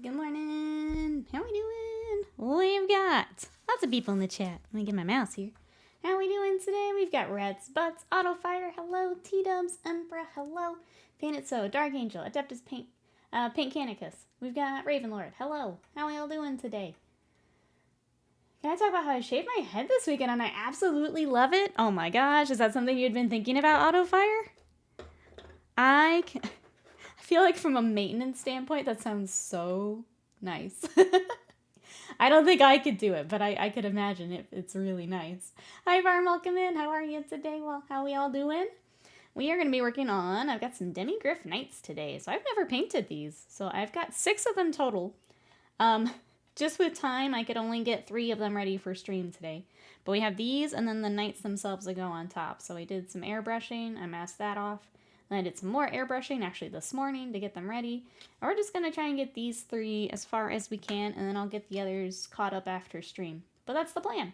Good morning. How we doing? We've got lots of people in the chat. Let me get my mouse here. How we doing today? We've got Reds, Butts, Autofire, hello, T-Dubs, Emperor, hello, Painted So, Dark Angel, Adeptus Paint, Paint Canicus. We've got Ravenlord, hello. How we all doing today? Can I talk about how I shaved my head this weekend and I absolutely love it? Oh my gosh, is that something you'd been thinking about, Autofire? I feel like from a maintenance standpoint, that sounds so nice. I don't think I could do it, but I could imagine it's really nice. Hi, Varm, welcome in. How are you today? Well, how we all doing? We are going to be working on, I've got some Demigryph Knights today, so I've never painted these. So I've got 6 of them total. Just with time, I could only get 3 of them ready for stream today. But we have these and then the Knights themselves that go on top. So I did some airbrushing, I masked that off. Then I did some more airbrushing actually this morning to get them ready. And we're just going to try and get these 3 as far as we can, and then I'll get the others caught up after stream. But that's the plan.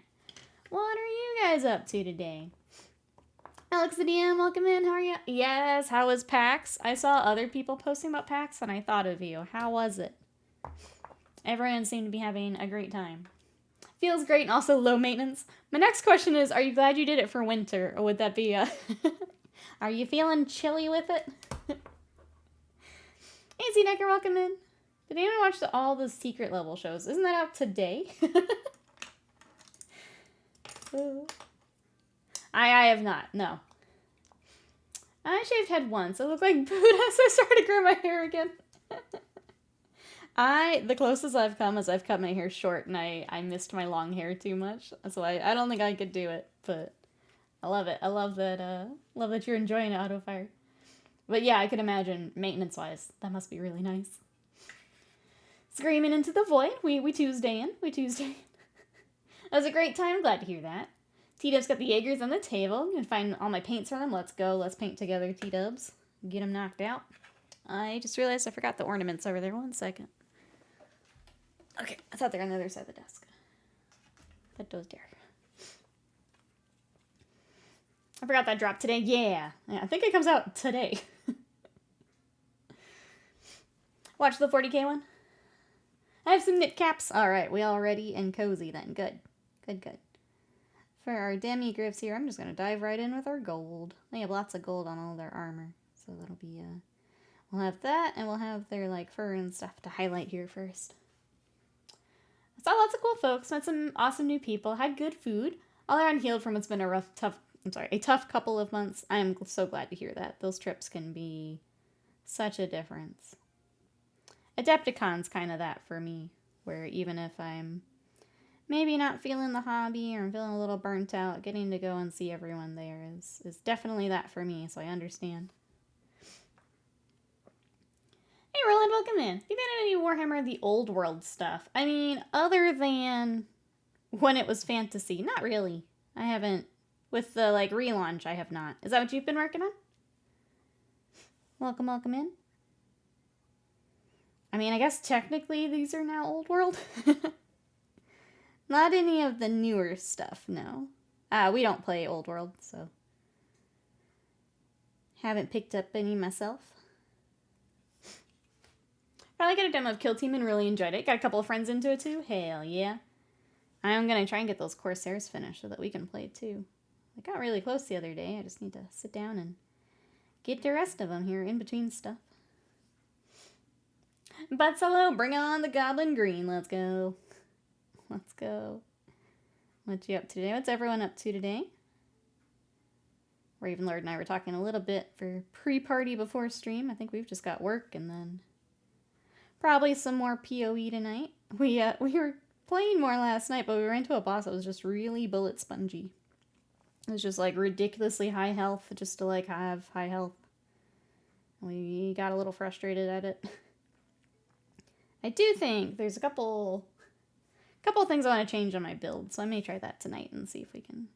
What are you guys up to today? Alex the DM, welcome in. How are you? Yes, how was PAX? I saw other people posting about PAX and I thought of you. How was it? Everyone seemed to be having a great time. Feels great and also low maintenance. My next question is, are you glad you did it for winter? Or would that be are you feeling chilly with it? Hey, Z-Necker, welcome in. Did anyone watch all the secret level shows? Isn't that out today? I have not, no. I shaved head once. It looked like Buddha, so I started to grow my hair again. The closest I've come is I've cut my hair short and I missed my long hair too much. So I don't think I could do it, but I love it. I love that you're enjoying it, Autofire. But yeah, I could imagine maintenance-wise, that must be really nice. Screaming into the void. We Tuesday-in. That was a great time. Glad to hear that. T-Dubs got the Jaegers on the table. I'm going to find all my paints for them. Let's go. Let's paint together, T-Dubs. Get them knocked out. I just realized I forgot the ornaments over there. 1 second. Okay, I thought they were on the other side of the desk. Put those there. I forgot that dropped today. Yeah, I think it comes out today. Watch the 40K one. I have some knit caps. All right, we all ready and cozy then. Good. For our Demigryphs here, I'm just going to dive right in with our gold. They have lots of gold on all their armor. So that'll be, we'll have that, and we'll have their, like, fur and stuff to highlight here first. I saw lots of cool folks, met some awesome new people, had good food. All around healed from what's been a tough couple of months. I am so glad to hear that. Those trips can be such a difference. Adepticon's kind of that for me, where even if I'm maybe not feeling the hobby or I'm feeling a little burnt out, getting to go and see everyone there is definitely that for me, so I understand. Hey Roland, welcome in. You been in any Warhammer the Old World stuff? I mean, other than when it was fantasy, not really. I haven't. With the, like, relaunch, I have not. Is that what you've been working on? Welcome in. I mean, I guess technically these are now Old World. Not any of the newer stuff, no. We don't play Old World, so. Haven't picked up any myself. Probably got a demo of Kill Team and really enjoyed it. Got a couple of friends into it too. Hell yeah. I'm going to try and get those Corsairs finished so that we can play too. I got really close the other day. I just need to sit down and get the rest of them here in between stuff. But hello, bring on the Goblin Green. Let's go. What you up to today? What's everyone up to today? Ravenlord and I were talking a little bit for pre-party before stream. I think we've just got work and then probably some more PoE tonight. We were playing more last night, but we ran into a boss that was just really bullet spongy. It was just, like, ridiculously high health just to, like, have high health. We got a little frustrated at it. I do think there's a couple things I want to change on my build, so I may try that tonight and see if we can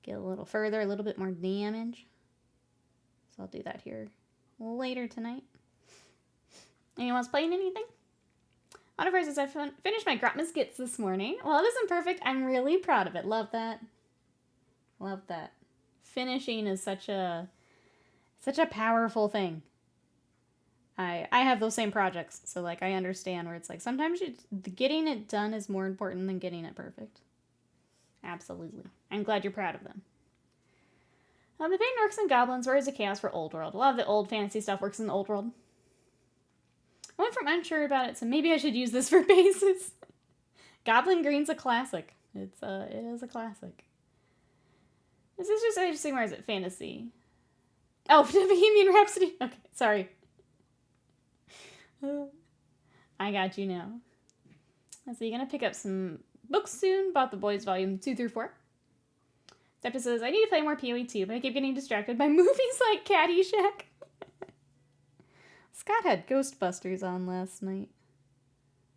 get a little further, a little bit more damage. So I'll do that here later tonight. Anyone else playing anything? Autofire says I finished my Grotmas Gits this morning. Well, it isn't perfect. I'm really proud of it. Love that. Finishing is such a powerful thing. I have those same projects, so like I understand where it's like sometimes getting it done is more important than getting it perfect. Absolutely. I'm glad you're proud of them. The paint works in Goblins, Warriors of Chaos for Old World. A lot of the old fantasy stuff works in the Old World. I went from unsure about it, so maybe I should use this for bases. Goblin Green's a classic. It is a classic. Is this just Age of Sigmar or is it fantasy? Oh, Bohemian Rhapsody. Okay, sorry. I got you now. So you're gonna pick up some books soon. Bought The Boys Volume 2 through 4. Steppa says, I need to play more PoE 2, but I keep getting distracted by movies like Caddyshack. Scott had Ghostbusters on last night.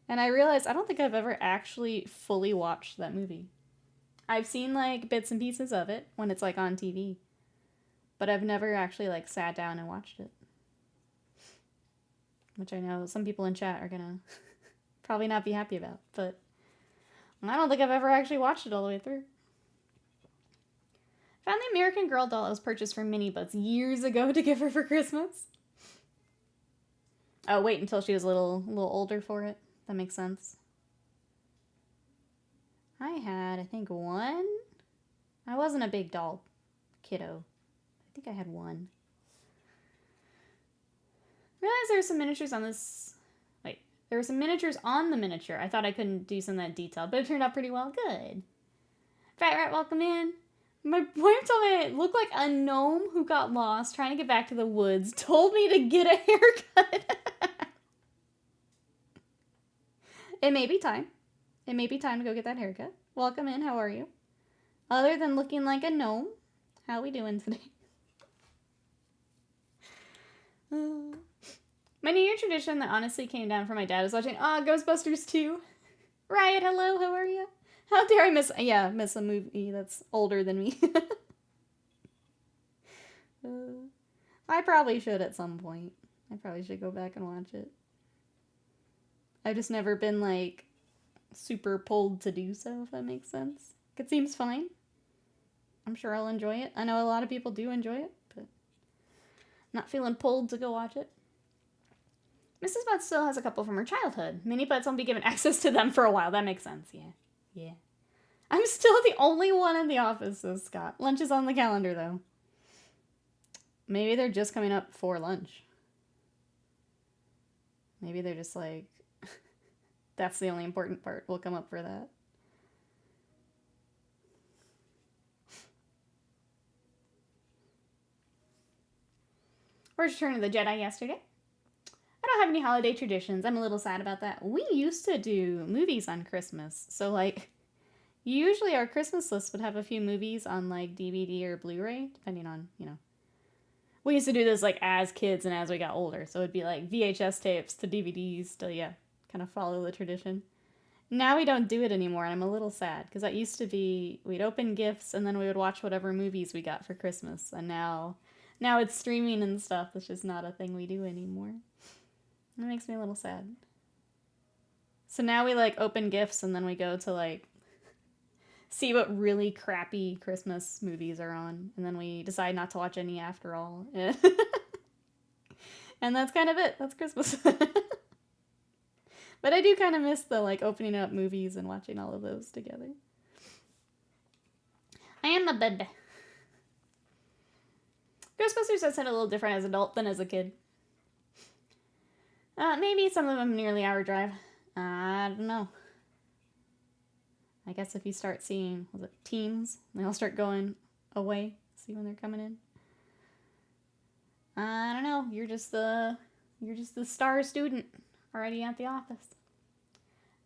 And I realized I don't think I've ever actually fully watched that movie. I've seen like bits and pieces of it when it's like on TV. But I've never actually like sat down and watched it. Which I know some people in chat are gonna probably not be happy about. But I don't think I've ever actually watched it all the way through. Found the American Girl doll I was purchased from Mini Butts years ago to give her for Christmas. Oh, wait until she was a little older for it. That makes sense. I had, I think, one. I wasn't a big doll kiddo. I think I had one. Realized there were some miniatures on this. Wait, there were some miniatures on the miniature. I thought I couldn't do some of that detail, but it turned out pretty well. Good. Fat Rat, welcome in. My wife told me it looked like a gnome who got lost trying to get back to the woods. Told me to get a haircut. It may be time. It may be time to go get that haircut. Welcome in. How are you? Other than looking like a gnome, how we doing today? My New Year tradition that honestly came down from my dad was watching Ghostbusters 2. Riot, hello. How are you? How dare I miss a movie that's older than me. I probably should at some point. I probably should go back and watch it. I've just never been, like, super pulled to do so, if that makes sense. It seems fine. I'm sure I'll enjoy it. I know a lot of people do enjoy it, but not feeling pulled to go watch it. Mrs. Butts still has a couple from her childhood. Mini Butts won't be given access to them for a while. That makes sense, yeah. Yeah. I'm still the only one in the office, says Scott. Lunch is on the calendar, though. Maybe they're just coming up for lunch. Maybe they're just like, that's the only important part. We'll come up for that. Where's Return of the Jedi yesterday? I don't have any holiday traditions. I'm a little sad about that. We used to do movies on Christmas. So, like, usually our Christmas list would have a few movies on, like, DVD or Blu-ray, depending on, you know. We used to do this, like, as kids and as we got older. So it'd be, like, VHS tapes to DVDs to, yeah, kind of follow the tradition. Now we don't do it anymore, and I'm a little sad. Because that used to be, we'd open gifts, and then we would watch whatever movies we got for Christmas. And now it's streaming and stuff. It's just not a thing we do anymore. That makes me a little sad. So now we, like, open gifts, and then we go to, like, see what really crappy Christmas movies are on. And then we decide not to watch any after all. And that's kind of it. That's Christmas. But I do kind of miss the, like, opening up movies and watching all of those together. I am a baby. Ghostbusters does sound a little different as an adult than as a kid. Maybe some of them nearly hour drive. I don't know. I guess if you start seeing, was it teens? They all start going away. See when they're coming in. I don't know. You're just the star student already at the office.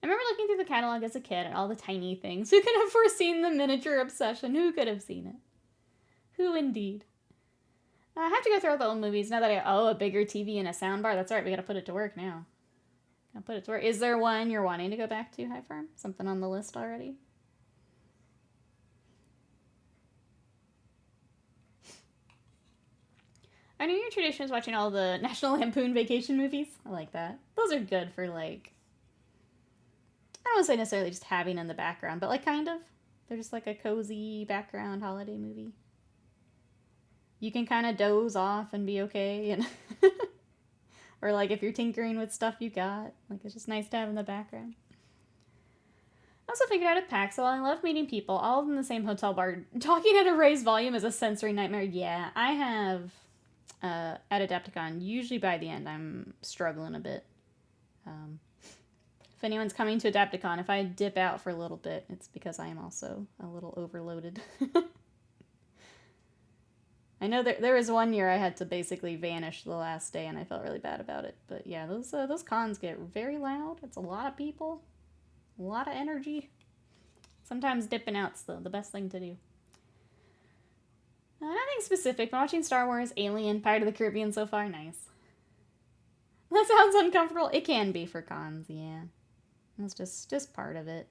I remember looking through the catalog as a kid at all the tiny things. Who could have foreseen the miniature obsession? Who could have seen it? Who indeed? I have to go through all the old movies now that a bigger TV and a soundbar. That's right, we gotta put it to work now. Gotta put it to work. Is there one you're wanting to go back to, High Farm? Something on the list already? Our New Year tradition is watching all the National Lampoon Vacation movies. I like that. Those are good for, like, I don't want to say necessarily just having in the background, but, like, kind of. They're just like a cozy background holiday movie. You can kind of doze off and be okay. And Or like if you're tinkering with stuff you got. Like it's just nice to have in the background. I also figured out at PAX, while I love meeting people, all in the same hotel bar, talking at a raised volume is a sensory nightmare. Yeah, I have at Adepticon, usually by the end, I'm struggling a bit. If anyone's coming to Adepticon, if I dip out for a little bit, it's because I am also a little overloaded. I know there was one year I had to basically vanish the last day, and I felt really bad about it. But yeah, those cons get very loud. It's a lot of people. A lot of energy. Sometimes dipping out's the best thing to do. Nothing specific. I'm watching Star Wars, Alien, Pirates of the Caribbean so far. Nice. That sounds uncomfortable. It can be for cons, yeah. It's just part of it.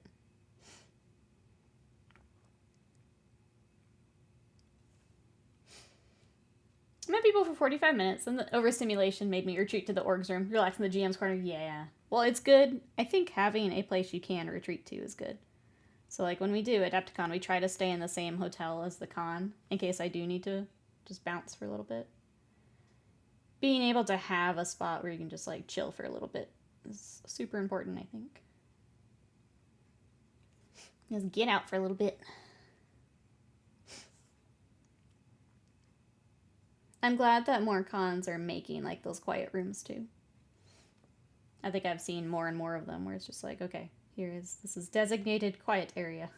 I met people for 45 minutes, and the overstimulation made me retreat to the orgs room, relax in the GM's corner. Yeah. Well, it's good. I think having a place you can retreat to is good. So, like, when we do Adepticon, we try to stay in the same hotel as the con, in case I do need to just bounce for a little bit. Being able to have a spot where you can just, like, chill for a little bit is super important, I think. Just get out for a little bit. I'm glad that more cons are making, like, those quiet rooms, too. I think I've seen more and more of them where it's just like, okay, this is designated quiet area.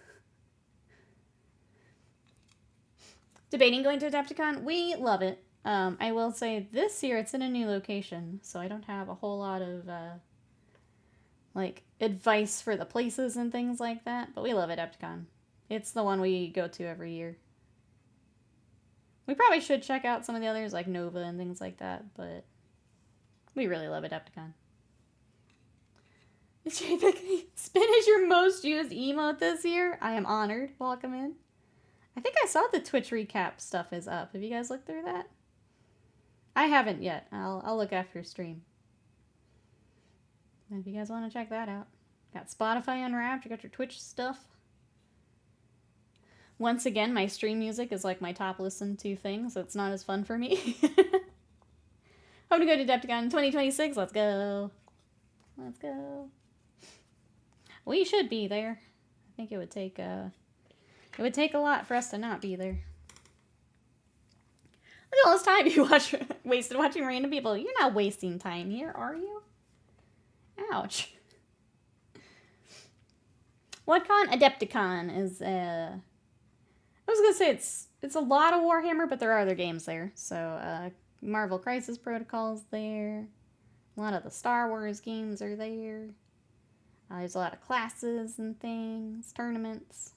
Debating going to Adepticon? We love it. I will say this year it's in a new location, so I don't have a whole lot of, like, advice for the places and things like that, but we love Adepticon. It's the one we go to every year. We probably should check out some of the others, like Nova and things like that, but we really love Adepticon. Spin is your most used emote this year. I am honored. Welcome in. I think I saw the Twitch recap stuff is up. Have you guys looked through that? I haven't yet. I'll look after stream. If you guys want to check that out. Got Spotify Unwrapped. You got your Twitch stuff. Once again, my stream music is like my top listened to thing, so it's not as fun for me. Hope to go to Adepticon in 2026. Let's go. Let's go. We should be there. I think it would take a lot for us to not be there. Look at all this time you wasted watching random people. You're not wasting time here, are you? Ouch. What con? Adepticon is I was gonna say it's a lot of Warhammer, but there are other games there. So Marvel Crisis Protocol's there. A lot of the Star Wars games are there. There's a lot of classes and things, tournaments.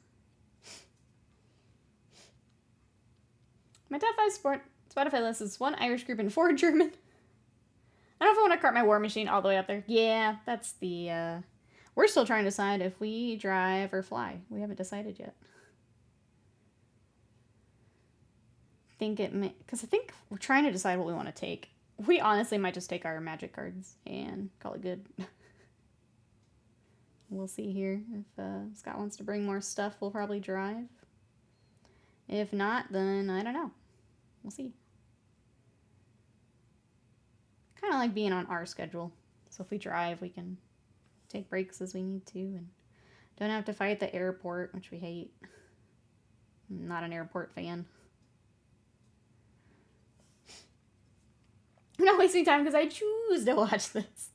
My top 5 Spotify list is 1 Irish group and 4 German. I don't know if I want to cart my War Machine all the way up there. Yeah, that's the, we're still trying to decide if we drive or fly. We haven't decided yet. Because I think we're trying to decide what we want to take. We honestly might just take our magic cards and call it good. We'll see here. If Scott wants to bring more stuff, we'll probably drive. If not, then I don't know. We'll see. Kind of like being on our schedule. So if we drive, we can take breaks as we need to and don't have to fight at the airport, which we hate. I'm not an airport fan. I'm not wasting time because I choose to watch this.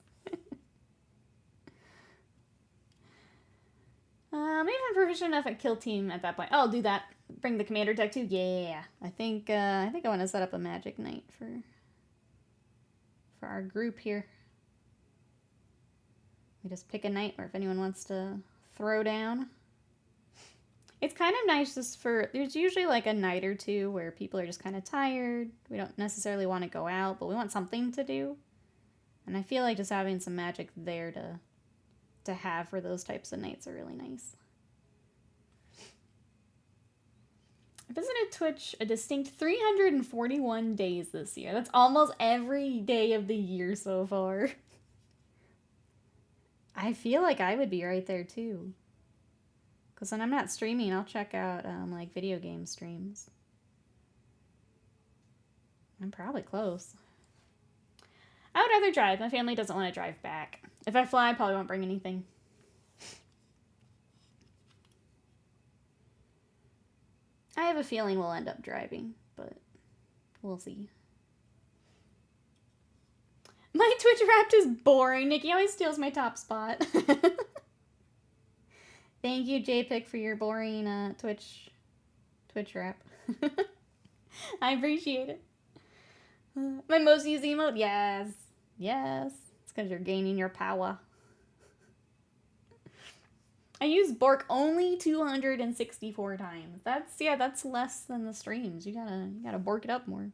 Maybe I'm proficient enough at Kill Team at that point. Oh, I'll do that. Bring the commander deck too. Yeah, I think I want to set up a Magic Knight for our group here. We just pick a night, or if anyone wants to throw down. It's kind of nice just there's usually like a night or two where people are just kind of tired. We don't necessarily want to go out, but we want something to do. And I feel like just having some Magic there to have for those types of nights are really nice. I visited Twitch a distinct 341 days this year. That's almost every day of the year so far. I feel like I would be right there too. Because when I'm not streaming, I'll check out like video game streams. I'm probably close. I would rather drive. My family doesn't want to drive back. If I fly, I probably won't bring anything. I have a feeling we'll end up driving, but we'll see. My Twitch Wrapped is boring. Nikki always steals my top spot. Thank you, JPIC, for your boring Twitch Wrap. I appreciate it. My most used emote? Yes. Yes. It's because you're gaining your power. I use Bork only 264 times. That's less than the streams. You gotta Bork it up more.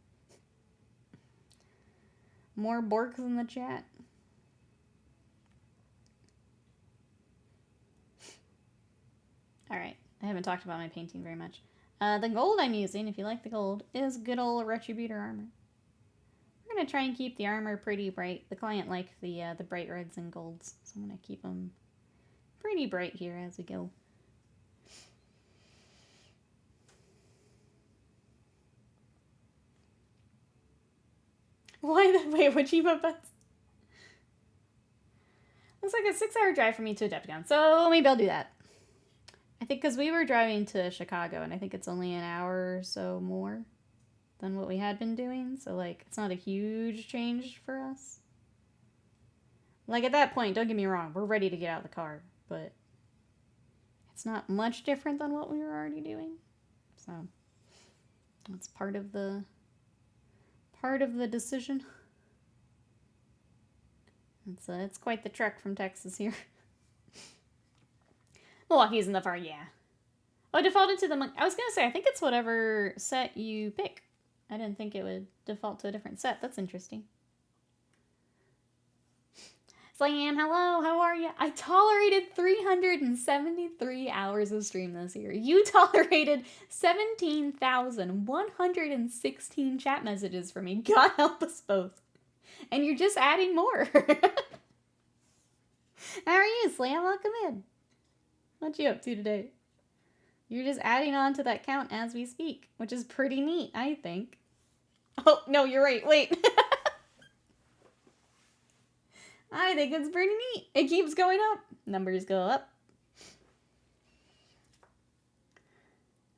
More Borks in the chat. Alright, I haven't talked about my painting very much. The gold I'm using, if you like the gold, is good old Retributor armor. We're gonna try and keep the armor pretty bright. The client liked the bright reds and golds, so I'm gonna keep them pretty bright here as we go. Wait, what Chiba butts? Looks like a 6-hour drive for me to Adepticon, so maybe I'll do that. I think because we were driving to Chicago, and I think it's only an hour or so more than what we had been doing, so, like, it's not a huge change for us. Like, at that point, don't get me wrong, we're ready to get out of the car, but it's not much different than what we were already doing, so that's part of the decision. It's quite the trek from Texas here. Milwaukee's in the far, yeah. Oh, it defaulted to the monk. I was gonna say, I think it's whatever set you pick. I didn't think it would default to a different set. That's interesting. Slam, hello, how are you? I tolerated 373 hours of stream this year. You tolerated 17,116 chat messages for me. God help us both. And you're just adding more. How are you, Slam? Welcome in. What you up to today? You're just adding on to that count as we speak, which is pretty neat, I think. Oh, no, you're right. Wait. I think it's pretty neat. It keeps going up. Numbers go up.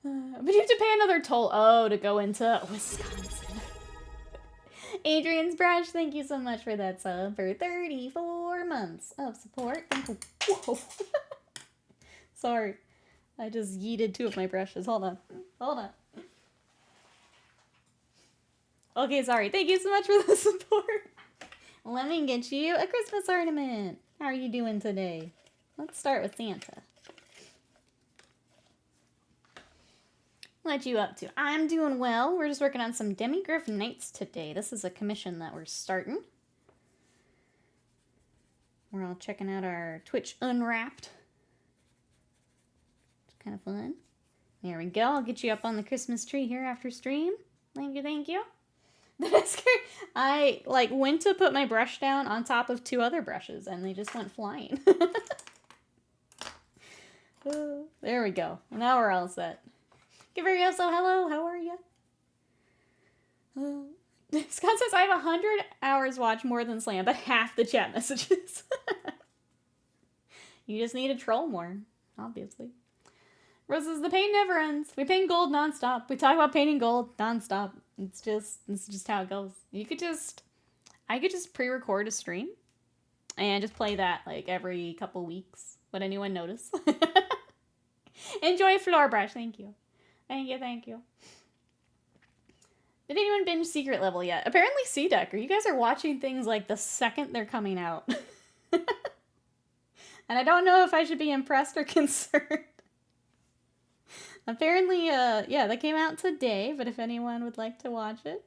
But you have to pay another toll. Oh, to go into Wisconsin. Adrian's Brush, thank you so much for that sub for 34 months of support. Whoa. Sorry. I just yeeted 2 of my brushes. Hold on. Hold on. Okay, sorry. Thank you so much for the support. Let me get you a Christmas ornament. How are you doing today? Let's start with Santa. What you up to? I'm doing well. We're just working on some Demigryph Knights today. This is a commission that we're starting. We're all checking out our Twitch Unwrapped. It's kind of fun. There we go. I'll get you up on the Christmas tree here after stream. Thank you, thank you. That's great. I went to put my brush down on top of 2 other brushes and they just went flying. There we go. Now we're all set. Giverioso, hello, how are you? Scott says I have 100 hours watch more than Slam, but half the chat messages. You just need to troll more, obviously. Roses, the pain never ends. We paint gold nonstop. We talk about painting gold nonstop. It's just how it goes. I could just pre-record a stream and just play that like every couple weeks. Would anyone notice? Enjoy Floor Brush, thank you. Thank you, thank you. Did anyone binge Secret Level yet? Apparently Sea Decker. You guys are watching things like the second they're coming out. And I don't know if I should be impressed or concerned. Apparently, yeah, that came out today, but if anyone would like to watch it.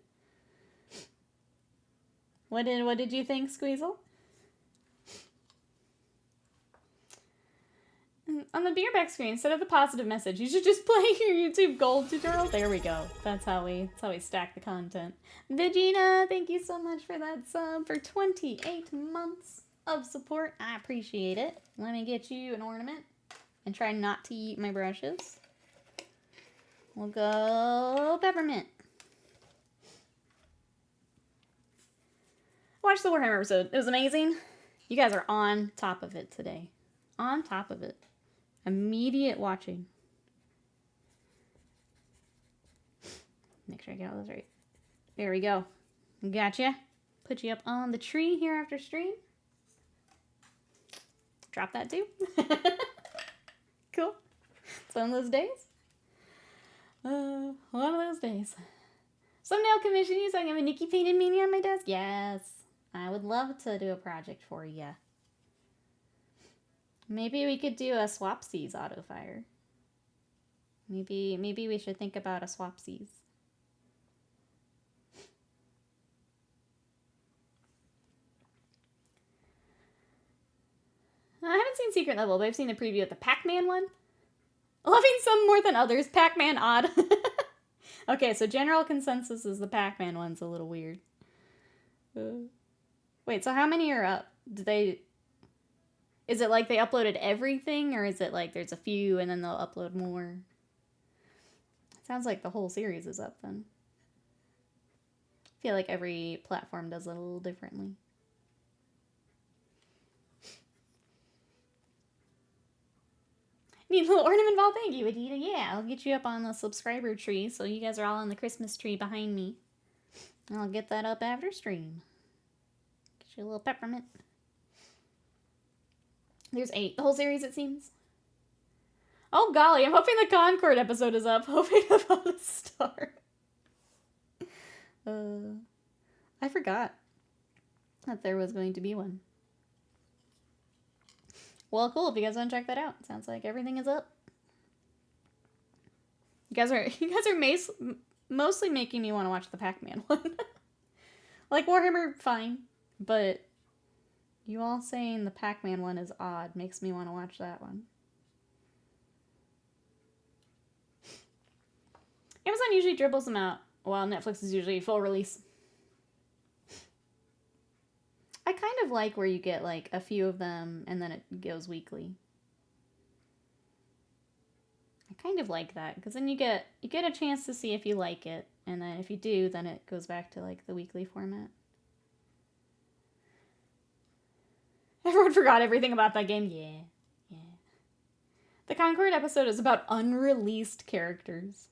What did you think, Squeezel? On the beer back screen, instead of the positive message, you should just play your YouTube gold tutorial. There we go. That's how we stack the content. Vegeta, thank you so much for that sub for 28 months of support. I appreciate it. Let me get you an ornament and try not to eat my brushes. We'll go peppermint. Watch the Warhammer episode. It was amazing. You guys are on top of it today. On top of it. Immediate watching. Make sure I get all those right. There we go. Gotcha. Put you up on the tree here after stream. Drop that too. Cool. It's one of those days. One of those days. Thumbnail commission you so I can have a Nikki painted mini on my desk? Yes. I would love to do a project for you. Maybe we could do a Swapsies auto fire. Maybe we should think about a Swapsies. I haven't seen Secret Level, but I've seen the preview of the Pac-Man one. Loving some more than others. Pac-Man odd. Okay, so general consensus is the Pac-Man one's a little weird. Wait, so how many are up? Is it like they uploaded everything, or is it like there's a few and then they'll upload more? Sounds like the whole series is up then. I feel like every platform does it a little differently. Need a little ornament ball? Thank you, Adita. Yeah, I'll get you up on the subscriber tree so you guys are all on the Christmas tree behind me. I'll get that up after stream. Get you a little peppermint. There's 8. The whole series, it seems. Oh, golly. I'm hoping the Concord episode is up. Hoping about a star. I forgot that there was going to be one. Well, cool. If you guys want to check that out. Sounds like everything is up. You guys are mostly making me want to watch the Pac-Man one. Like Warhammer, fine. But you all saying the Pac-Man one is odd makes me want to watch that one. Amazon usually dribbles them out, while Netflix is usually full release. I kind of like where you get like a few of them and then it goes weekly. I kind of like that because then you get a chance to see if you like it, and then if you do, then it goes back to like the weekly format. Everyone forgot everything about that game. Yeah. The Concord episode is about unreleased characters.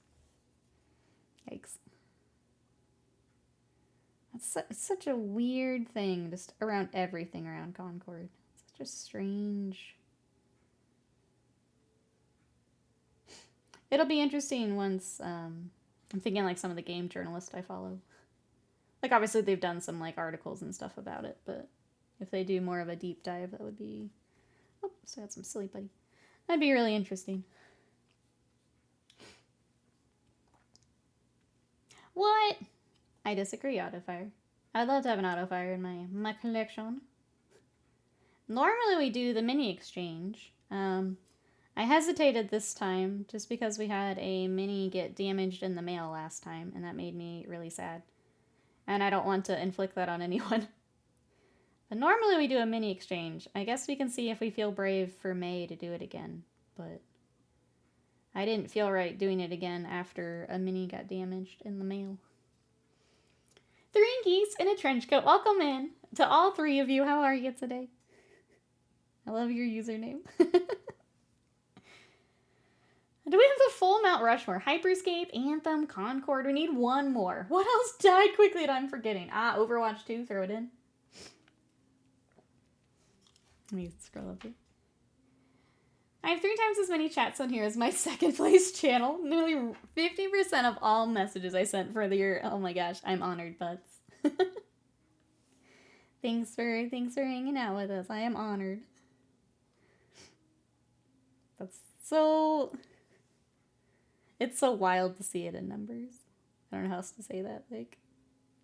Yikes. It's such a weird thing, just around everything around Concord. Such a strange... It'll be interesting once, I'm thinking like some of the game journalists I follow. Like obviously they've done some like articles and stuff about it, but if they do more of a deep dive, that would be... Oh, so I got some silly putty. That'd be really interesting. What? I disagree, Autofire. I'd love to have an Autofire in my collection. Normally we do the mini exchange. I hesitated this time just because we had a mini get damaged in the mail last time, and that made me really sad. And I don't want to inflict that on anyone. But normally we do a mini exchange. I guess we can see if we feel brave for May to do it again, but I didn't feel right doing it again after a mini got damaged in the mail. 3 geese in a trench coat. Welcome in to all 3 of you. How are you today? I love your username. Do we have the full Mount Rushmore? Hyperscape, Anthem, Concord. We need one more. What else died quickly that I'm forgetting? Overwatch 2. Throw it in. Let me scroll up here. I have 3 times as many chats on here as my second place channel. Nearly 50% of all messages I sent for the year. Oh my gosh, I'm honored, Butts. Thanks for hanging out with us. I am honored. That's so... It's so wild to see it in numbers. I don't know how else to say that. Like,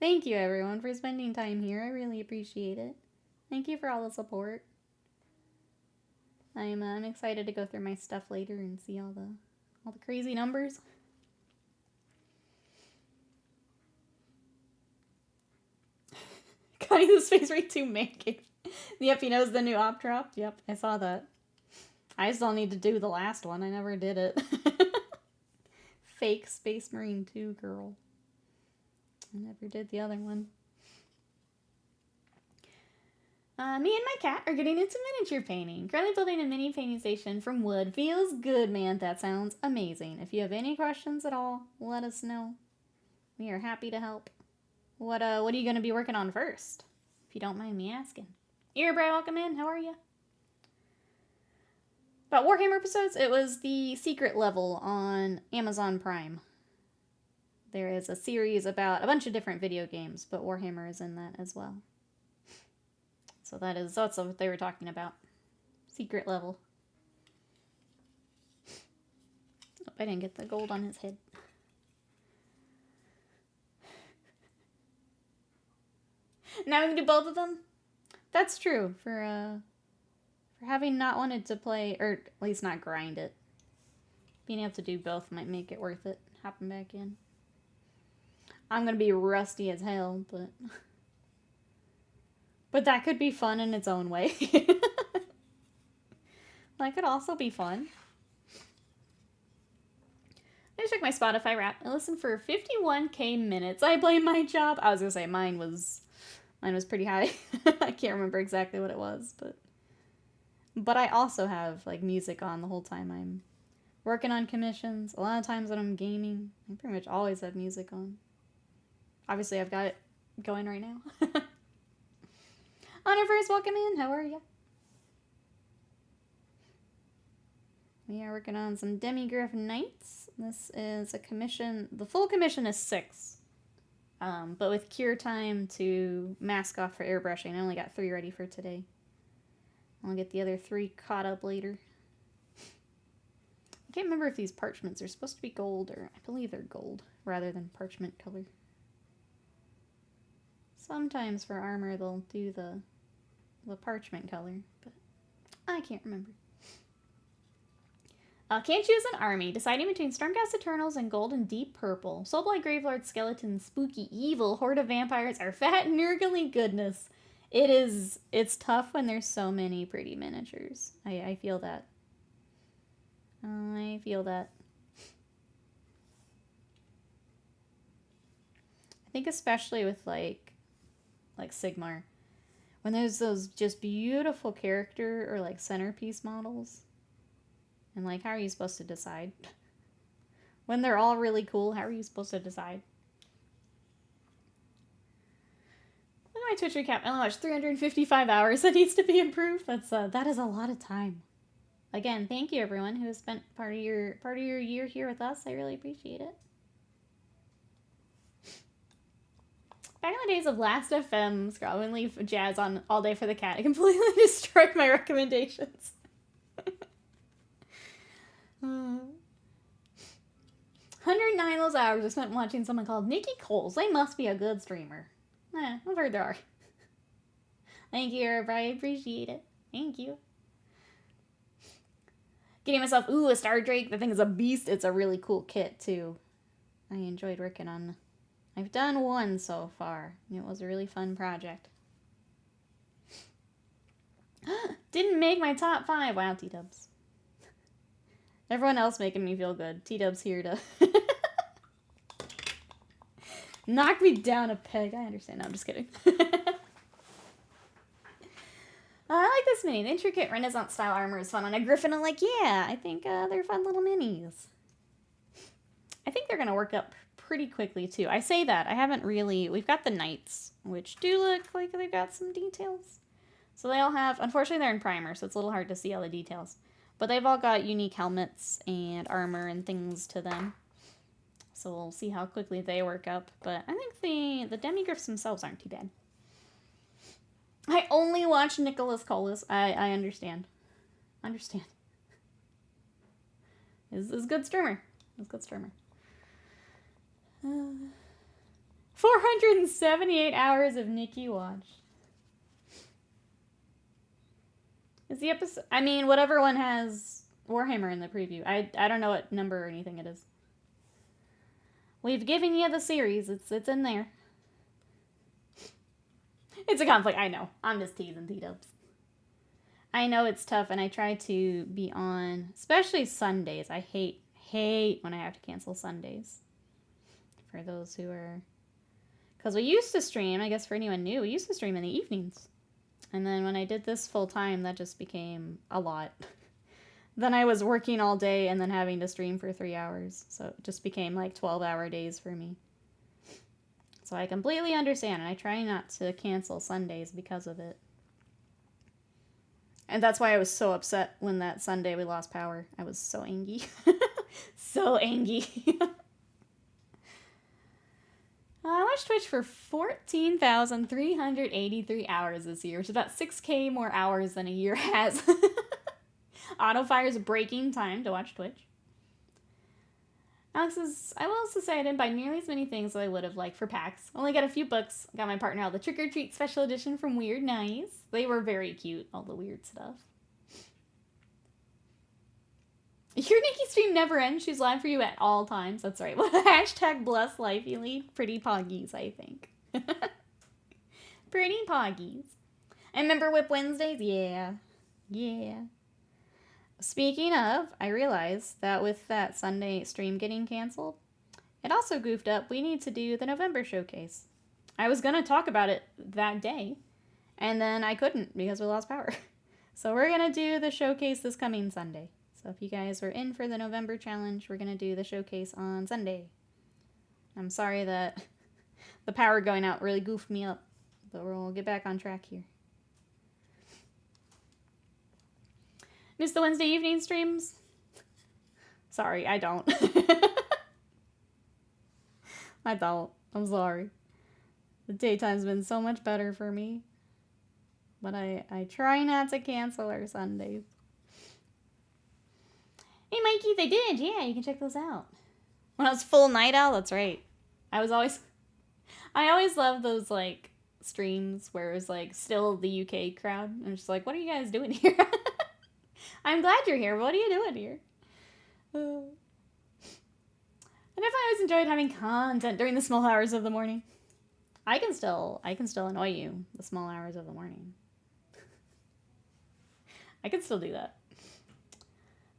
thank you everyone for spending time here. I really appreciate it. Thank you for all the support. I'm excited to go through my stuff later and see all the crazy numbers. Connie, the Space Raid 2 man cave. Yep, he knows the new op drop. Yep, I saw that. I still need to do the last one. I never did it. Fake Space Marine 2 girl. I never did the other one. Me and my cat are getting into miniature painting. Currently building a mini painting station from wood. Feels good, man. That sounds amazing. If you have any questions at all, let us know. We are happy to help. What are you going to be working on first? If you don't mind me asking. Earbray, welcome in. How are you? About Warhammer episodes, it was the secret level on Amazon Prime. There is a series about a bunch of different video games, but Warhammer is in that as well. So that's what they were talking about. Secret level. Oh, I didn't get the gold on his head. Now we can do both of them? That's true. For having not wanted to play, or at least not grind it. Being able to do both might make it worth it. Hopping back in. I'm gonna be rusty as hell, but that could be fun in its own way. That could also be fun. I checked my Spotify Wrap. I listened for 51k minutes. I blame my job. I was gonna say mine was pretty high. I can't remember exactly what it was, but I also have like music on the whole time I'm working on commissions. A lot of times when I'm gaming, I pretty much always have music on. Obviously, I've got it going right now. Honor first, welcome in. How are you? We are working on some Demigryph Knights. This is a commission. The full commission is 6. But with cure time to mask off for airbrushing, I only got 3 ready for today. I'll get the other 3 caught up later. I can't remember if these parchments are supposed to be gold, or I believe they're gold rather than parchment color. Sometimes for armor they'll do the parchment color, but I can't remember. Can't choose an army. Deciding between Stormcast Eternals and gold and deep purple. Soulblight Gravelord, skeletons, spooky, evil, horde of vampires, are fat, nurgly goodness. It's tough when there's so many pretty miniatures. I feel that. I feel that. I think especially with like Sigmar. When there's those just beautiful character or like centerpiece models. And like, how are you supposed to decide? When they're all really cool, how are you supposed to decide? Look at my Twitch recap. I only watched 355 hours. That needs to be improved. That is a lot of time. Again, thank you everyone who has spent part of your year here with us. I really appreciate it. Back in the days of Last FM, scrolling leave jazz on all day for the cat. I completely destroyed my recommendations. 109 of those hours I spent watching someone called Nikki Coles. They must be a good streamer. I've heard there are. Thank you, everybody. I appreciate it. Thank you. Getting myself, a Star Drake. The thing is a beast. It's a really cool kit, too. I enjoyed working on. I've done 1 so far. It was a really fun project. Didn't make my top 5. Wow, T-dubs. Everyone else making me feel good. T-dub's here to knock me down a peg. I understand. No, I'm just kidding. I like this mini. The intricate Renaissance style armor is fun on a griffin. I'm like, yeah, I think they're fun little minis. I think they're going to work up pretty quickly, too. I say that. I haven't really... We've got the knights, which do look like they've got some details. So they all have... Unfortunately, they're in primer, so it's a little hard to see all the details. But they've all got unique helmets and armor and things to them. So we'll see how quickly they work up. But I think the Demigryphs themselves aren't too bad. I only watch Nicholas Colas. I understand. Understand. Is a good streamer. Is a good streamer. 478 hours of Nikki watch. Is the episode... I mean, whatever one has Warhammer in the preview. I don't know what number or anything it is. We've given you the series. It's in there. It's a conflict. I know. I'm just teasing T-dubs. I know it's tough, and I try to be on, especially Sundays. I hate when I have to cancel Sundays. For those who are... Because we used to stream, I guess for anyone new, we used to stream in the evenings. And then when I did this full time, that just became a lot. Then I was working all day and then having to stream for 3 hours. So it just became like 12-hour days for me. So I completely understand, and I try not to cancel Sundays because of it. And that's why I was so upset when that Sunday we lost power. I was so angry. So angry. I watched Twitch for 14,383 hours this year, which is about 6K more hours than a year has. Autofire's breaking time to watch Twitch. Alex says, I will also say I didn't buy nearly as many things as I would have liked for PAX. Only got a few books. Got my partner all the Trick or Treat special edition from Weird Nice. They were very cute, all the weird stuff. Your Nikki stream never ends. She's live for you at all times. That's right. Hashtag bless life you lead. Pretty poggies, I think. Pretty poggies. And remember Whip Wednesdays? Yeah. Yeah. Speaking of, I realized that with that Sunday stream getting canceled, it also goofed up. We need to do the November showcase. I was going to talk about it that day, and then I couldn't because we lost power. So we're going to do the showcase this coming Sunday. So if you guys were in for the November challenge, we're going to do the showcase on Sunday. I'm sorry that the power going out really goofed me up, but we'll get back on track here. Miss the Wednesday evening streams? Sorry, I don't. I don't. I'm sorry. The daytime's been so much better for me. But I try not to cancel our Sundays. Hey, Mikey, they did. Yeah, you can check those out. When I was full night owl, that's right. I always love those, like, streams where it was, like, still the UK crowd. I'm just like, what are you guys doing here? I'm glad you're here. What are you doing here? I definitely always enjoyed having content during the small hours of the morning. I can still annoy you the small hours of the morning. I can still do that.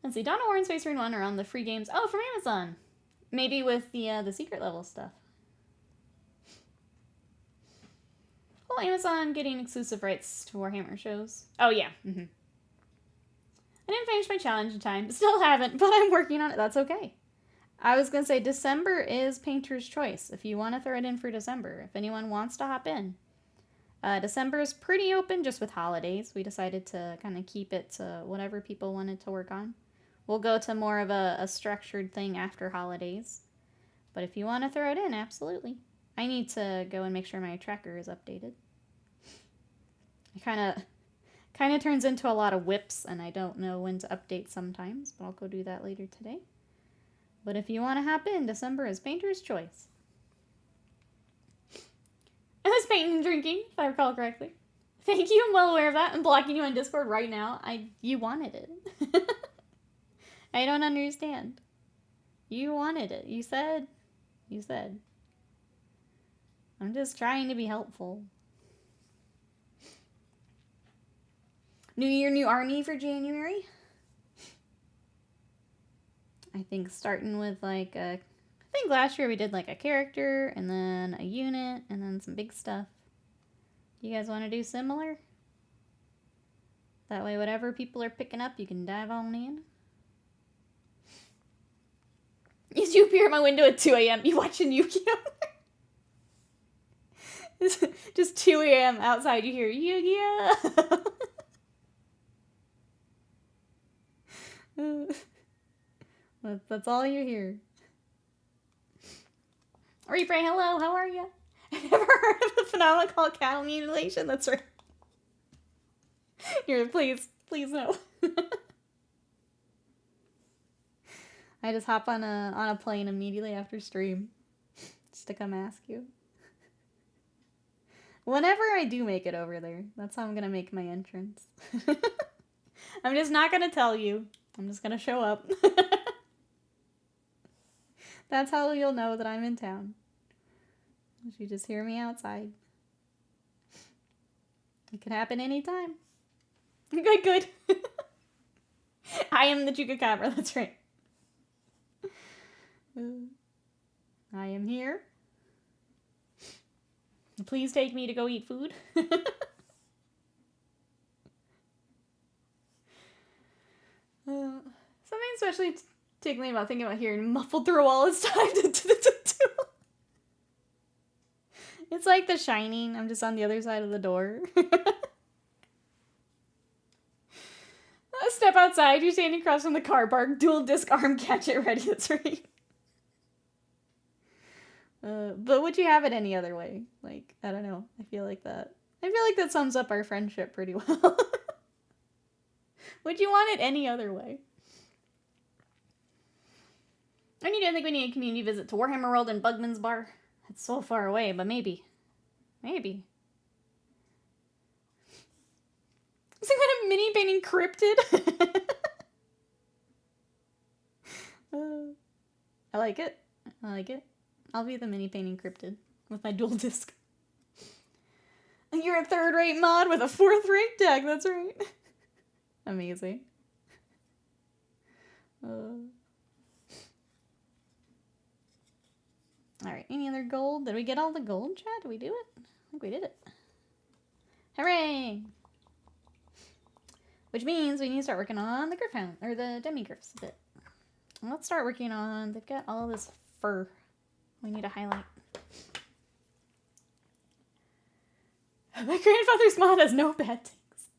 Let's see. Dawn of War and Space Marine 1 are on the free games. Oh, from Amazon. Maybe with the secret level stuff. Well, Amazon getting exclusive rights to Warhammer shows. Oh, yeah. Mm-hmm. I didn't finish my challenge in time. Still haven't, but I'm working on it. That's okay. I was going to say December is Painter's Choice. If you want to throw it in for December. If anyone wants to hop in. December is pretty open just with holidays. We decided to kind of keep it to whatever people wanted to work on. We'll go to more of a structured thing after holidays. But if you want to throw it in, absolutely. I need to go and make sure my tracker is updated. It kind of turns into a lot of whips, and I don't know when to update sometimes, but I'll go do that later today. But if you want to hop in, December is Painter's Choice. I was painting and drinking, if I recall correctly. Thank you, I'm well aware of that. I'm blocking you on Discord right now. You wanted it. I don't understand. You wanted it. You said. I'm just trying to be helpful. New year, new army for January. I think starting with like I think last year we did like a character and then a unit and then some big stuff. You guys want to do similar? That way whatever people are picking up, you can dive on in. Is you appear at my window at 2 a.m. You watching Yu-Gi-Oh? Just 2 a.m. outside, you hear Yu-Gi-Oh! That's all you hear. Replay, hello, how are you? I've never heard of a phenomenon called cattle mutilation. That's right. Here, please no. I just hop on a plane immediately after stream, just to come ask you. Whenever I do make it over there, that's how I'm gonna make my entrance. I'm just not gonna tell you. I'm just gonna show up. That's how you'll know that I'm in town. If you just hear me outside. It could happen anytime. Good. I am the Chupacabra, that's right. I am here. Please take me to go eat food. especially tickling about thinking about hearing muffled through a wall is timed into the tattoo. It's like The Shining. I'm just on the other side of the door. Step outside. You're standing across from the car park. Dual disc arm gadget ready. That's right. But would you have it any other way? Like, I don't know. I feel like that sums up our friendship pretty well. Would you want it any other way? I don't think we need a community visit to Warhammer World and Bugman's Bar. It's so far away, but maybe. Maybe. Some kind of mini painting cryptid. I like it. I like it. I'll be the mini painting cryptid with my dual disc. You're a third-rate mod with a fourth-rate deck. That's right. Amazing. Alright, any other gold? Did we get all the gold, chat? Did we do it? I think we did it. Hooray! Which means we need to start working on the Gryph-hound, or the Demigryphs a bit. Let's start working on, they've got all this fur. We need to highlight. My grandfather's mod has no bad things.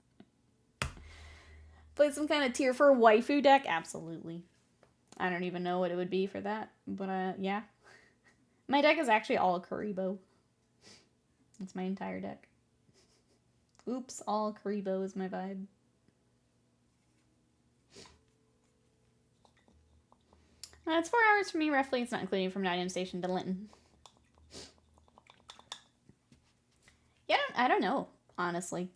Play some kind of tier 4 waifu deck? Absolutely. I don't even know what it would be for that, but yeah. My deck is actually all Karibo. That's my entire deck. Oops, all Karibo is my vibe. It's 4 hours for me, roughly. It's not including from Nottingham Station to Linton. Yeah, I don't know, honestly.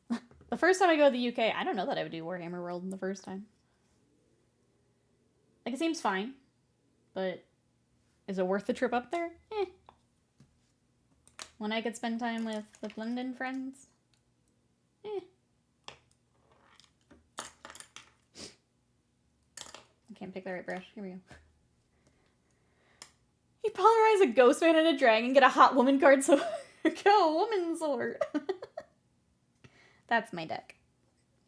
The first time I go to the UK, I don't know that I would do Warhammer World the first time. Like, it seems fine, but is it worth the trip up there? Eh. When I could spend time with London friends? Eh. I can't pick the right brush. Here we go. You polarize a ghost man and a dragon, get a hot woman card, so go, woman sword. That's my deck.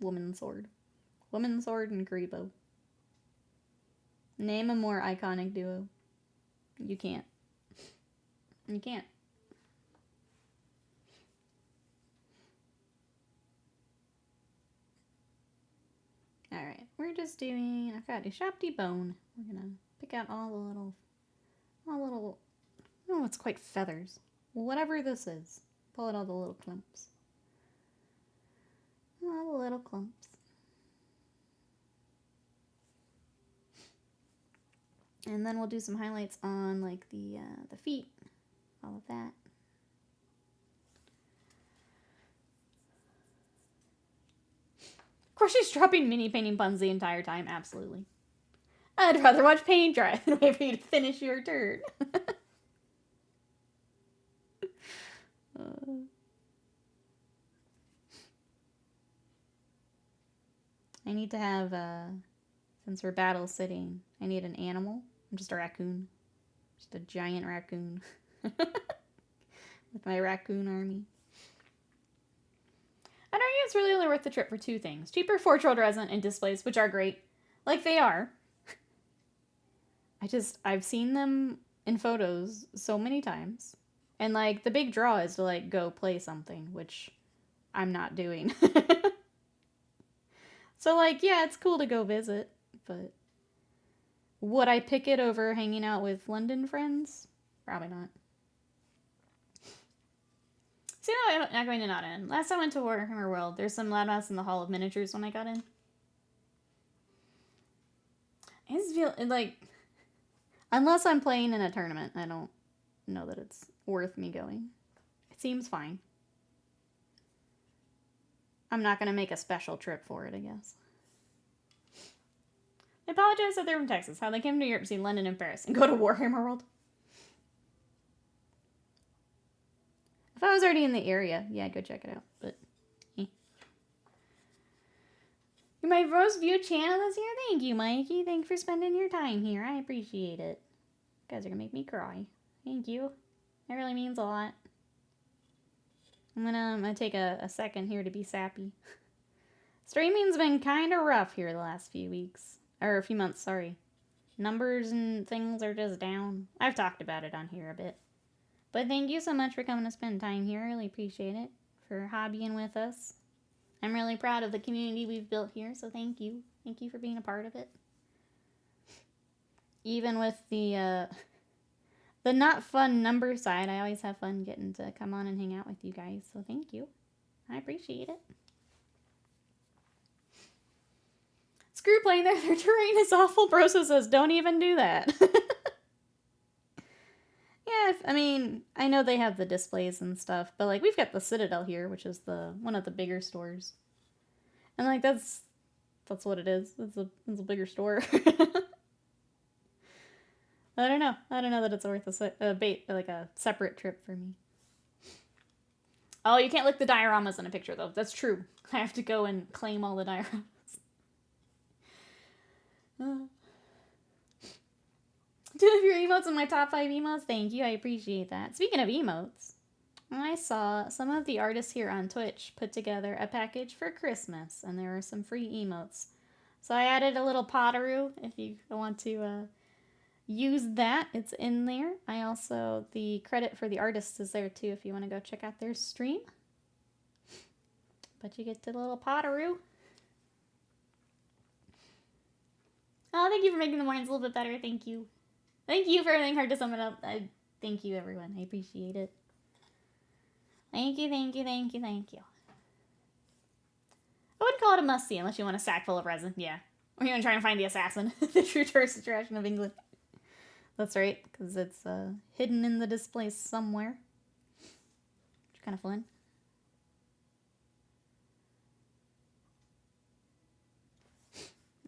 Woman sword. Woman sword and Karibo. Name a more iconic duo. You can't. You can't. Alright, we're just doing, I've got a Shopty Bone. We're gonna pick out all the little, oh, it's quite feathers. Whatever this is. Pull out all the little clumps. All the little clumps. And then we'll do some highlights on like the feet, all of that. Of course she's dropping mini painting puns the entire time, absolutely. I'd rather watch paint dry than wait for you to finish your turn. I need to have, since we're battle sitting, I need an animal. I'm just a raccoon. Just a giant raccoon. With my raccoon army. I'd argue it's really only worth the trip for 2 things. Cheaper 4-year-old resin and displays, which are great. Like they are. I've seen them in photos so many times. And like, the big draw is to like, go play something, which I'm not doing. So like, yeah, it's cool to go visit, but would I pick it over hanging out with London friends? Probably not. See, no, I'm not going to Nottingham. Last time I went to Warhammer World, there's some loudmouths in the Hall of Miniatures when I got in. I just feel like, unless I'm playing in a tournament, I don't know that it's worth me going. It seems fine. I'm not going to make a special trip for it, I guess. I apologize that they're from Texas. How they came to Europe, see London and Paris, and go to Warhammer World. If I was already in the area, yeah, I'd go check it out, but eh. You're my first view channel this year? Thank you, Mikey. Thanks for spending your time here. I appreciate it. You guys are going to make me cry. Thank you. That really means a lot. I'm gonna take a second here to be sappy. Streaming's been kind of rough here the last few weeks. Or a few months, sorry. Numbers and things are just down. I've talked about it on here a bit. But thank you so much for coming to spend time here. I really appreciate it. For hobbying with us. I'm really proud of the community we've built here, so thank you. Thank you for being a part of it. Even with the not fun number side, I always have fun getting to come on and hang out with you guys, so thank you. I appreciate it. Screw playing there. Their terrain is awful. Broso says, don't even do that. Yeah, I mean, I know they have the displays and stuff, but like we've got the Citadel here, which is one of the bigger stores. And like that's what it is. It's a bigger store. I don't know. I don't know that it's worth a separate trip for me. Oh, you can't look the dioramas in a picture though. That's true. I have to go and claim all the dioramas. Two of your emotes in my top 5 emotes. Thank you. I appreciate that. Speaking of emotes, I saw some of the artists here on Twitch put together a package for Christmas, and there are some free emotes. So I added a little potteroo if you want to use that. It's in there. The credit for the artists is there too if you want to go check out their stream. But you get the little potteroo. Oh, thank you for making the mornings a little bit better. Thank you. Thank you for everything hard to sum it up. Thank you, everyone. I appreciate it. Thank you, thank you, thank you, thank you. I wouldn't call it a must-see unless you want a sack full of resin. Yeah. Or you want to try and find the assassin. The true tourist attraction of England. That's right, because it's hidden in the display somewhere. Which is kind of fun.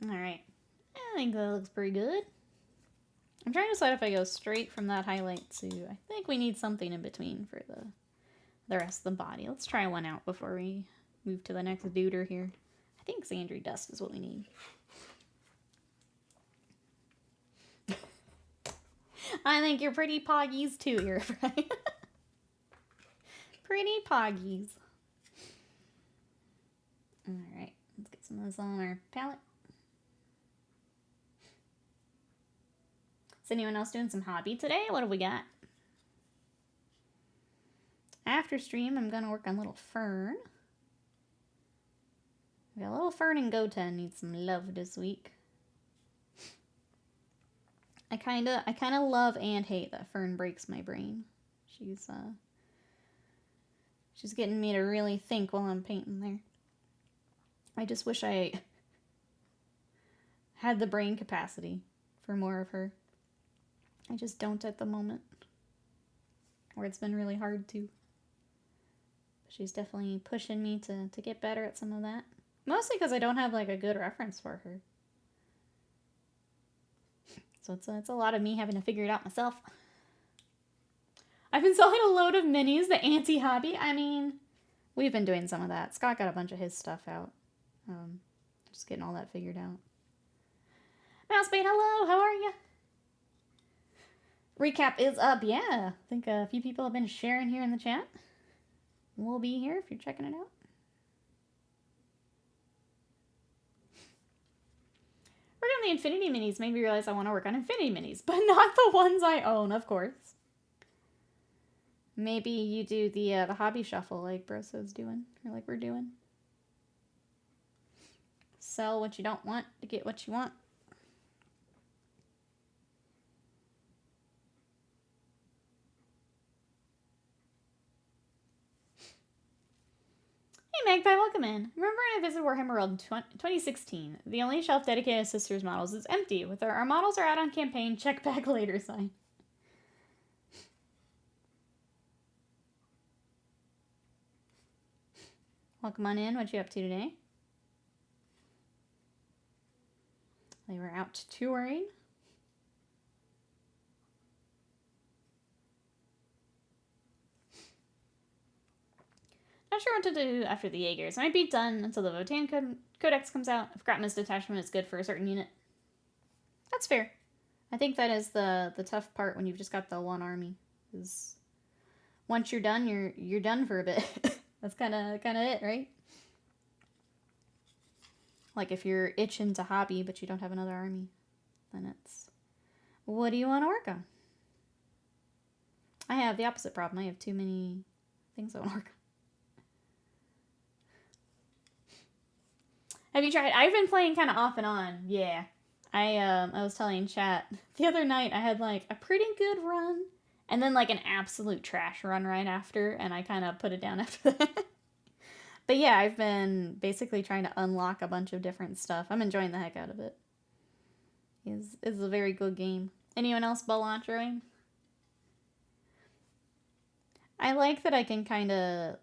Alright. I think that looks pretty good. I'm trying to decide if I go straight from that highlight to... I think we need something in between for the rest of the body. Let's try one out before we move to the next duder here. I think Sandry Dust is what we need. I think you're pretty poggies too, you're right. Pretty poggies. Alright, let's get some of this on our palette. Is anyone else doing some hobby today? What have we got? After stream, I'm going to work on Little Fern. We got Little Fern and Goten need some love this week. I kind of love and hate that Fern breaks my brain. She's getting me to really think while I'm painting there. I just wish I had the brain capacity for more of her. I just don't at the moment. Or it's been really hard to. She's definitely pushing me to get better at some of that. Mostly because I don't have like a good reference for her. So it's a lot of me having to figure it out myself. I've been selling a load of minis, the anti-hobby. I mean, we've been doing some of that. Scott got a bunch of his stuff out. Just getting all that figured out. Mousebait, hello, how are you? Recap is up, yeah. I think a few people have been sharing here in the chat. We'll be here if you're checking it out. Work on the Infinity Minis made me realize I want to work on Infinity Minis, but not the ones I own, of course. Maybe you do the hobby shuffle like Broso's doing, or like we're doing. Sell what you don't want to get what you want. Hey Magpie, welcome in. Remember when I visited Warhammer World in 2016? The only shelf dedicated to Sisters models is empty, with our models are out on campaign, check back later sign. Welcome on in, what you up to today? They were out touring. Not sure what to do after the Jaegers. I might be done until the Votan Codex comes out. If Gratman's detachment is good for a certain unit. That's fair. I think that is the tough part when you've just got the one army. Is once you're done, you're done for a bit. That's kind of it, right? Like if you're itching to hobby but you don't have another army, then it's, what do you want to work on? I have the opposite problem. I have too many things I want to work on. Have you tried? I've been playing kind of off and on. Yeah. I was telling chat the other night I had like a pretty good run and then like an absolute trash run right after, and I kind of put it down after that. But yeah, I've been basically trying to unlock a bunch of different stuff. I'm enjoying the heck out of it. It's a very good game. Anyone else Balantroing? I like that I can kind of,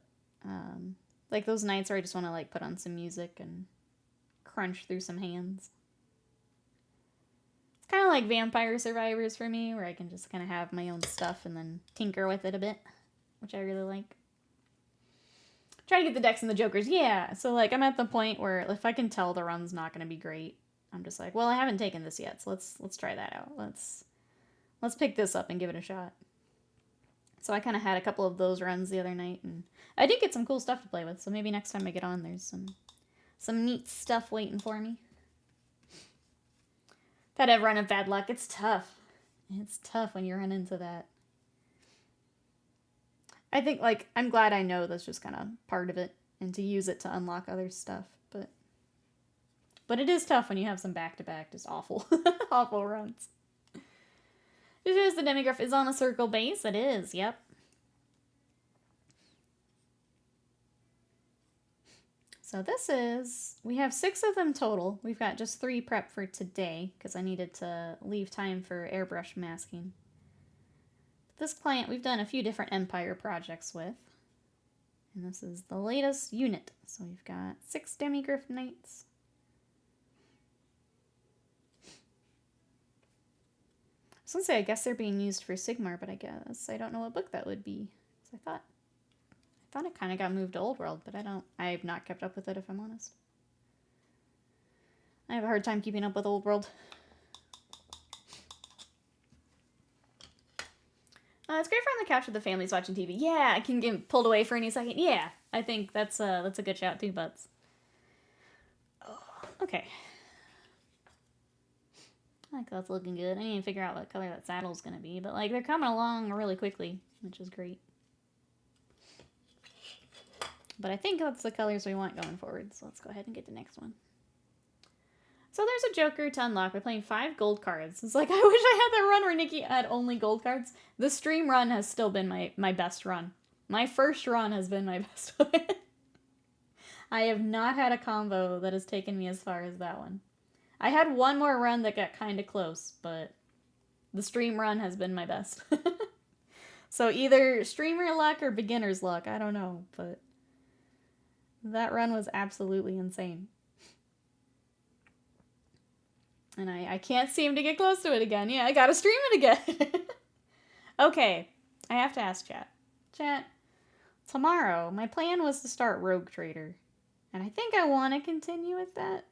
like those nights where I just want to like put on some music and crunch through some hands. It's kind of like Vampire Survivors for me, where I can just kind of have my own stuff and then tinker with it a bit, which I really like. Try to get the decks and the jokers. Yeah, so like I'm at the point where if I can tell the run's not going to be great, I'm just like, well, I haven't taken this yet, so let's try that out. Let's pick this up and give it a shot. So I kind of had a couple of those runs the other night, and I did get some cool stuff to play with, so maybe next time I get on, there's some neat stuff waiting for me. If I'd have run of bad luck, it's tough. It's tough when you run into that. I think, like, I'm glad I know that's just kind of part of it, and to use it to unlock other stuff, but it is tough when you have some back-to-back, just awful, awful runs. This is the Demigryph is on a circle base. It is, yep. So this is, we have 6 of them total. We've got just 3 prep for today, because I needed to leave time for airbrush masking. This client we've done a few different Empire projects with. And this is the latest unit. So we've got 6 Demigryph Knights. I was going to say, I guess they're being used for Sigmar, but I don't know what book that would be. So I thought it kind of got moved to Old World, but I've not kept up with it, if I'm honest. I have a hard time keeping up with Old World. It's great for on the couch with the families watching TV. Yeah, I can get pulled away for any second. Yeah, I think that's a good shout too, Butts. Oh, okay. I think that's looking good. I need to figure out what color that saddle's going to be, but like they're coming along really quickly, which is great. But I think that's the colors we want going forward, so let's go ahead and get the next one. So there's a Joker to unlock. We're playing 5 gold cards. It's like, I wish I had that run where Nikki had only gold cards. The stream run has still been my best run. My first run has been my best one. I have not had a combo that has taken me as far as that one. I had one more run that got kind of close, but the stream run has been my best. So either streamer luck or beginner's luck, I don't know, but that run was absolutely insane. And I can't seem to get close to it again. Yeah, I gotta stream it again. Okay, I have to ask chat. Chat, tomorrow, my plan was to start Rogue Trader. And I think I want to continue with that.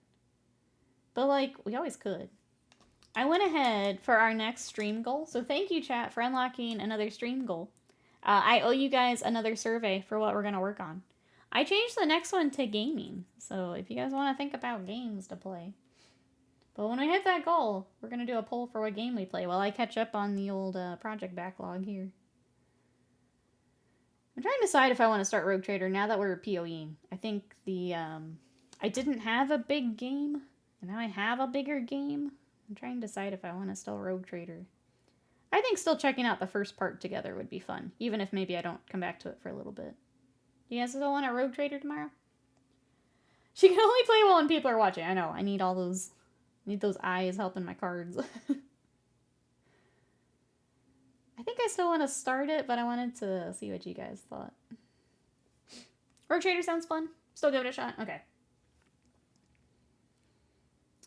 But, like, we always could. I went ahead for our next stream goal. So thank you, chat, for unlocking another stream goal. I owe you guys another survey for what we're going to work on. I changed the next one to gaming. So if you guys want to think about games to play. But when we hit that goal, we're going to do a poll for what game we play while I catch up on the old project backlog here. I'm trying to decide if I want to start Rogue Trader now that we're PoEing. I think I didn't have a big game, and now I have a bigger game. I'm trying to decide if I want to still Rogue Trader. I think still checking out the first part together would be fun, even if maybe I don't come back to it for a little bit. You guys still want a Rogue Trader tomorrow? She can only play well when people are watching. I know, I need all those... need those eyes helping my cards. I think I still want to start it, but I wanted to see what you guys thought. Rogue Trader sounds fun. Still give it a shot? Okay.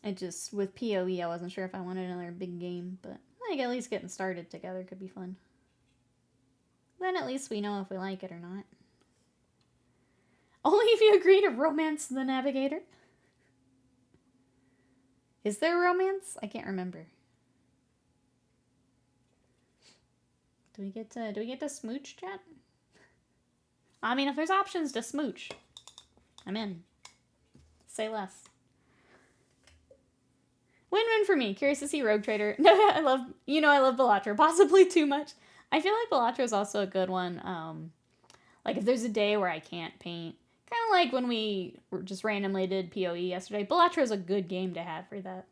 I just, with PoE, I wasn't sure if I wanted another big game, but I think at least getting started together could be fun. Then at least we know if we like it or not. Only if you agree to romance the navigator. Is there romance? I can't remember. Do we get to smooch, chat? I mean, if there's options to smooch, I'm in. Say less. Win-win for me. Curious to see Rogue Trader. No, I love Balatro, possibly too much. I feel like Balatro is also a good one. Like if there's a day where I can't paint, kind of like when we just randomly did PoE yesterday, Balatro is a good game to have for that.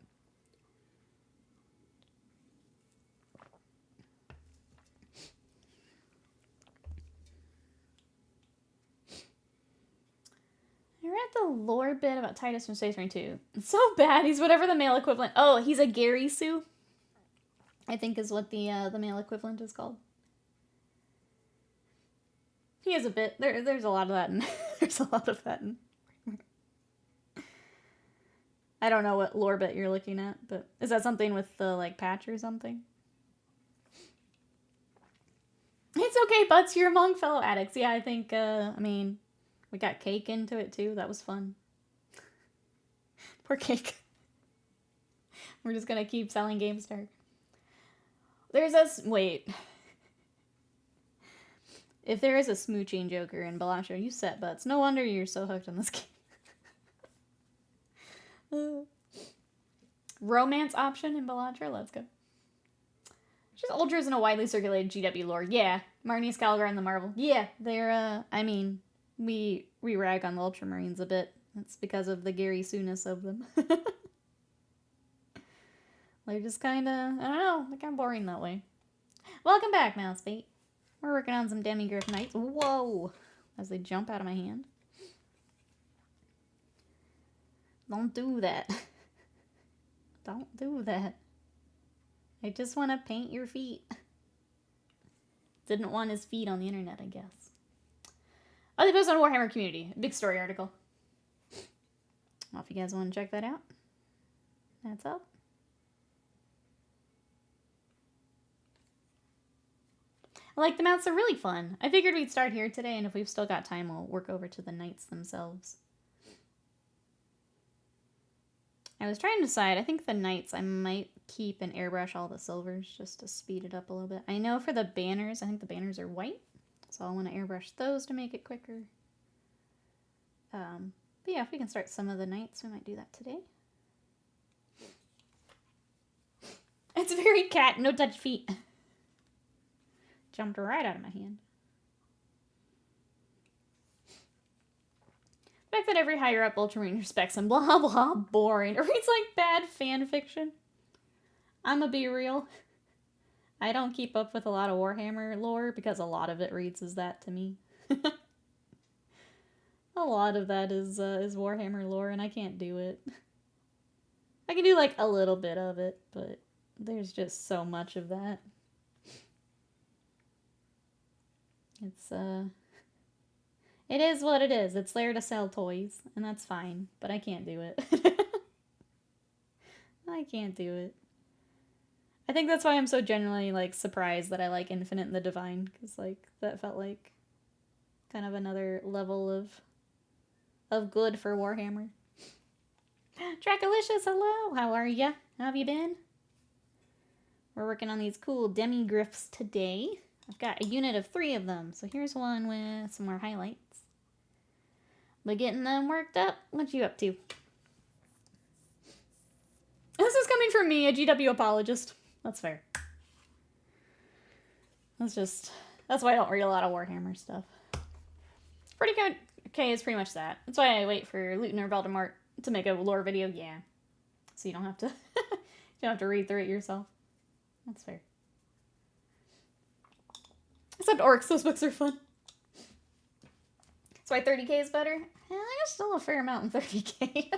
I read the lore bit about Titus from Space Marine 2. It's so bad. He's whatever the male equivalent. Oh, he's a Gary Sue, I think is what the male equivalent is called. He is a bit. There's a lot of that in. There's a lot of that in. I don't know what lore bit you're looking at, but is that something with the like patch or something? It's okay, Butts. You're among fellow addicts. Yeah, I think. I mean. We got Cake into it, too. That was fun. Poor Cake. We're just gonna keep selling GameStar. There's a... Wait. If there is a smooching Joker in Balatro, you set Butts. No wonder you're so hooked on this game. Romance option in Balatro? Let's go. Just Ultras in a widely circulated GW lore. Yeah. Marnie, Skalgar, and the Marvel. Yeah, they're, I mean... We rag on the Ultramarines a bit. It's because of the Gary Sooness of them. They're just kind of, I don't know, they're kind of boring that way. Welcome back, Mousebait. We're working on some Demigryph Knights. Whoa! As they jump out of my hand. Don't do that. Don't do that. I just want to paint your feet. Didn't want his feet on the internet, I guess. Oh, they posted on Warhammer Community. A big story article. Well, if you guys want to check that out. That's up. I like the mounts. They're really fun. I figured we'd start here today, and if we've still got time, we'll work over to the knights themselves. I was trying to decide. I think the knights, I might keep and airbrush all the silvers just to speed it up a little bit. I know for the banners, I think the banners are white. So I want to airbrush those to make it quicker. But yeah, if we can start some of the knights, we might do that today. It's very cat, no touch feet. Jumped right out of my hand. The fact that every higher up Ultramarine respects him, blah blah, boring. It reads like bad fan fiction. I'ma be real. I don't keep up with a lot of Warhammer lore because a lot of it reads as that to me. A lot of that is Warhammer lore, and I can't do it. I can do like a little bit of it, but there's just so much of that. It's it is what it is. It's there to sell toys, and that's fine, but I can't do it. I can't do it. I think that's why I'm so genuinely, like, surprised that I like Infinite and the Divine, because, like, that felt like kind of another level of good for Warhammer. Dracolicious, hello! How are ya? How have you been? We're working on these cool Demigryphs today. I've got a unit of 3 of them, so here's one with some more highlights. But getting them worked up, what you up to? This is coming from me, a GW apologist. That's fair. That's why I don't read a lot of Warhammer stuff. Pretty good. Okay, it's pretty much that. That's why I wait for Luton or Voldemort to make a lore video. Yeah. So you don't have to, you don't have to read through it yourself. That's fair. Except Orcs, those books are fun. That's why 30k is better. There's still a fair amount in 30k.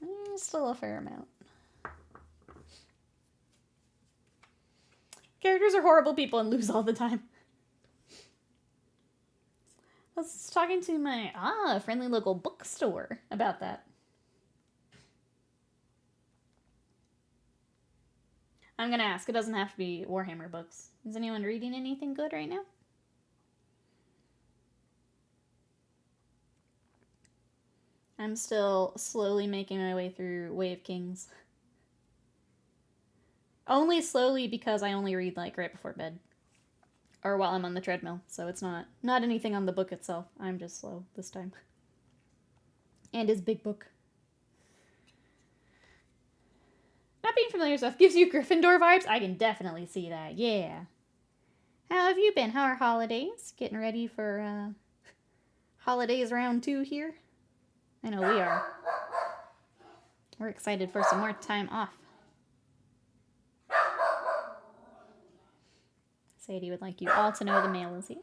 There's still a fair amount. Characters are horrible people and lose all the time. I was talking to my friendly local bookstore about that. I'm gonna ask. It doesn't have to be Warhammer books. Is anyone reading anything good right now? I'm still slowly making my way through Way of Kings. Only slowly because I only read, like, right before bed. Or while I'm on the treadmill, so it's not anything on the book itself. I'm just slow this time. And his big book. being familiar stuff gives you Gryffindor vibes. I can definitely see that. Yeah. How have you been? How are holidays? Getting ready for holidays round 2 here? I know we are. We're excited for some more time off. Sadie would like you all to know the mail is here.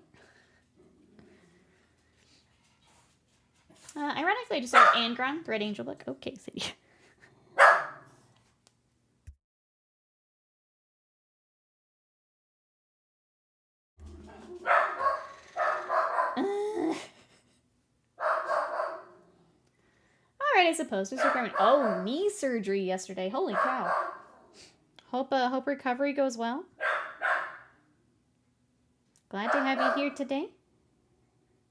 Ironically, I just saw Angron, the Red Angel book. Okay, Sadie. Alright, I suppose. There's requirement. Oh, knee surgery yesterday. Holy cow. Hope recovery goes well. Glad to have you here today.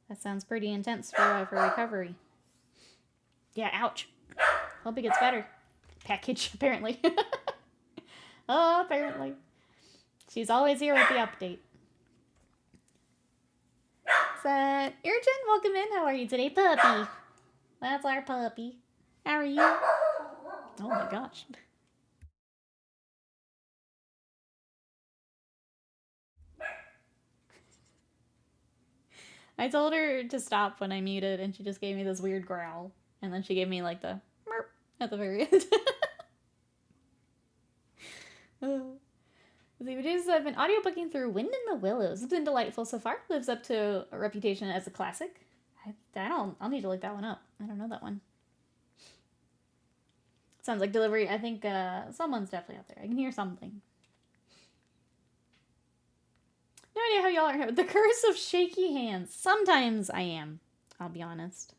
That sounds pretty intense for recovery. Yeah, ouch. Hope it gets better. Package, apparently. Oh, apparently. She's always here with the update. So, Urchin, welcome in. How are you today? Puppy. That's our puppy. How are you? Oh my gosh. I told her to stop when I muted, and she just gave me this weird growl. And then she gave me, like, the merp at the very end. I've been audiobooking through Wind in the Willows. It's been delightful so far. Lives up to a reputation as a classic. I'll need to look that one up. I don't know that one. Sounds like delivery. I think someone's definitely out there. I can hear something. No idea how y'all are. The curse of shaky hands. Sometimes I am. I'll be honest.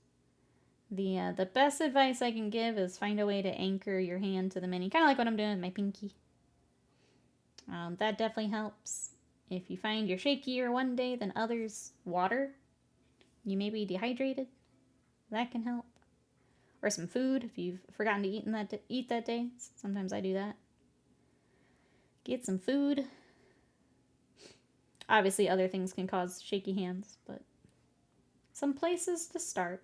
The best advice I can give is find a way to anchor your hand to the mini. Kind of like what I'm doing with my pinky. That definitely helps. If you find you're shakier one day than others, water. You may be dehydrated. That can help. Or some food if you've forgotten to eat that day. Sometimes I do that. Get some food. Obviously other things can cause shaky hands, but some places to start.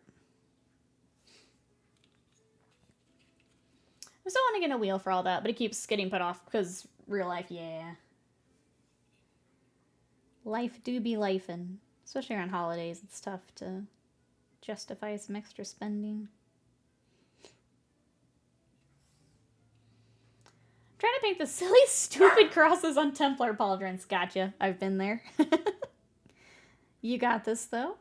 I still want to get a wheel for all that, but it keeps getting put off because real life, yeah. Life do be lifin'. Especially around holidays, it's tough to justify some extra spending. I'm trying to paint the silly, stupid crosses on Templar pauldrons. Gotcha. I've been there. You got this, though.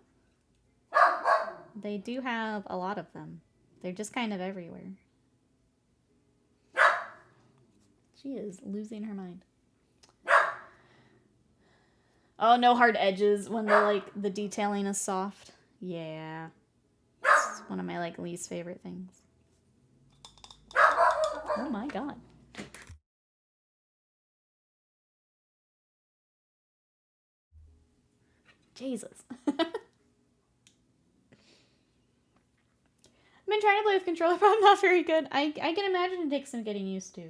They do have a lot of them. They're just kind of everywhere. She is losing her mind. Oh, no hard edges when the detailing is soft. Yeah. It's one of my, least favorite things. Oh my god. Jesus. I've been trying to play with controller, but I'm not very good. I can imagine it takes some getting used to.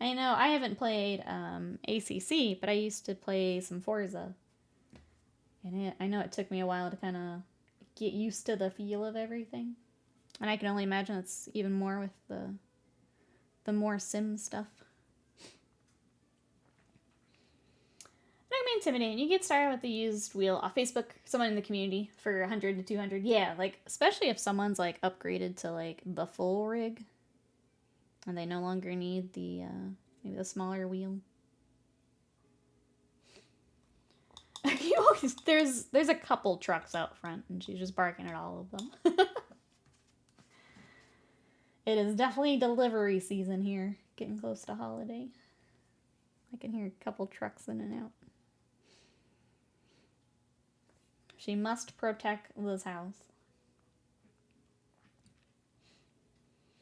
I know, I haven't played ACC, but I used to play some Forza. And I know it took me a while to kind of get used to the feel of everything. And I can only imagine it's even more with the more sim stuff. Not gonna be intimidating. You get started with the used wheel off Facebook, someone in the community for 100 to 200. Yeah, especially if someone's upgraded to the full rig. And they no longer need the, maybe the smaller wheel. There's a couple trucks out front, and she's just barking at all of them. It is definitely delivery season here. Getting close to holiday. I can hear a couple trucks in and out. She must protect this house.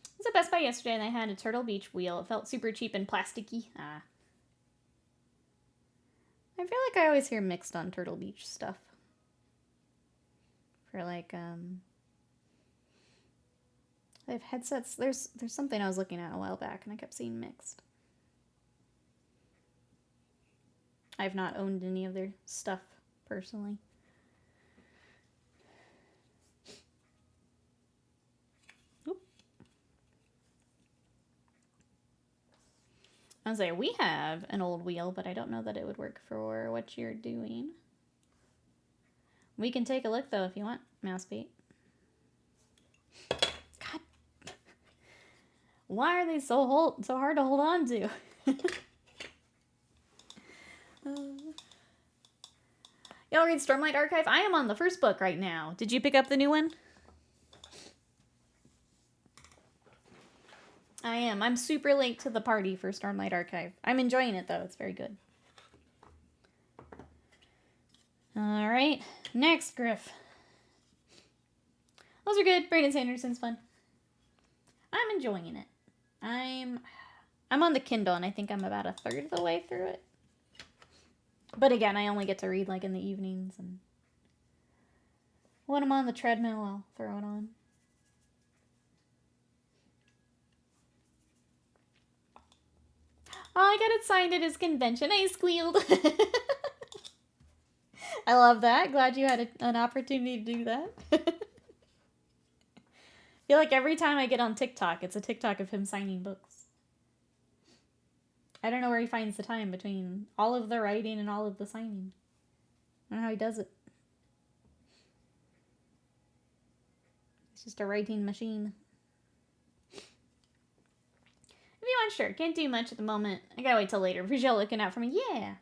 I was at Best Buy yesterday and I had a Turtle Beach wheel. It felt super cheap and plasticky. I feel like I always hear mixed on Turtle Beach stuff. For they have headsets. There's something I was looking at a while back and I kept seeing mixed. I've not owned any of their stuff personally. Oop. I was like, we have an old wheel, but I don't know that it would work for what you're doing. We can take a look, though, if you want, Mousebait. God. Why are they so hard to hold on to? Y'all read Stormlight Archive? I am on the first book right now. Did you pick up the new one? I am. I'm super late to the party for Stormlight Archive. I'm enjoying it, though. It's very good. All right. Next, Griff. Those are good. Brandon Sanderson's fun. I'm enjoying it. I'm on the Kindle, and I think I'm about a third of the way through it. But again, I only get to read, like, in the evenings, and when I'm on the treadmill, I'll throw it on. Oh, I got it signed at his convention. I squealed. I love that. Glad you had an opportunity to do that. I feel like every time I get on TikTok, it's a TikTok of him signing books. I don't know where he finds the time between all of the writing and all of the signing. I don't know how he does it. It's just a writing machine. If you want, sure. Can't do much at the moment. I gotta wait till later. Appreciate you looking out for me. Yeah.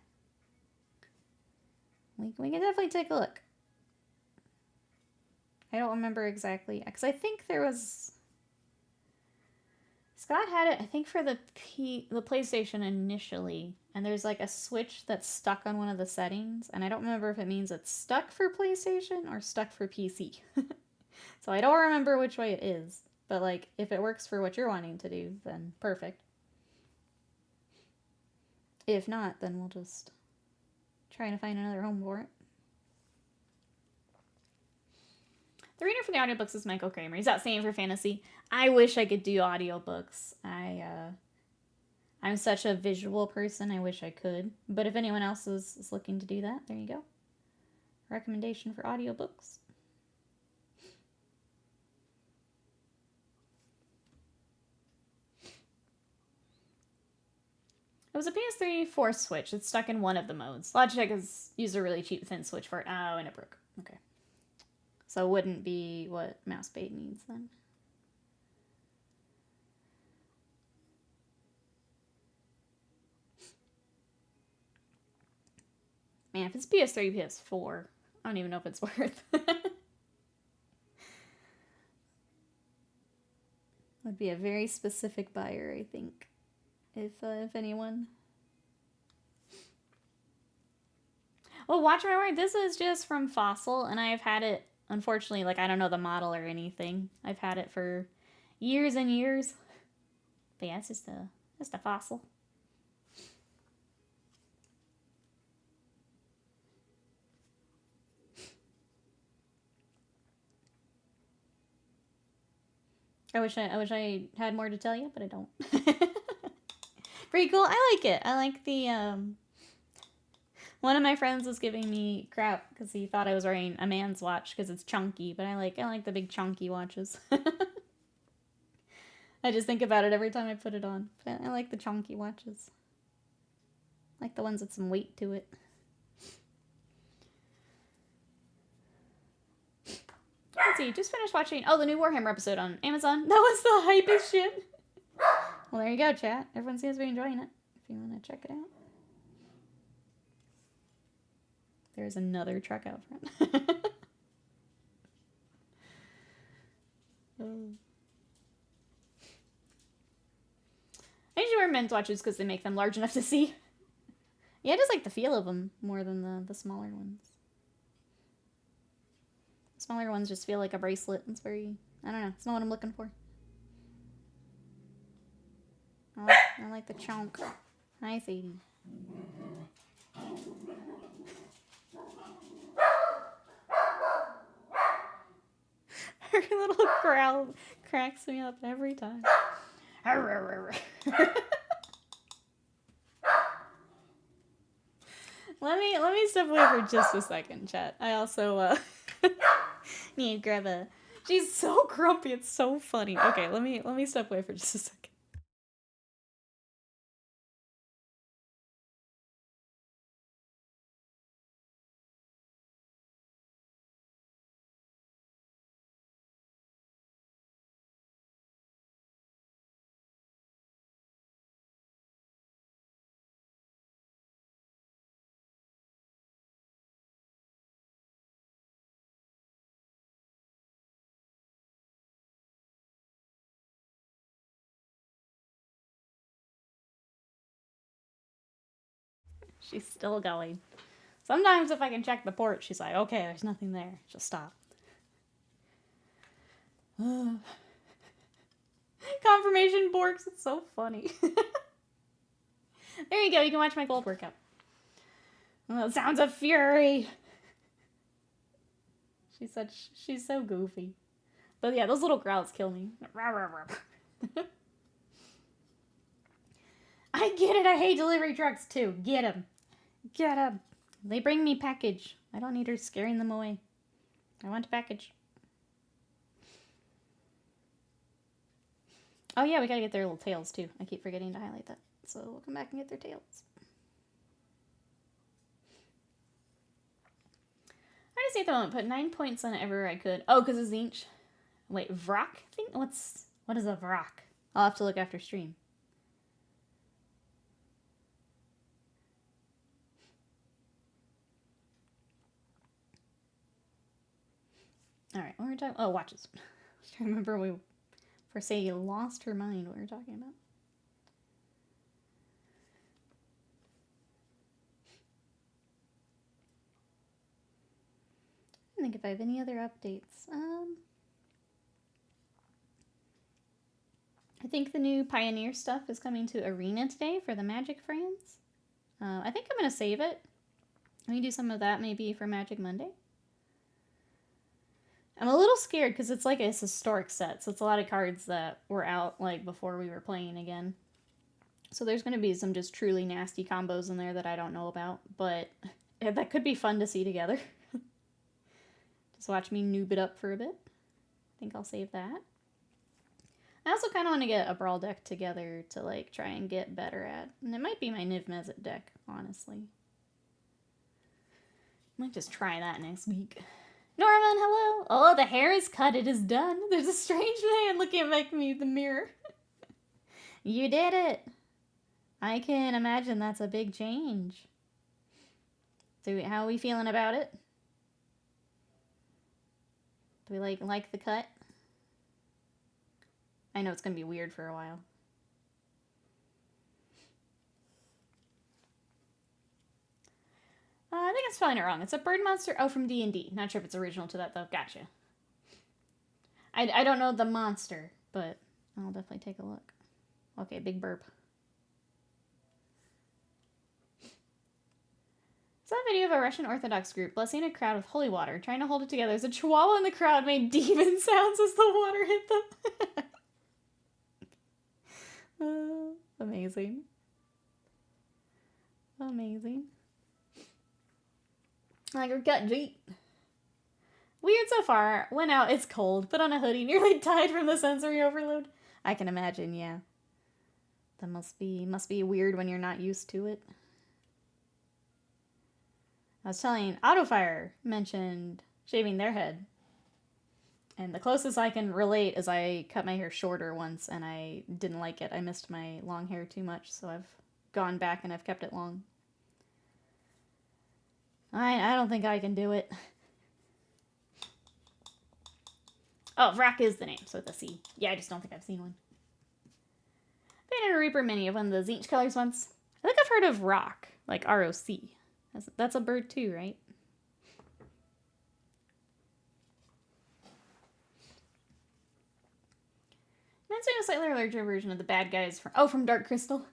We can definitely take a look. I don't remember exactly. Because I think there was... Scott had it, I think, for the PlayStation initially. And there's like a switch that's stuck on one of the settings. And I don't remember if it means it's stuck for PlayStation or stuck for PC. So I don't remember which way it is. But, like, if it works for what you're wanting to do, then perfect. If not, then we'll just try to find another home for it. The reader for the audiobooks is Michael Kramer. He's out saying for fantasy. I wish I could do audiobooks. I'm such a visual person, I wish I could. But if anyone else is looking to do that, there you go. Recommendation for audiobooks. It was a PS3 Force switch. It's stuck in one of the modes. Logitech has used a really cheap thin switch for it. Oh, and it broke. Okay. So it wouldn't be what Mousebait needs then. Man, if it's PS3, PS4, I don't even know if it's worth. Would be a very specific buyer, I think. If anyone. Well, watch my word. This is just from Fossil, and I've had it, unfortunately, like, I don't know the model or anything. I've had it for years and years. But yeah, it's just a Fossil. I wish I had more to tell you, but I don't. Pretty cool. I like it. I like the, one of my friends was giving me crap because he thought I was wearing a man's watch because it's chunky, but I like the big chunky watches. I just think about it every time I put it on. But I like the chunky watches. I like the ones with some weight to it. Let's see, just finished watching, the new Warhammer episode on Amazon. That was the hypest shit. Well, there you go, chat. Everyone seems to be enjoying it, if you want to check it out. There's another truck out front. I usually wear men's watches because they make them large enough to see. Yeah, I just like the feel of them more than the smaller ones. Smaller ones just feel like a bracelet. It's very, I don't know, it's not what I'm looking for. I like the chunk. Hi, Sadie. Her little growl cracks me up every time. Let me step away for just a second, chat. I also need to grab a. She's so grumpy. It's so funny. Okay, let me step away for just a second. She's still going. Sometimes if I can check the port, she's like, okay, there's nothing there. She'll stop. Confirmation Borks. It's so funny. There you go. You can watch my gold workout. Oh, Sounds of Fury. She's so goofy. But yeah, those little growls kill me. I get it. I hate delivery trucks too. Get them. Get them. They bring me package. I don't need her scaring them away. I want a package. Oh yeah, we gotta get their little tails too. I keep forgetting to highlight that. So we'll come back and get their tails. I just hate the moment. Put 9 points on it everywhere I could. Oh, because it's Zinch. Wait, Vrak? What is a Vrak? I'll have to look after stream. Alright, what were we talking? Oh, watches. I was trying to remember for say you lost her mind what we were talking about. I think if I have any other updates. I think the new Pioneer stuff is coming to Arena today for the Magic friends. I think I'm going to save it. Let me do some of that maybe for Magic Monday. I'm a little scared because it's like a historic set, so it's a lot of cards that were out like before we were playing again. So there's going to be some just truly nasty combos in there that I don't know about, but that could be fun to see together. Just watch me noob it up for a bit. I think I'll save that. I also kind of want to get a Brawl deck together to like try and get better at. And it might be my Niv Mizzet deck, honestly. Might just try that next week. Norman, hello! Oh, the hair is cut. It is done. There's a strange man looking at me in the mirror. You did it! I can imagine that's a big change. So how are we feeling about it? Do we like the cut? I know it's going to be weird for a while. I think I'm spelling it wrong. It's a bird monster. Oh, from D&D. Not sure if it's original to that, though. Gotcha. I don't know the monster, but I'll definitely take a look. Okay, big burp. Saw a video of a Russian Orthodox group blessing a crowd with holy water, trying to hold it together as a chihuahua in the crowd made demon sounds as the water hit them. Amazing. Amazing. Like her gut deep. Weird so far. Went out, it's cold. Put on a hoodie, nearly died from the sensory overload. I can imagine, yeah. That must be weird when you're not used to it. I was telling Autofire mentioned shaving their head. And the closest I can relate is I cut my hair shorter once and I didn't like it. I missed my long hair too much, so I've gone back and I've kept it long. I don't think I can do it. Oh, Vrak is the name, so with a C. Yeah, I just don't think I've seen one. Painted a Reaper mini of one of the Zinch colors once. I think I've heard of Rock, like R-O-C. That's a bird too, right? Reminds me of a slightly larger version of the bad guys from Dark Crystal.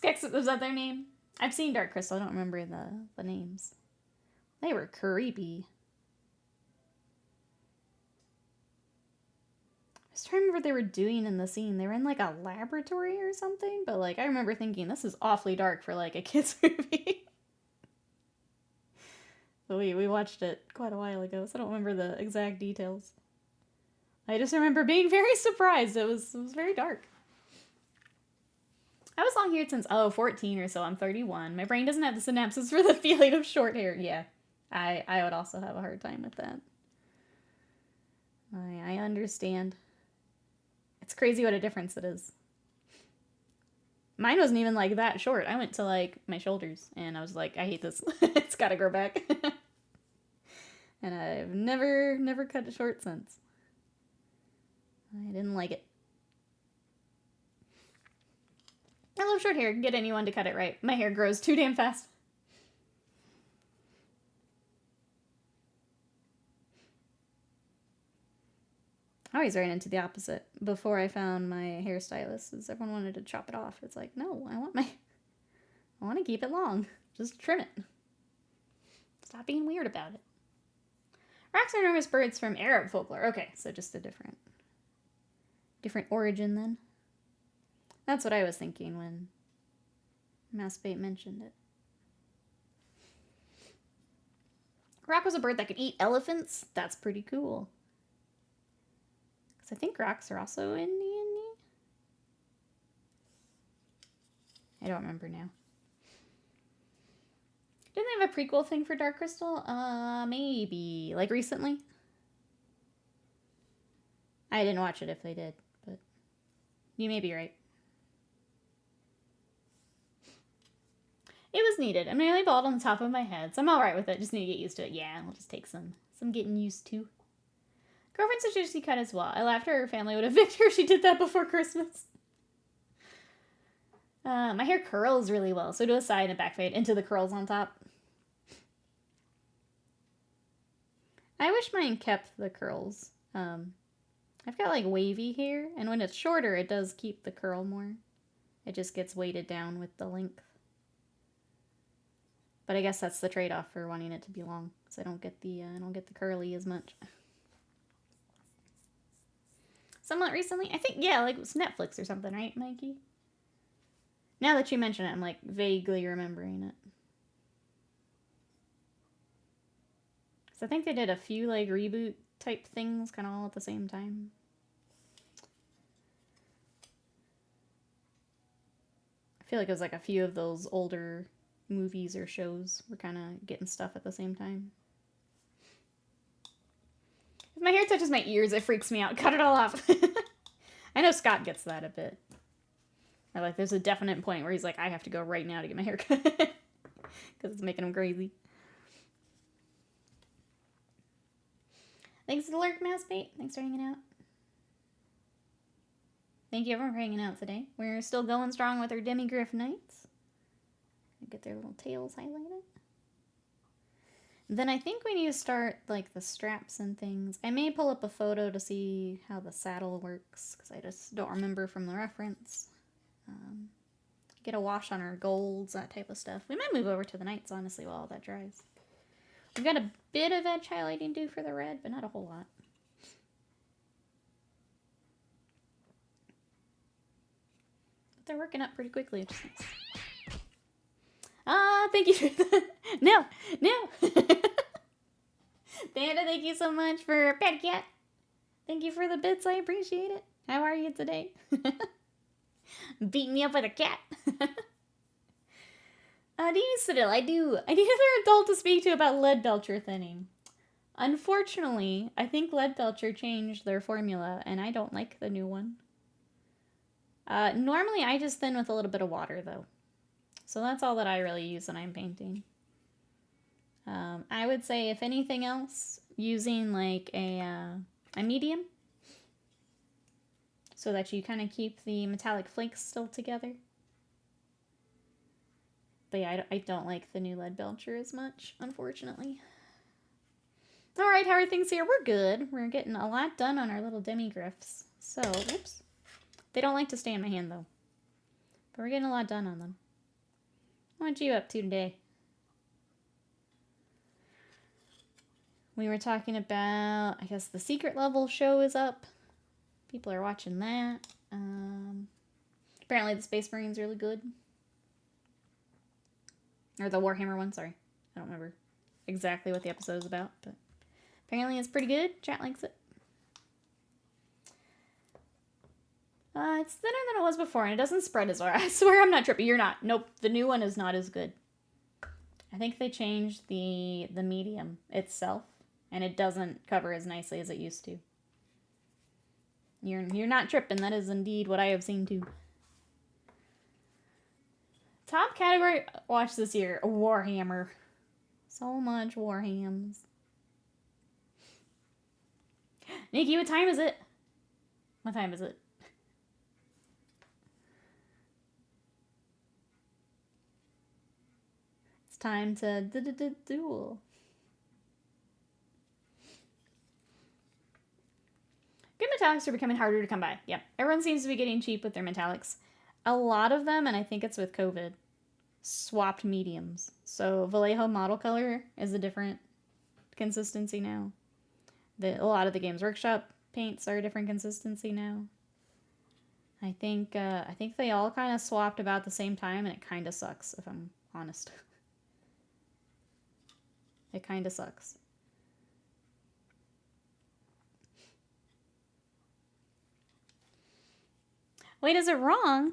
Skex, was that their name? I've seen Dark Crystal, I don't remember the names. They were creepy. I was trying to remember what they were doing in the scene. They were in like a laboratory or something, but like I remember thinking this is awfully dark for like a kid's movie. But we watched it quite a while ago, so I don't remember the exact details. I just remember being very surprised. It was very dark. I was long haired since 14 or so. I'm 31. My brain doesn't have the synapses for the feeling of short hair. Yeah, I would also have a hard time with that. I understand. It's crazy what a difference it is. Mine wasn't even like that short. I went to like my shoulders and I was like, I hate this. It's gotta grow back. And I've never cut it short since. I didn't like it. Hello, love short hair. Get anyone to cut it right. My hair grows too damn fast. I always ran into the opposite before I found my hairstylist, is everyone wanted to chop it off. It's like, no, I want to keep it long. Just trim it. Stop being weird about it. Rocks are enormous birds from Arab folklore. Okay, so just a different origin then. That's what I was thinking when Mousebait mentioned it. Rock was a bird that could eat elephants. That's pretty cool. Because I think rocks are also in D&D. I don't remember now. Didn't they have a prequel thing for Dark Crystal? Maybe. Like recently? I didn't watch it if they did, but you may be right. It was needed. I'm nearly bald on the top of my head, so I'm alright with it. Just need to get used to it. Yeah, it'll just take some getting used to. Girlfriend's a juicy cut as well. I laughed her family would evict her. She did that before Christmas. My hair curls really well, so do a side and back fade into the curls on top. I wish mine kept the curls. I've got like wavy hair, and when it's shorter, it does keep the curl more. It just gets weighted down with the length. But I guess that's the trade-off for wanting it to be long, so I don't get the curly as much. Somewhat recently, I think, yeah, like it was Netflix or something, right, Mikey? Now that you mention it, I'm like vaguely remembering it. So I think they did a few like reboot type things kind of all at the same time. I feel like it was like a few of those older movies or shows were kind of getting stuff at the same time. If my hair touches my ears, it freaks me out. Cut it all off. I know Scott gets that a bit. Or like there's a definite point where he's like, I have to go right now to get my hair cut. Because it's making him crazy. Thanks to the Lurk Mousebait. Thanks for hanging out. Thank you everyone for hanging out today. We're still going strong with our Demigryph Knights. Get their little tails highlighted. Then I think we need to start like the straps and things. I may pull up a photo to see how the saddle works because I just don't remember from the reference. Get a wash on our golds, that type of stuff. We might move over to the Knights honestly while all that dries. We've got a bit of edge highlighting to do for the red, but not a whole lot. But they're working up pretty quickly, which is nice. Thank you for that. No. Dana, thank you so much for Pet Cat. Thank you for the bits, I appreciate it. How are you today? Beating me up with a cat. Do you Citadel? I do. I need another adult to speak to about lead belcher thinning. Unfortunately, I think lead belcher changed their formula, and I don't like the new one. Normally, I just thin with a little bit of water, though. So that's all that I really use when I'm painting. I would say, if anything else, using like a medium. So that you kind of keep the metallic flakes still together. But yeah, I don't like the new lead belcher as much, unfortunately. Alright, how are things here? We're good. We're getting a lot done on our little demigryphs. So, oops. They don't like to stay in my hand, though. But we're getting a lot done on them. What you up to today? We were talking about, I guess, the secret level show is up. People are watching that. Apparently the Space Marine's really good. Or the Warhammer one, sorry. I don't remember exactly what the episode is about, but apparently it's pretty good. Chat likes it. It's thinner than it was before, and it doesn't spread as well. I swear I'm not tripping. You're not. Nope, the new one is not as good. I think they changed the medium itself, and it doesn't cover as nicely as it used to. You're not tripping. That is indeed what I have seen too. Top category watch this year, Warhammer. So much Warhams. Nikki, what time is it? What time is it? time to duel. Good metallics are becoming harder to come by. Yep. Everyone seems to be getting cheap with their metallics. A lot of them, and I think it's with COVID, swapped mediums. So Vallejo model color is a different consistency now. A lot of the Games Workshop paints are a different consistency now. I think they all kind of swapped about the same time, and it kind of sucks, if I'm honest. It kind of sucks. Wait, is it wrong?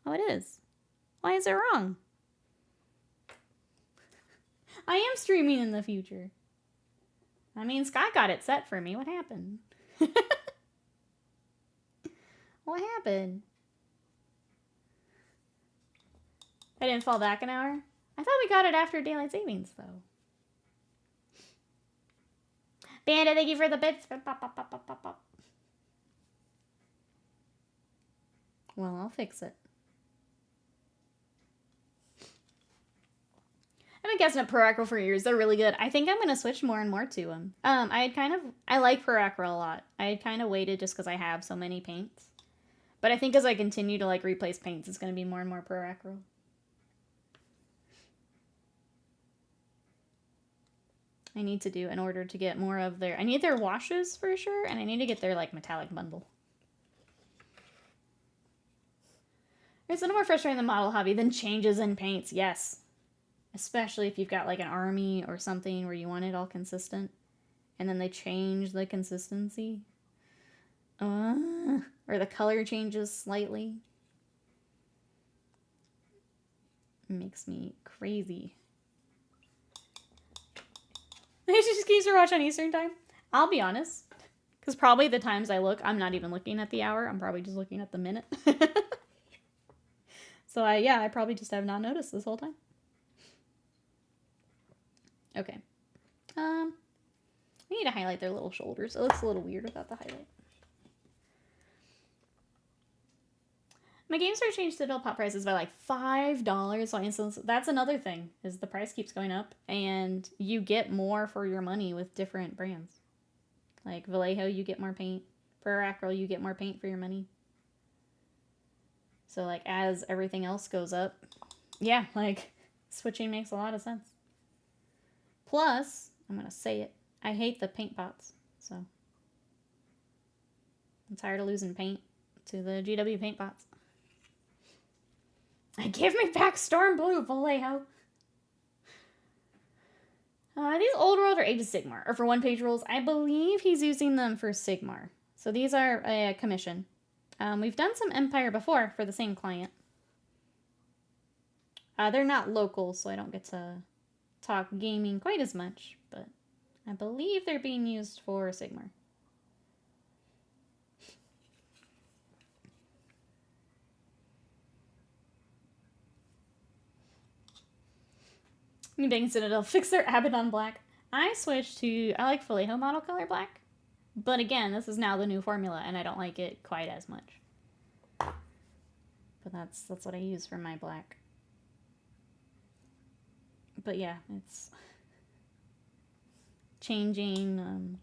Oh, it is. Why is it wrong? I am streaming in the future. I mean, Sky got it set for me. What happened? What happened? I didn't fall back an hour? I thought we got it after Daylight Savings, though. Panda, thank you for the bits. Pop, pop, pop, pop, pop, pop. Well, I'll fix it. I've been guessing at Pro Acro for years. They're really good. I think I'm going to switch more and more to them. I like Pro Acro a lot. I had kind of waited just because I have so many paints. But I think as I continue to, like, replace paints, it's going to be more and more Pro Acro. I need to do in order to get more of their... I need their washes for sure, and I need to get their, like, metallic bundle. It's a little more frustrating than model hobby than changes in paints, yes. Especially if you've got, like, an army or something where you want it all consistent. And then they change the consistency. Or the color changes slightly. It makes me crazy. Just keeps her watch on Eastern time. I'll be honest. Because probably the times I look, I'm not even looking at the hour. I'm probably just looking at the minute. So I probably just have not noticed this whole time. Okay. We need to highlight their little shoulders. It looks a little weird without the highlight. My GameStop changed Citadel pop prices by like $5. So that's another thing, is the price keeps going up, and you get more for your money with different brands. Like Vallejo, you get more paint. Per Acro, you get more paint for your money. So like as everything else goes up, yeah, like switching makes a lot of sense. Plus, I'm gonna say it, I hate the paint pots, so I'm tired of losing paint to the GW paint pots. Give me back Storm Blue, Vallejo. These Old World or Age of Sigmar are for one-page rules. I believe he's using them for Sigmar. So these are a commission. We've done some Empire before for the same client. They're not local, so I don't get to talk gaming quite as much, but I believe they're being used for Sigmar. New Bacon Citadel, fix their Abaddon black. I switched to, I like Vallejo model color black, but again, this is now the new formula, and I don't like it quite as much. But that's what I use for my black. But yeah, it's changing.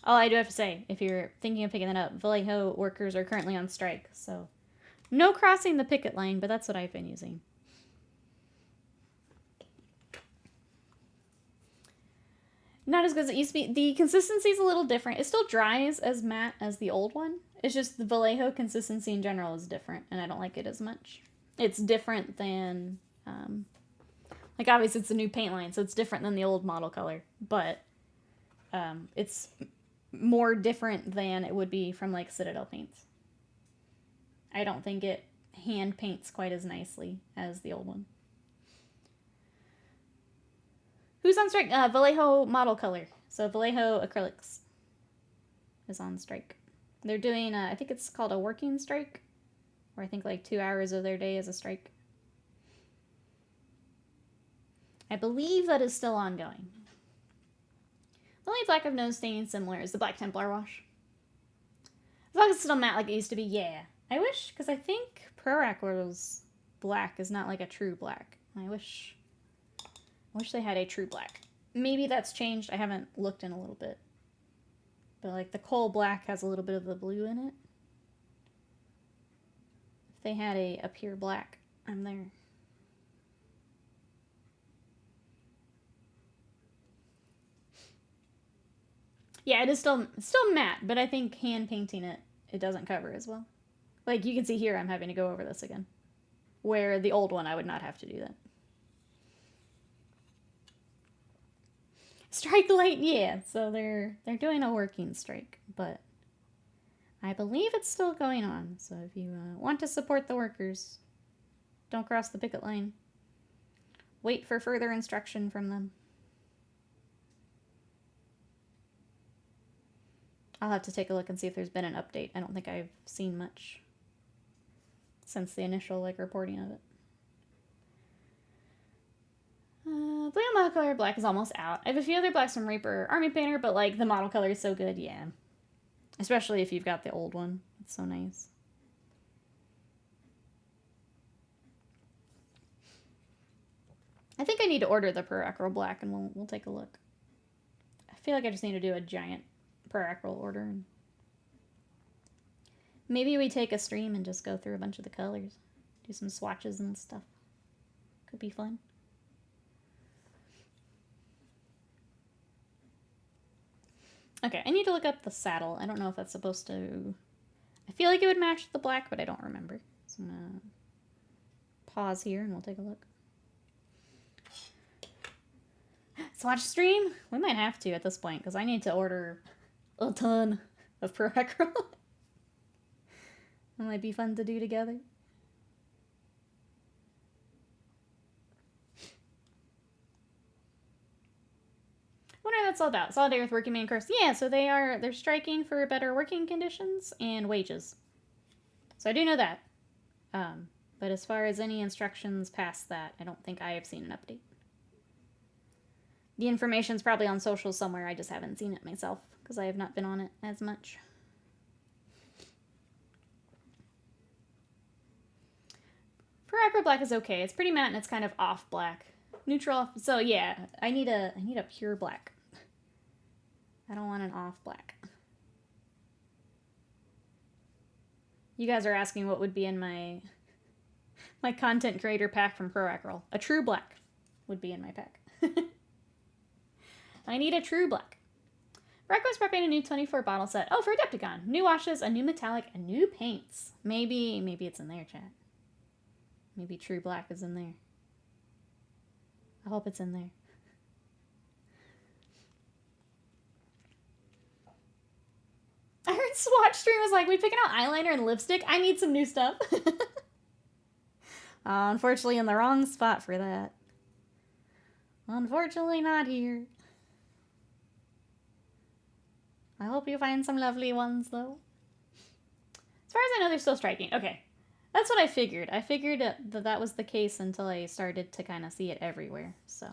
Oh, I do have to say, if you're thinking of picking that up, Vallejo workers are currently on strike, so no crossing the picket line, but that's what I've been using. Not as good as it used to be. The consistency is a little different. It still dries as matte as the old one. It's just the Vallejo consistency in general is different, and I don't like it as much. It's different than, like obviously it's a new paint line, so it's different than the old model color, but it's more different than it would be from like Citadel paints. I don't think it hand paints quite as nicely as the old one. Who's on strike? Vallejo model color. So Vallejo acrylics is on strike. They're doing, I think it's called a working strike, where I think like 2 hours of their day is a strike. I believe that is still ongoing. The only black I've noticed staying similar is the Black Templar wash. As long as it's still matte like it used to be, yeah. I wish, because I think Pro Acro's black is not like a true black. I wish they had a true black. Maybe that's changed. I haven't looked in a little bit. But like the coal black has a little bit of the blue in it. If they had a pure black, I'm there. Yeah, it is still matte, but I think hand painting it doesn't cover as well. Like you can see here, I'm having to go over this again. Where the old one, I would not have to do that. Strike light, yeah. So they're doing a working strike, but I believe it's still going on. So if you want to support the workers, don't cross the picket line. Wait for further instruction from them. I'll have to take a look and see if there's been an update. I don't think I've seen much since the initial reporting of it. Blue model color black is almost out. I have a few other blacks from Reaper Army Painter, but like the model color is so good, yeah. Especially if you've got the old one. It's so nice. I think I need to order the Per Acro black and we'll take a look. I feel like I just need to do a giant Per Acro order. Maybe we take a stream and just go through a bunch of the colors. Do some swatches and stuff. Could be fun. Okay, I need to look up the saddle. I don't know if that's supposed to... I feel like it would match the black, but I don't remember. So I'm going to pause here and we'll take a look. Swatch stream? We might have to at this point, because I need to order a ton of Per Acro. That might be fun to do together. What are that's all about? Solidarity with working man curse. Yeah, so they're striking for better working conditions and wages. So I do know that. But as far as any instructions past that, I don't think I have seen an update. The information's probably on social somewhere, I just haven't seen it myself, because I have not been on it as much. Per Acro black is okay. It's pretty matte and it's kind of off black. Neutral, so yeah, I need a pure black. I don't want an off black. You guys are asking what would be in my content creator pack from Per Acro. A true black would be in my pack. I need a true black. Recko's prepping a new 24 bottle set. Oh, for Adepticon. New washes, a new metallic, and new paints. Maybe it's in there, chat. Maybe true black is in there. I hope it's in there. I heard Swatch Stream was like, we picking out eyeliner and lipstick? I need some new stuff. Unfortunately, in the wrong spot for that. Unfortunately, not here. I hope you find some lovely ones, though. As far as I know, they're still striking. Okay. That's what I figured. I figured that was the case until I started to kind of see it everywhere, so.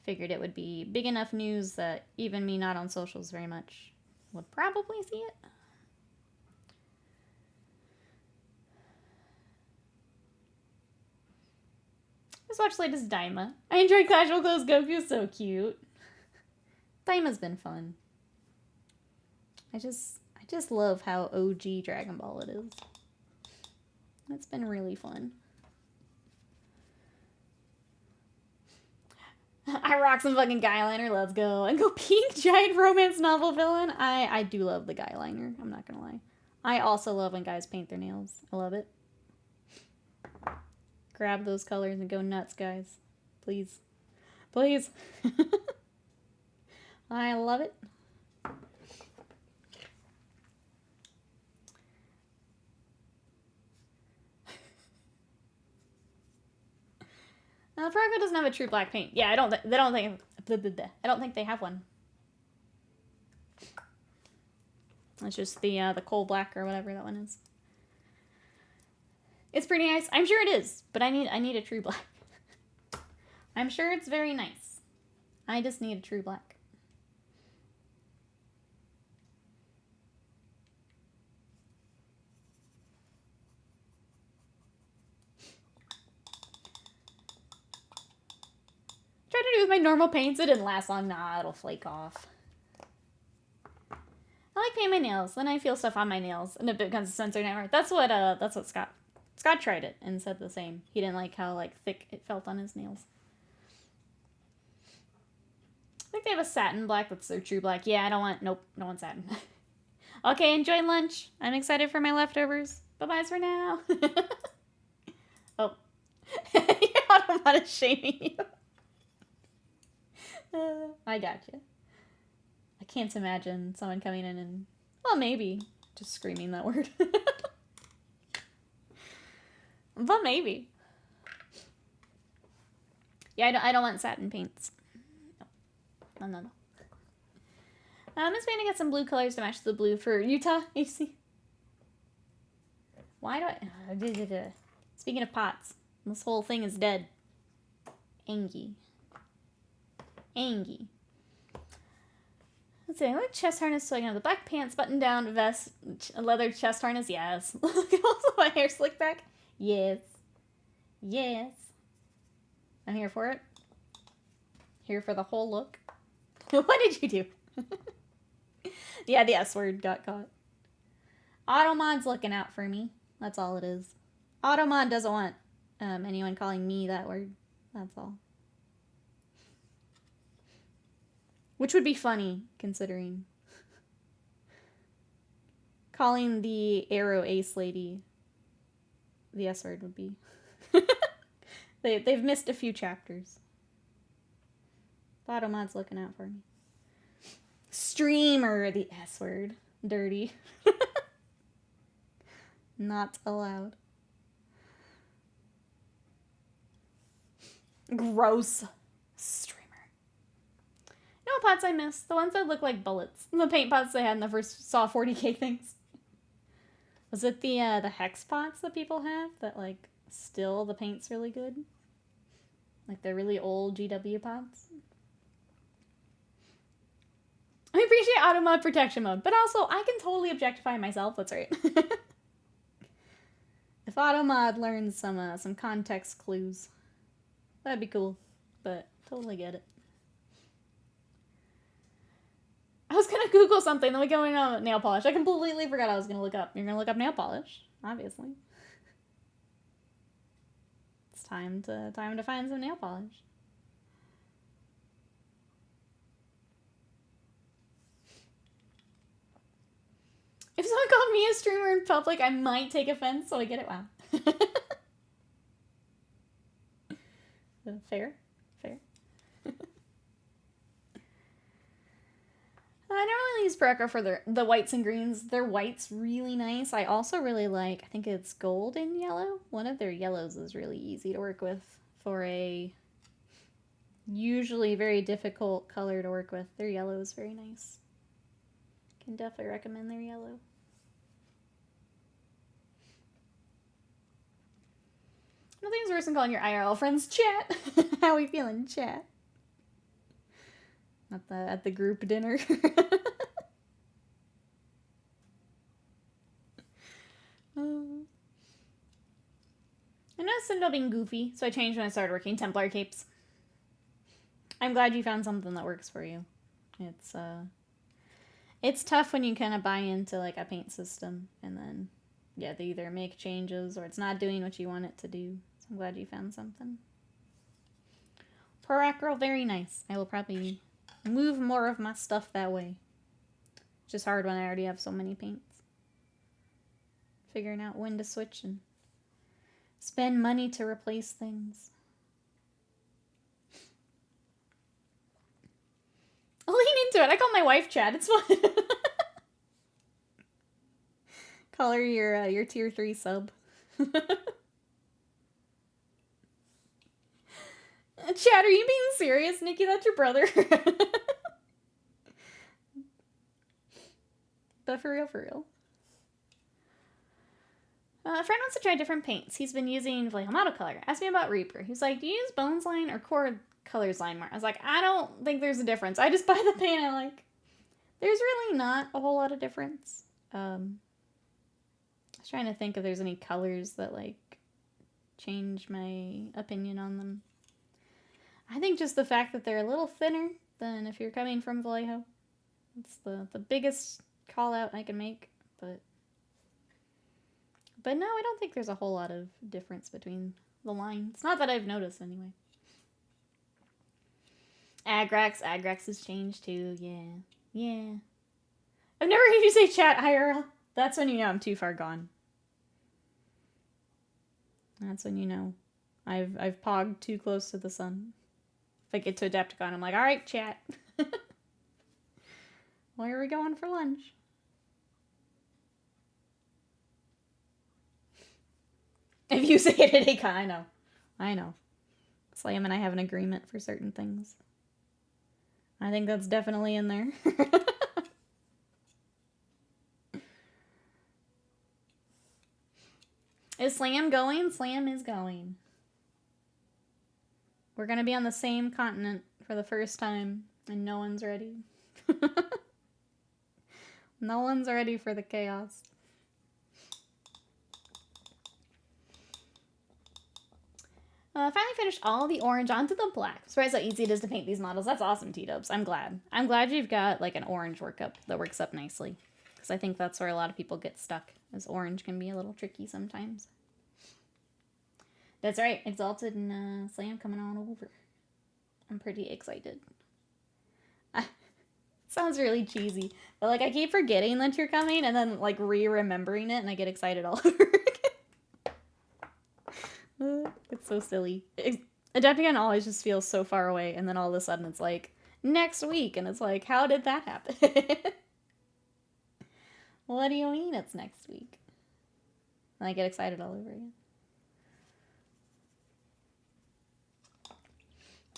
Figured it would be big enough news that even me not on socials very much would probably see it. Just watched latest Daima. I enjoyed Casual Clothes Goku, so cute. Daima's been fun. I just love how OG Dragon Ball it is. It's been really fun. I rock some fucking guyliner, let's go. And go pink giant romance novel villain. I do love the guyliner, I'm not gonna lie. I also love when guys paint their nails. I love it. Grab those colors and go nuts, guys. Please. Please. I love it. Per Acro doesn't have a true black paint. Yeah, I don't think they have one. It's just the coal black or whatever that one is. It's pretty nice. I'm sure it is, but I need a true black. I'm sure it's very nice. I just need a true black. with my normal paints, it didn't last long. Nah, it'll flake off. I like painting my nails. Then I feel stuff on my nails, and it becomes a sensory nightmare. That's what Scott tried it and said the same. He didn't like how like thick it felt on his nails. I think they have a satin black that's their true black. Yeah, I don't want satin. Okay, enjoy lunch. I'm excited for my leftovers. Bye-byes for now. Oh. Your automat is shaming you. I gotcha. I can't imagine someone coming in and, well, maybe just screaming that word. But maybe. Yeah, I don't want satin paints. No. I'm just trying to get some blue colors to match the blue for Utah, AC. Why do I... Speaking of pots, this whole thing is dead. Angie. Let's see, I like chest harness so I can have the black pants, button down, vest, leather chest harness, yes. Look at also my hair slicked back. Yes. I'm here for it. Here for the whole look. What did you do? Yeah, the S word got caught. Automod's looking out for me. That's all it is. Automod doesn't want anyone calling me that word. That's all. Which would be funny, considering. Calling the Arrow Ace lady the S word would be. They've missed a few chapters. Automod's looking out for me. Streamer, the S word. Dirty. Not allowed. Gross. Streamer. You know what pots I miss? The ones that look like bullets. The paint pots they had in the first Saw 40K things. Was it the hex pots that people have? That, like, still the paint's really good? Like the really old GW pots? I appreciate auto mod protection mode, but also I can totally objectify myself. That's right. If auto mod learns some context clues, that'd be cool. But totally get it. I was gonna Google something, then we go into nail polish. I completely forgot I was gonna look up. You're gonna look up nail polish, obviously. It's time to find some nail polish. If someone called me a streamer in public, I might take offense, so I get it. Wow. Fair. I don't really use Pareka for the whites and greens. Their white's really nice. I also really like, I think it's gold and yellow. One of their yellows is really easy to work with for a usually very difficult color to work with. Their yellow is very nice. Can definitely recommend their yellow. Nothing's worse than calling your IRL friends chat. How we feeling, chat? At the group dinner. I noticed Citadel being goofy, so I changed when I started working Templar capes. I'm glad you found something that works for you. It's tough when you kind of buy into like a paint system and then yeah, they either make changes or it's not doing what you want it to do. So I'm glad you found something. Pareka, very nice. I will probably move more of my stuff that way. It's just hard when I already have so many paints. Figuring out when to switch and spend money to replace things. I'll lean into it. I call my wife Chad. It's fun. Call her your tier 3 sub. Chad, are you being serious, Nikki? That's your brother. But for real. A friend wants to try different paints. He's been using Vallejo Color. Asked me about Reaper. He's like, do you use Bones line or Core Colors line more? I was like, I don't think there's a difference. I just buy the paint I like. There's really not a whole lot of difference. I was trying to think if there's any colors that like change my opinion on them. I think just the fact that they're a little thinner than if you're coming from Vallejo. It's the biggest call out I can make, but no, I don't think there's a whole lot of difference between the lines. Not that I've noticed anyway. Agrax has changed too, yeah. I've never heard you say chat IRL. That's when you know I'm too far gone. That's when you know I've pogged too close to the sun. If I get to Adepticon, I'm like, alright, chat. Where are we going for lunch? If you say it at Acon, I know. Slam and I have an agreement for certain things. I think that's definitely in there. Is Slam going? Slam is going. We're gonna be on the same continent for the first time, and no one's ready. No one's ready for the chaos. Finally finished all the orange onto the black. Surprised how easy it is to paint these models. That's awesome, T-Dubs. I'm glad. I'm glad you've got like an orange workup that works up nicely. Because I think that's where a lot of people get stuck, as orange can be a little tricky sometimes. That's right, Exalted and Slam coming on over. I'm pretty excited. Sounds really cheesy. But like I keep forgetting that you're coming and then like re-remembering it and I get excited all over again. It's so silly. Adepticon always just feels so far away, and then all of a sudden it's like, next week, and it's like, how did that happen? What do you mean it's next week? And I get excited all over again.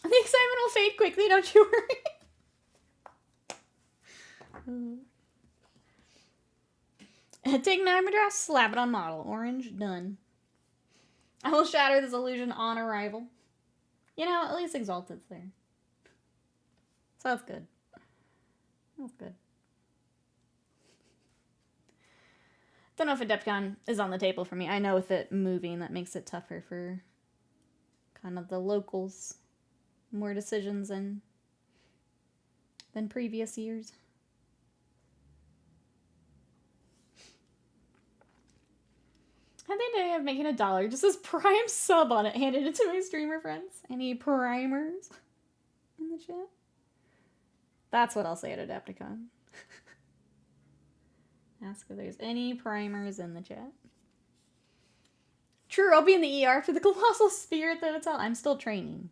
The excitement will fade quickly, don't you worry. Take Nightmare, slap it on model. Orange, done. I will shatter this illusion on arrival. You know, at least Exalted's there. So that's good. That's good. Don't know if Adepticon is on the table for me. I know with it moving, that makes it tougher for kind of the locals. More decisions than previous years. Had the idea of making $1. Just says Prime sub on it. Handed it to my streamer friends. Any primers in the chat? That's what I'll say at Adepticon. Ask if there's any primers in the chat. True, I'll be in the ER for the Colossal Spirit that it's all. I'm still training.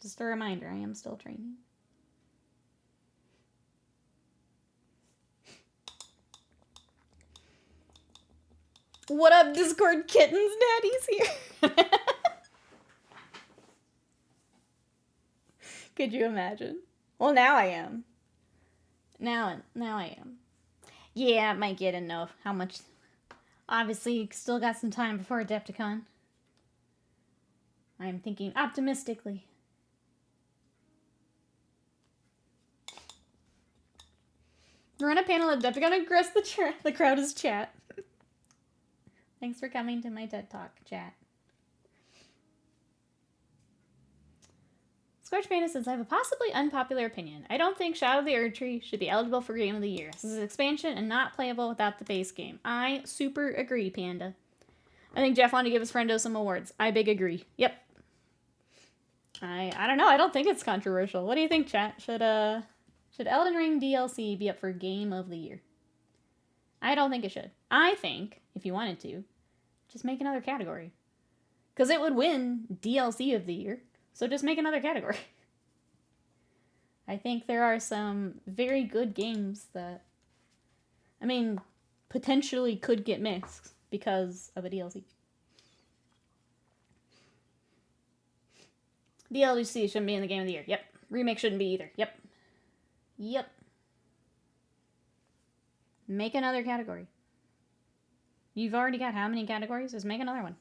Just a reminder, I am still training. What up, Discord kittens? Daddy's here. Could you imagine? Well, now I am. Now I am. Yeah, Mike, I didn't know how much. Obviously, you still got some time before Adepticon. I'm thinking optimistically. Run a panel at Adepticon and aggress the crowd is chat. Thanks for coming to my TED Talk, chat. Scorch Panda says, I have a possibly unpopular opinion. I don't think Shadow of the Erdtree should be eligible for Game of the Year. This is an expansion and not playable without the base game. I super agree, Panda. I think Jeff wanted to give his friendo some awards. I big agree. Yep. I don't know. I don't think it's controversial. What do you think, chat? Should Elden Ring DLC be up for Game of the Year? I don't think it should. I think, if you wanted to, just make another category. Because it would win DLC of the Year. So just make another category. I think there are some very good games that, I mean, potentially could get mixed because of a DLC. DLC shouldn't be in the Game of the Year. Yep. Remake shouldn't be either. Yep. Yep. Make another category. You've already got how many categories? Just make another one.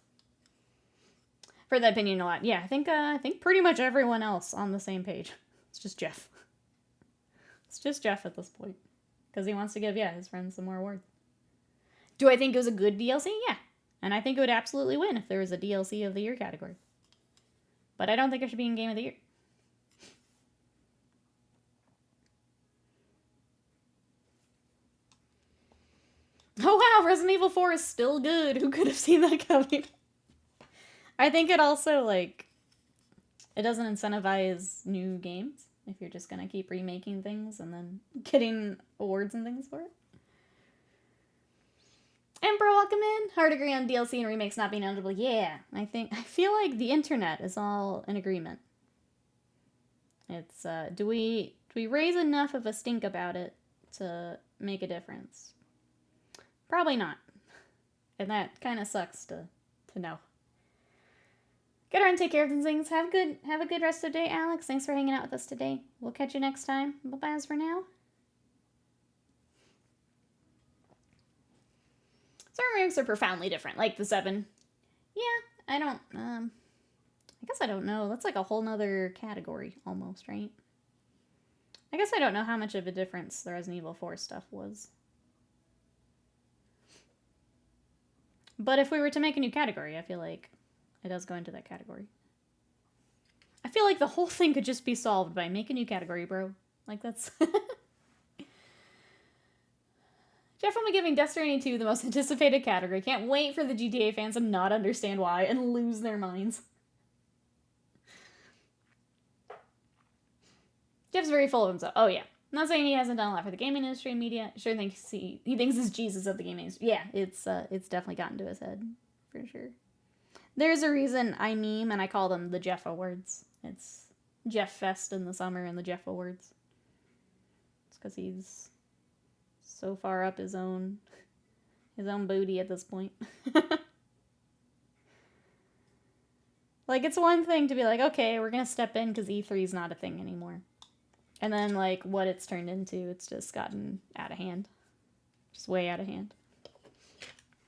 For that opinion a lot. Yeah, I think pretty much everyone else on the same page. It's just Jeff. It's just Jeff at this point. Because he wants to give, his friends some more awards. Do I think it was a good DLC? Yeah. And I think it would absolutely win if there was a DLC of the Year category. But I don't think it should be in Game of the Year. Oh wow, Resident Evil 4 is still good. Who could have seen that coming? I think it also, like, it doesn't incentivize new games if you're just gonna keep remaking things and then getting awards and things for it. Emperor, welcome in. Hard agree on DLC and remakes not being eligible. Yeah, I feel like the internet is all in agreement. It's, do we raise enough of a stink about it to make a difference? Probably not. And that kind of sucks to know. Get around and take care of things. Have a good rest of the day, Alex. Thanks for hanging out with us today. We'll catch you next time. Bye-bye as for now. Some remakes are profoundly different, like the 7. Yeah, I guess I don't know. That's like a whole nother category almost, right? I guess I don't know how much of a difference the Resident Evil 4 stuff was. But if we were to make a new category, I feel like it does go into that category. I feel like the whole thing could just be solved by make a new category, bro. Like, that's... Jeff will be giving Destiny 2 the most anticipated category. Can't wait for the GTA fans to not understand why and lose their minds. Jeff's very full of himself. Oh, yeah. I'm not saying he hasn't done a lot for the gaming industry and media. I sure thinks he thinks he's Jesus of the gaming industry. Yeah, it's definitely gotten to his head, for sure. There's a reason I meme and I call them the Jeff Awards. It's Jeff Fest in the summer and the Jeff Awards. It's because he's so far up his own booty at this point. Like, it's one thing to be like, okay, we're gonna step in because E3 is not a thing anymore. And then, like, what it's turned into, it's just gotten out of hand. Just way out of hand.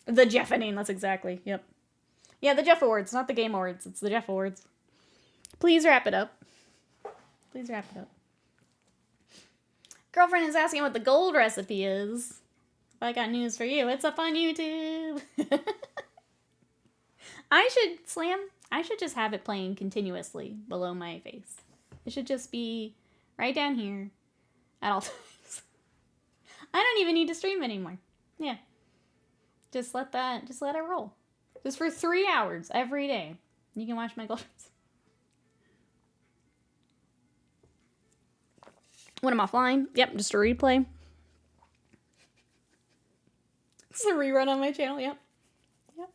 The Jeffening, that's exactly, yep. Yeah, the Jeff Awards, not the Game Awards. It's the Jeff Awards. Please wrap it up. Please wrap it up. Girlfriend is asking what the gold recipe is. I got news for you. It's up on YouTube. I should just have it playing continuously below my face. It should just be right down here at all times. I don't even need to stream anymore. Yeah. Just let it roll. Just for 3 hours every day. You can watch my gold recipe. When I'm offline, yep, just a replay. It's a rerun on my channel, yep. Yep.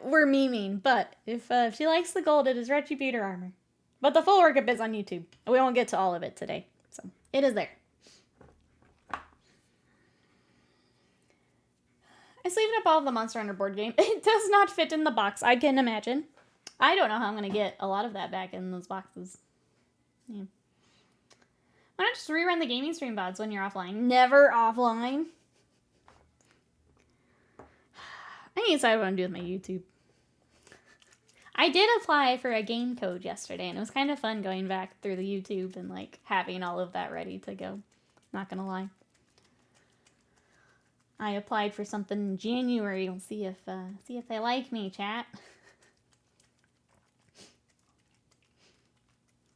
We're memeing, but if she likes the gold, it is retributor armor. But the full workup is on YouTube. We won't get to all of it today, so it is there. I sleeved up all of the Monster Hunter board game. It does not fit in the box, I can imagine. I don't know how I'm going to get a lot of that back in those boxes. Yeah. Why not just rerun the gaming stream VODs when you're offline? Never offline. I need to decide what I'm doing with my YouTube. I did apply for a game code yesterday, and it was kind of fun going back through the YouTube and, like, having all of that ready to go. Not gonna lie. I applied for something in January. We'll see if they like me, chat.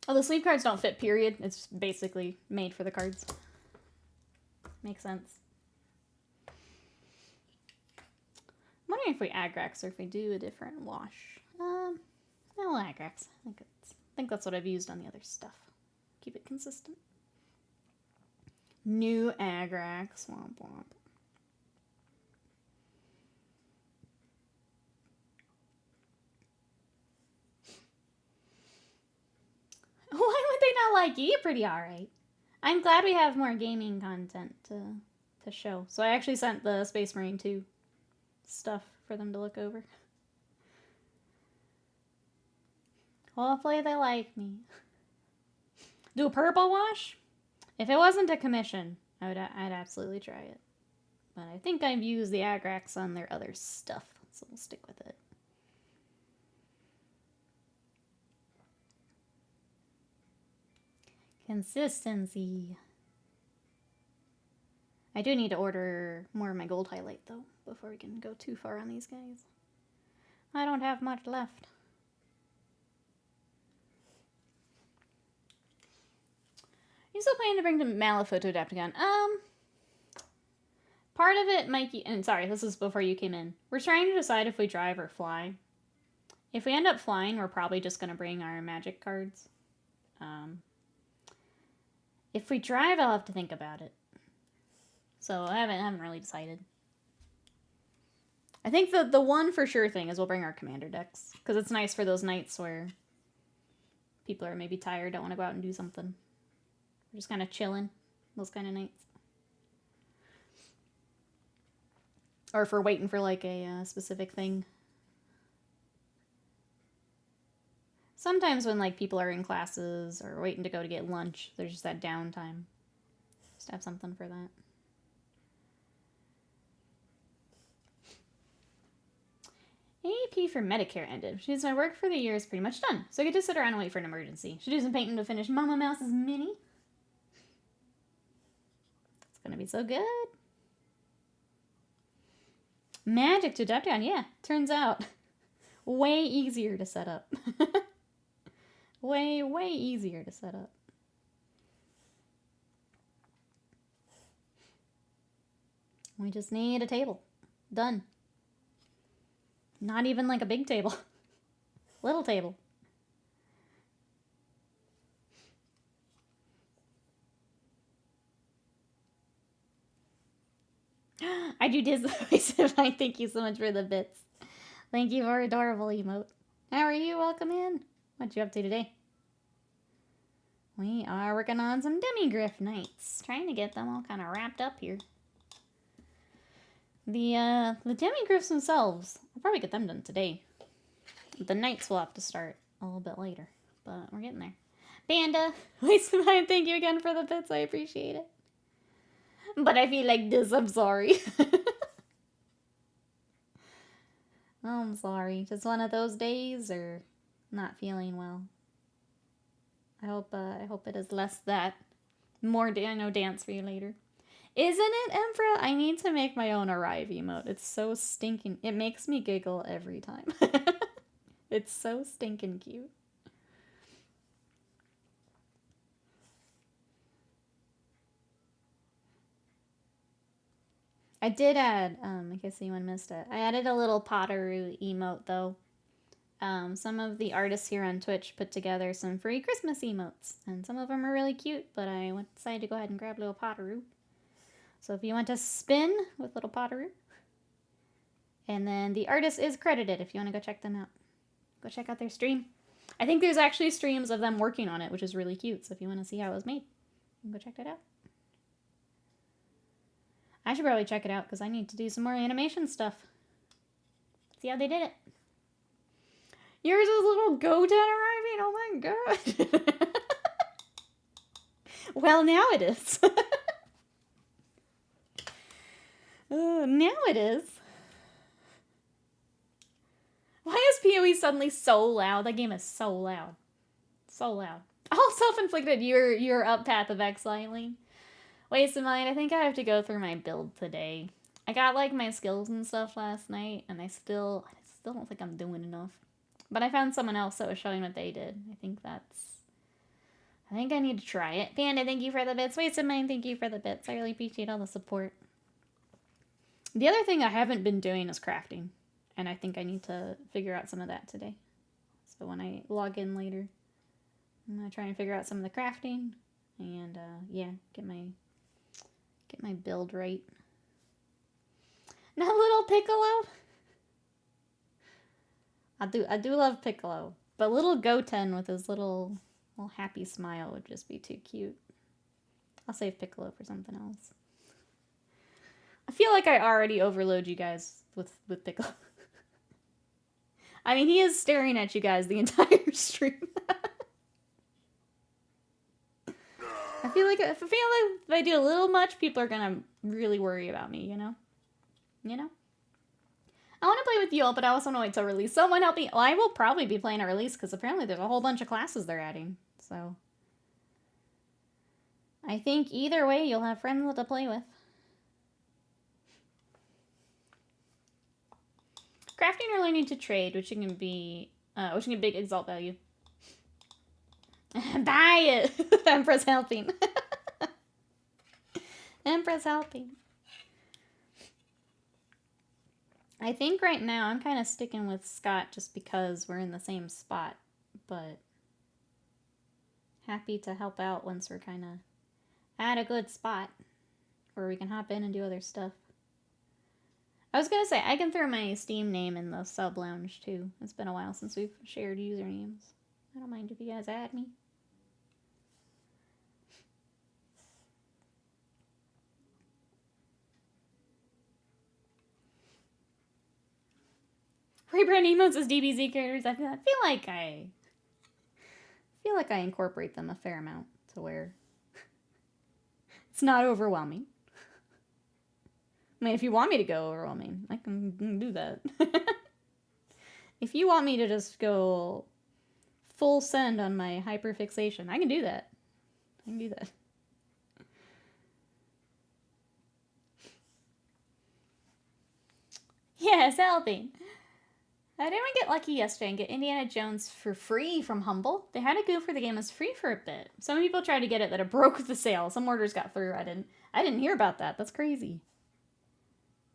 Oh, the sleeve cards don't fit, period. It's basically made for the cards. Makes sense. I'm wondering if we Agrax or if we do a different wash. No, Agrax. I think that's what I've used on the other stuff. Keep it consistent. New Agrax. Womp womp. Why would they not like you? You're pretty alright. I'm glad we have more gaming content to show. So I actually sent the Space Marine 2 stuff for them to look over. Hopefully they like me. Do a purple wash? If it wasn't a commission, I'd absolutely try it. But I think I've used the Agrax on their other stuff, so we'll stick with it. Consistency. I do need to order more of my gold highlight, though, before we can go too far on these guys. I don't have much left. You still planning to bring the Malifaux to Adepticon? Part of it, Mikey, and sorry, this is before you came in. We're trying to decide if we drive or fly. If we end up flying, we're probably just going to bring our magic cards. If we drive, I'll have to think about it. So I haven't really decided. I think the one for sure thing is we'll bring our commander decks. Because it's nice for those nights where people are maybe tired, don't want to go out and do something. We're just kind of chilling. Those kind of nights. Or if we're waiting for like a specific thing. Sometimes when like people are in classes or waiting to go to get lunch, there's just that downtime. Just have something for that. AP for Medicare ended. She says my work for the year is pretty much done, so I get to sit around and wait for an emergency. Should do some painting to finish Mama Mouse's mini. It's gonna be so good. Magic to Adepticon, yeah. Turns out, way easier to set up. way easier to set up. We just need a table. Done. Not even like a big table. Little table. I do Diz the voice of mine. Thank you so much for the bits. Thank you for adorable emote. How are you? Welcome in. What you up to today? We are working on some Demigryph Knights. Trying to get them all kind of wrapped up here. The Demigryphs themselves, I'll probably get them done today. The Knights will have to start a little bit later, but we're getting there. Panda, thank you again for the bits. I appreciate it. But I feel like this. I'm sorry. I'm sorry. Just one of those days, or not feeling well. I hope it is less that. More dance for you later. Isn't it, Emperor? I need to make my own arrive emote. It's so stinking. It makes me giggle every time. It's so stinking cute. I did add, in case anyone missed it, I added a little Potteroo emote, though. Some of the artists here on Twitch put together some free Christmas emotes, and some of them are really cute, but I decided to go ahead and grab a little Potteroo. So if you want to spin with little Potteroo, and then the artist is credited if you want to go check them out. Go check out their stream. I think there's actually streams of them working on it, which is really cute, so if you want to see how it was made, you can go check that out. I should probably check it out because I need to do some more animation stuff. See how they did it. Yours is a little Goten arriving? Oh my god. Well, now it is. Now it is. Why is PoE suddenly so loud? That game is so loud. So loud. All self-inflicted. You're up path of exiling. Waste of mine. I think I have to go through my build today. I got like my skills and stuff last night, and I still don't think I'm doing enough. But I found someone else that was showing what they did. I think I need to try it. Panda, thank you for the bits. Waste of mine, thank you for the bits. I really appreciate all the support. The other thing I haven't been doing is crafting, and I think I need to figure out some of that today. So when I log in later, I'm gonna try and figure out some of the crafting, and yeah, get my build right. Not little Piccolo. I do love Piccolo, but little Goten with his little happy smile would just be too cute. I'll save Piccolo for something else. I feel like I already overload you guys with Piccolo. I mean, he is staring at you guys the entire stream. I feel like if I do a little much, people are gonna really worry about me, you know? You know? I want to play with you all, but I also want to wait till release. Someone help me. Well, I will probably be playing at release, because apparently there's a whole bunch of classes they're adding. So, I think either way, you'll have friends to play with. crafting or learning to trade, which can be big exalt value. Buy it! Empress helping. Empress helping. I think right now I'm kind of sticking with Scott just because we're in the same spot, but happy to help out once we're kind of at a good spot where we can hop in and do other stuff. I was going to say, I can throw my Steam name in the sub lounge too. It's been a while since we've shared usernames. I don't mind if you guys add me. Rebrand emotes as DBZ characters. I feel like I incorporate them a fair amount to where it's not overwhelming. I mean, if you want me to go overwhelming, I can do that. If you want me to just go full send on my hyperfixation, I can do that. I can do that. Yes, helping. I didn't get lucky yesterday and get Indiana Jones for free from Humble. They had a go for the game as free for a bit. Some people tried to get it that it broke the sale. Some orders got through. I didn't hear about that. That's crazy.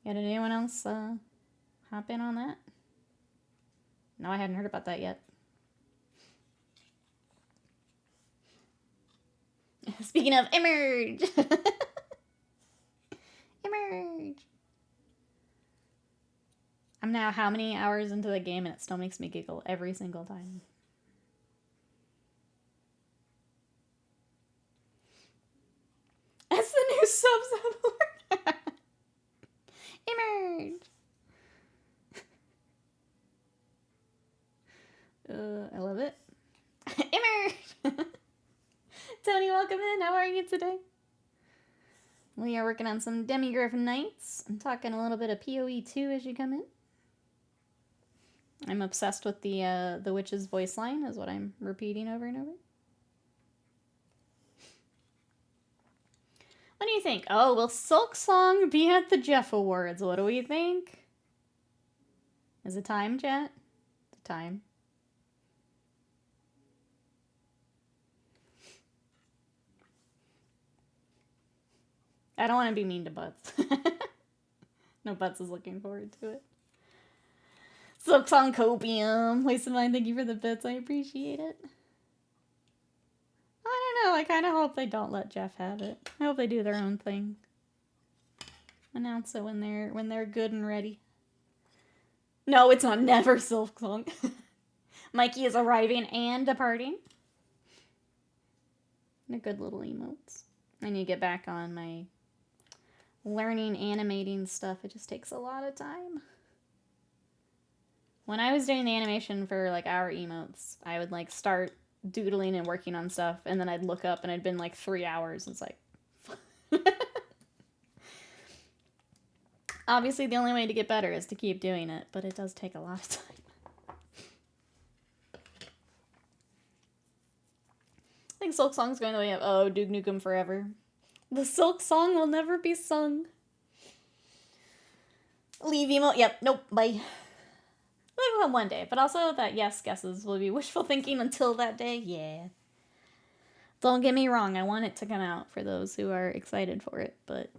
Yeah, did anyone else hop in on that? No, I hadn't heard about that yet. Speaking of, emerge! Emerge! I'm now how many hours into the game and it still makes me giggle every single time. That's the new sub-sub. Emerge! I love it. Emerge! Tony, welcome in. How are you today? We are working on some Demigryph Knights. I'm talking a little bit of PoE 2 as you come in. I'm obsessed with the witch's voice line, is what I'm repeating over and over. What do you think? Oh, will Silk Song be at the Jeff Awards? What do we think? Is it time, chat? It's time. I don't want to be mean to Butts. No, Butts is looking forward to it. Silk Song Copium. Waste of mine, thank you for the bits. I appreciate it. I don't know. I kind of hope they don't let Jeff have it. I hope they do their own thing. Announce it when they're good and ready. No, it's not never Silk Song. Mikey is arriving and departing. They're good little emotes. I need to get back on my learning animating stuff. It just takes a lot of time. When I was doing the animation for like our emotes, I would like start doodling and working on stuff, and then I'd look up and it'd been like 3 hours. It's like obviously the only way to get better is to keep doing it, but it does take a lot of time. I think Silk Song's going the way of, oh, Duke Nukem Forever. The Silk Song will never be sung. Leave emote. Yep. Nope. Bye. We'll come one day, but also that yes guesses will be wishful thinking until that day. Yeah. Don't get me wrong. I want it to come out for those who are excited for it, but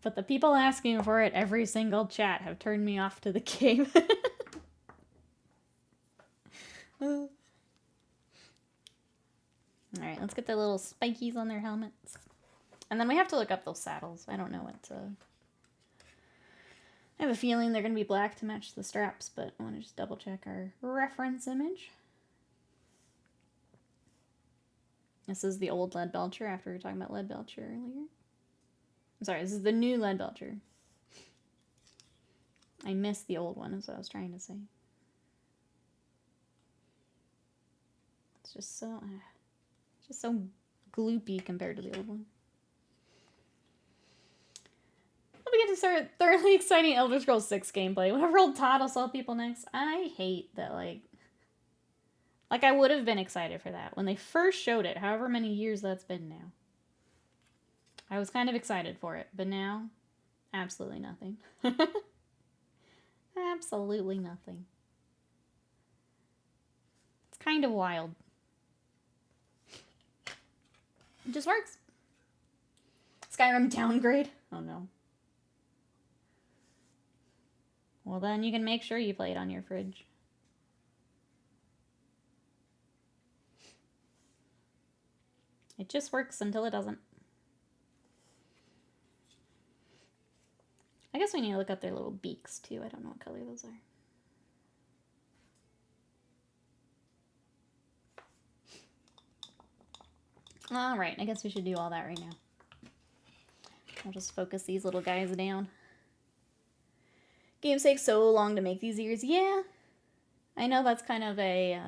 the people asking for it every single chat have turned me off to the game. Alright, let's get the little spikies on their helmets. And then we have to look up those saddles. I don't know what to... I have a feeling they're going to be black to match the straps, but I want to just double check our reference image. This is the old Lead Belcher after we were talking about Lead Belcher earlier. I'm sorry, this is the new Lead Belcher. I missed the old one, is what I was trying to say. It's just so gloopy compared to the old one. We get to start thoroughly exciting Elder Scrolls 6 gameplay. Whatever old Todd will sell people next. I hate that, like I would have been excited for that when they first showed it, however many years that's been now. I was kind of excited for it, but now, absolutely nothing. Absolutely nothing. It's kind of wild. It just works. Skyrim downgrade? Oh no. Well then you can make sure you play it on your fridge. It just works until it doesn't. I guess we need to look up their little beaks too. I don't know what color those are. Alright, I guess we should do all that right now. I'll just focus these little guys down. Games take so long to make these ears. Yeah, I know that's kind of a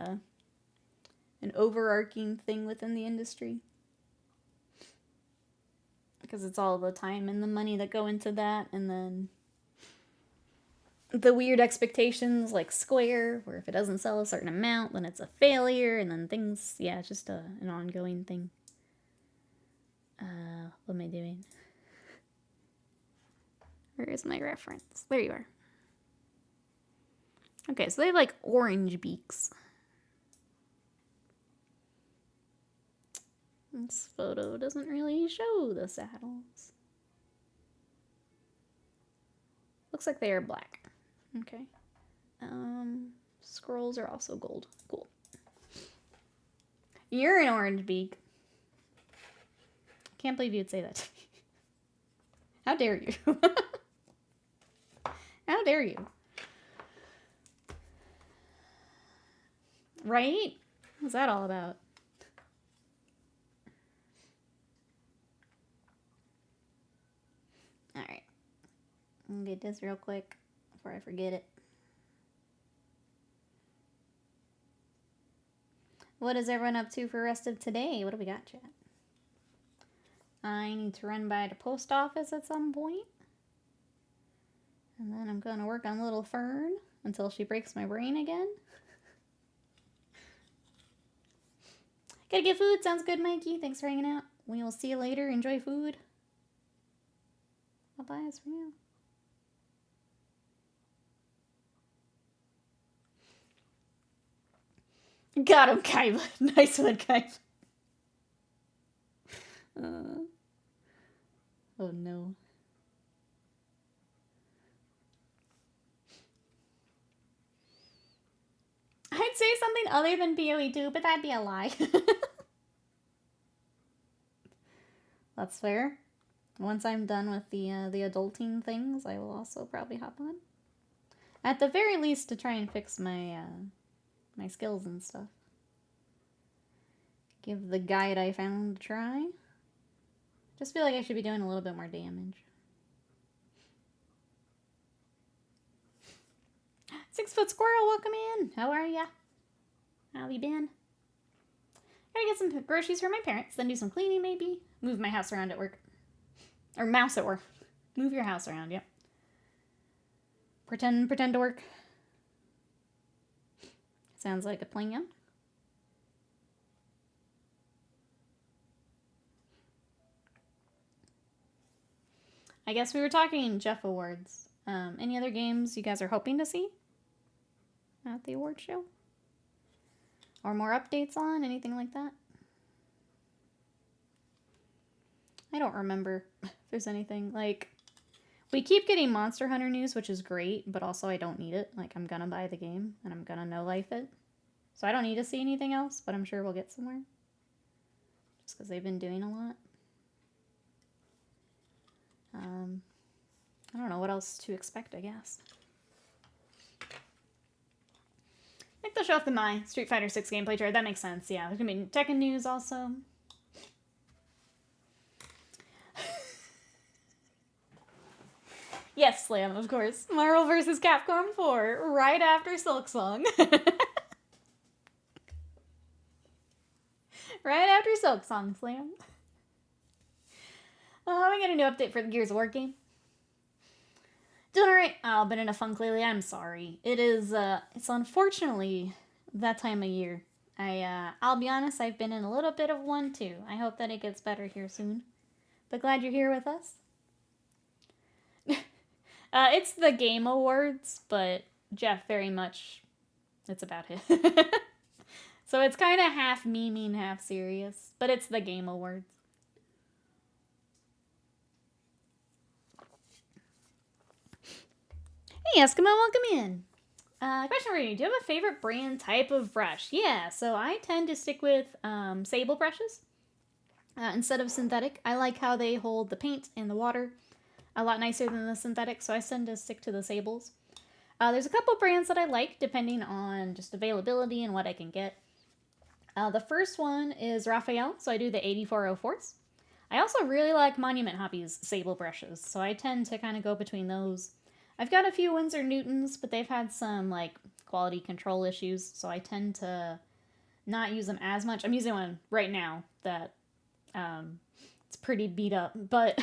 an overarching thing within the industry. Because it's all the time and the money that go into that, and then the weird expectations like Square, where if it doesn't sell a certain amount, then it's a failure, and then things, yeah, it's just an ongoing thing. What am I doing? Where is my reference? There you are. Okay, so they have like orange beaks. This photo doesn't really show the saddles. Looks like they are black. Okay. Scrolls are also gold. Cool. You're an orange beak. Can't believe you'd say that to me. How dare you? How dare you? Right? What's that all about? Alright. I'm gonna get this real quick before I forget it. What is everyone up to for the rest of today? What do we got, chat? I need to run by the post office at some point. And then I'm gonna work on little Fern until she breaks my brain again. Gotta get food. Sounds good, Mikey. Thanks for hanging out. We will see you later. Enjoy food. Bye-bye for now. Got him, Kaiba. Nice one, Kaiba. Oh no. I'd say something other than PoE2, but that'd be a lie. That's fair. Once I'm done with the adulting things, I will also probably hop on. At the very least, to try and fix my my skills and stuff. Give the guide I found a try. Just feel like I should be doing a little bit more damage. 6-foot squirrel, welcome in. How are ya? How have you been? Gotta get some groceries for my parents, then do some cleaning maybe. Move my house around at work. Or mouse at work. Move your house around, yep. Pretend to work. Sounds like a plan. I guess we were talking Jeff Awards. Any other games you guys are hoping to see at the award show? Or more updates on? Anything like that? I don't remember if there's anything. Like, we keep getting Monster Hunter news, which is great, but also I don't need it. Like, I'm gonna buy the game, and I'm gonna no-life it. So I don't need to see anything else, but I'm sure we'll get somewhere. Just because they've been doing a lot. I don't know what else to expect, I guess. I think they'll show up in my Street Fighter 6 gameplay trailer. That makes sense, yeah. There's gonna be Tekken news also. Yes, Slam, of course. Marvel vs. Capcom 4, right after Silk Song. Right after Silk Song, Slam. We got a new update for the Gears of War game. Doing alright. Oh, been in a funk lately. I'm sorry. It is, it's unfortunately that time of year. I'll be honest, I've been in a little bit of one too. I hope that it gets better here soon. But glad you're here with us. It's the Game Awards, but Jeff very much, it's about it. So it's kind of half memeing, half serious, but it's the Game Awards. Hey Eskimo, welcome in. Question for you, do you have a favorite brand type of brush? Yeah, so I tend to stick with sable brushes instead of synthetic. I like how they hold the paint and the water a lot nicer than the synthetic, so I tend to stick to the sables. There's a couple brands that I like depending on just availability and what I can get. The first one is Raphael, so I do the 8404s. I also really like Monument Hobby's sable brushes, so I tend to kind of go between those. I've got a few Winsor Newtons, but they've had some like quality control issues, so I tend to not use them as much. I'm using one right now that it's pretty beat up, but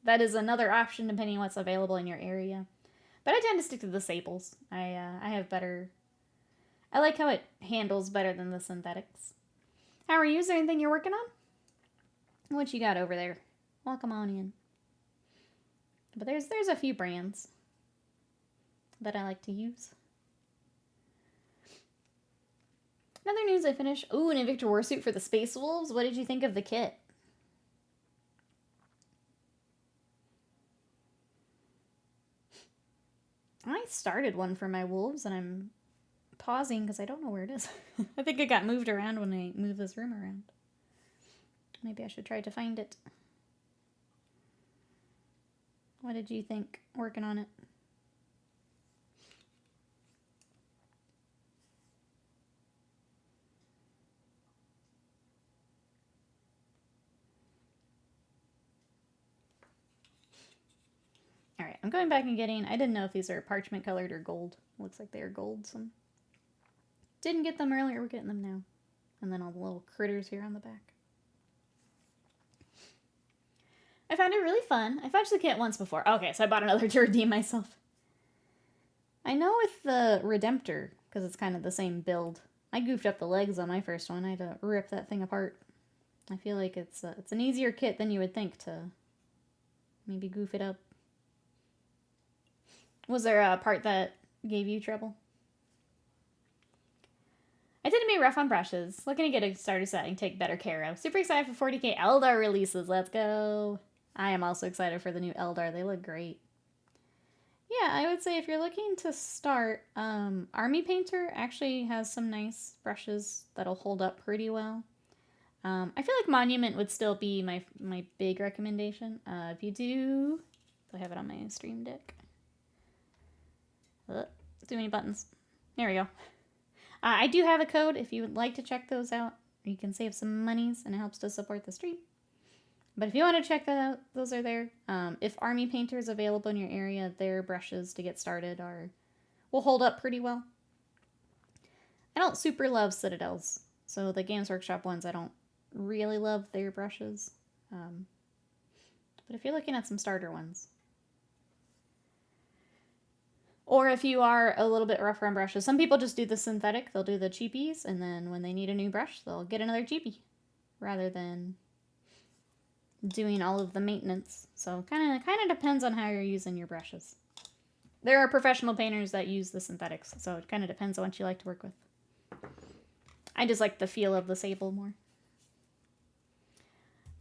that is another option depending on what's available in your area. But I tend to stick to the sables. I like how it handles better than the synthetics. How are you? Is there anything you're working on? What you got over there? Welcome on in. But there's a few brands that I like to use. Another news I finished. Ooh, an Invictor Warsuit for the Space Wolves. What did you think of the kit? I started one for my wolves, and I'm pausing because I don't know where it is. I think it got moved around when I moved this room around. Maybe I should try to find it. What did you think working on it? Alright, I'm going back and getting... I didn't know if these are parchment colored or gold. Looks like they are gold. So didn't get them earlier, we're getting them now. And then all the little critters here on the back. I found it really fun. I fetched the kit once before. Okay, so I bought another to redeem myself. I know with the Redemptor, because it's kind of the same build, I goofed up the legs on my first one. I had to rip that thing apart. I feel like it's an easier kit than you would think to maybe goof it up. Was there a part that gave you trouble? I tend to be rough on brushes. Looking to get a starter set and take better care of. Super excited for 40k Eldar releases. Let's go. I am also excited for the new Eldar. They look great. Yeah, I would say if you're looking to start, Army Painter actually has some nice brushes that'll hold up pretty well. I feel like Monument would still be my big recommendation. If you do I have it on my stream deck? Too many buttons. There we go. I do have a code if you would like to check those out. You can save some monies and it helps to support the stream. But if you want to check that out, those are there. If Army Painter is available in your area, their brushes to get started will hold up pretty well. I don't super love Citadels, so the Games Workshop ones, I don't really love their brushes. But if you're looking at some starter ones, or if you are a little bit rougher on brushes, some people just do the synthetic. They'll do the cheapies, and then when they need a new brush, they'll get another cheapie, rather than doing all of the maintenance. So kind of depends on how you're using your brushes. There are professional painters that use the synthetics, so it kind of depends on what you like to work with. I just like the feel of the sable more.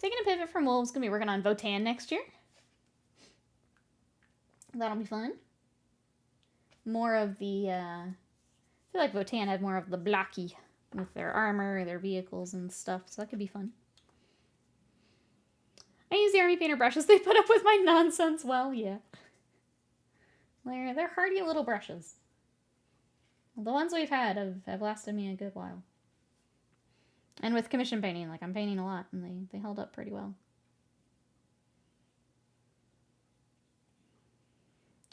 Taking a pivot from Wolves, gonna be working on Votann next year. That'll be fun. More of the, I feel like Votann had more of the blocky with their armor, their vehicles and stuff, so that could be fun. I use the Army Painter brushes. They put up with my nonsense well, yeah. They're hardy little brushes. The ones we've had have lasted me a good while. And with commission painting, like I'm painting a lot, and they held up pretty well.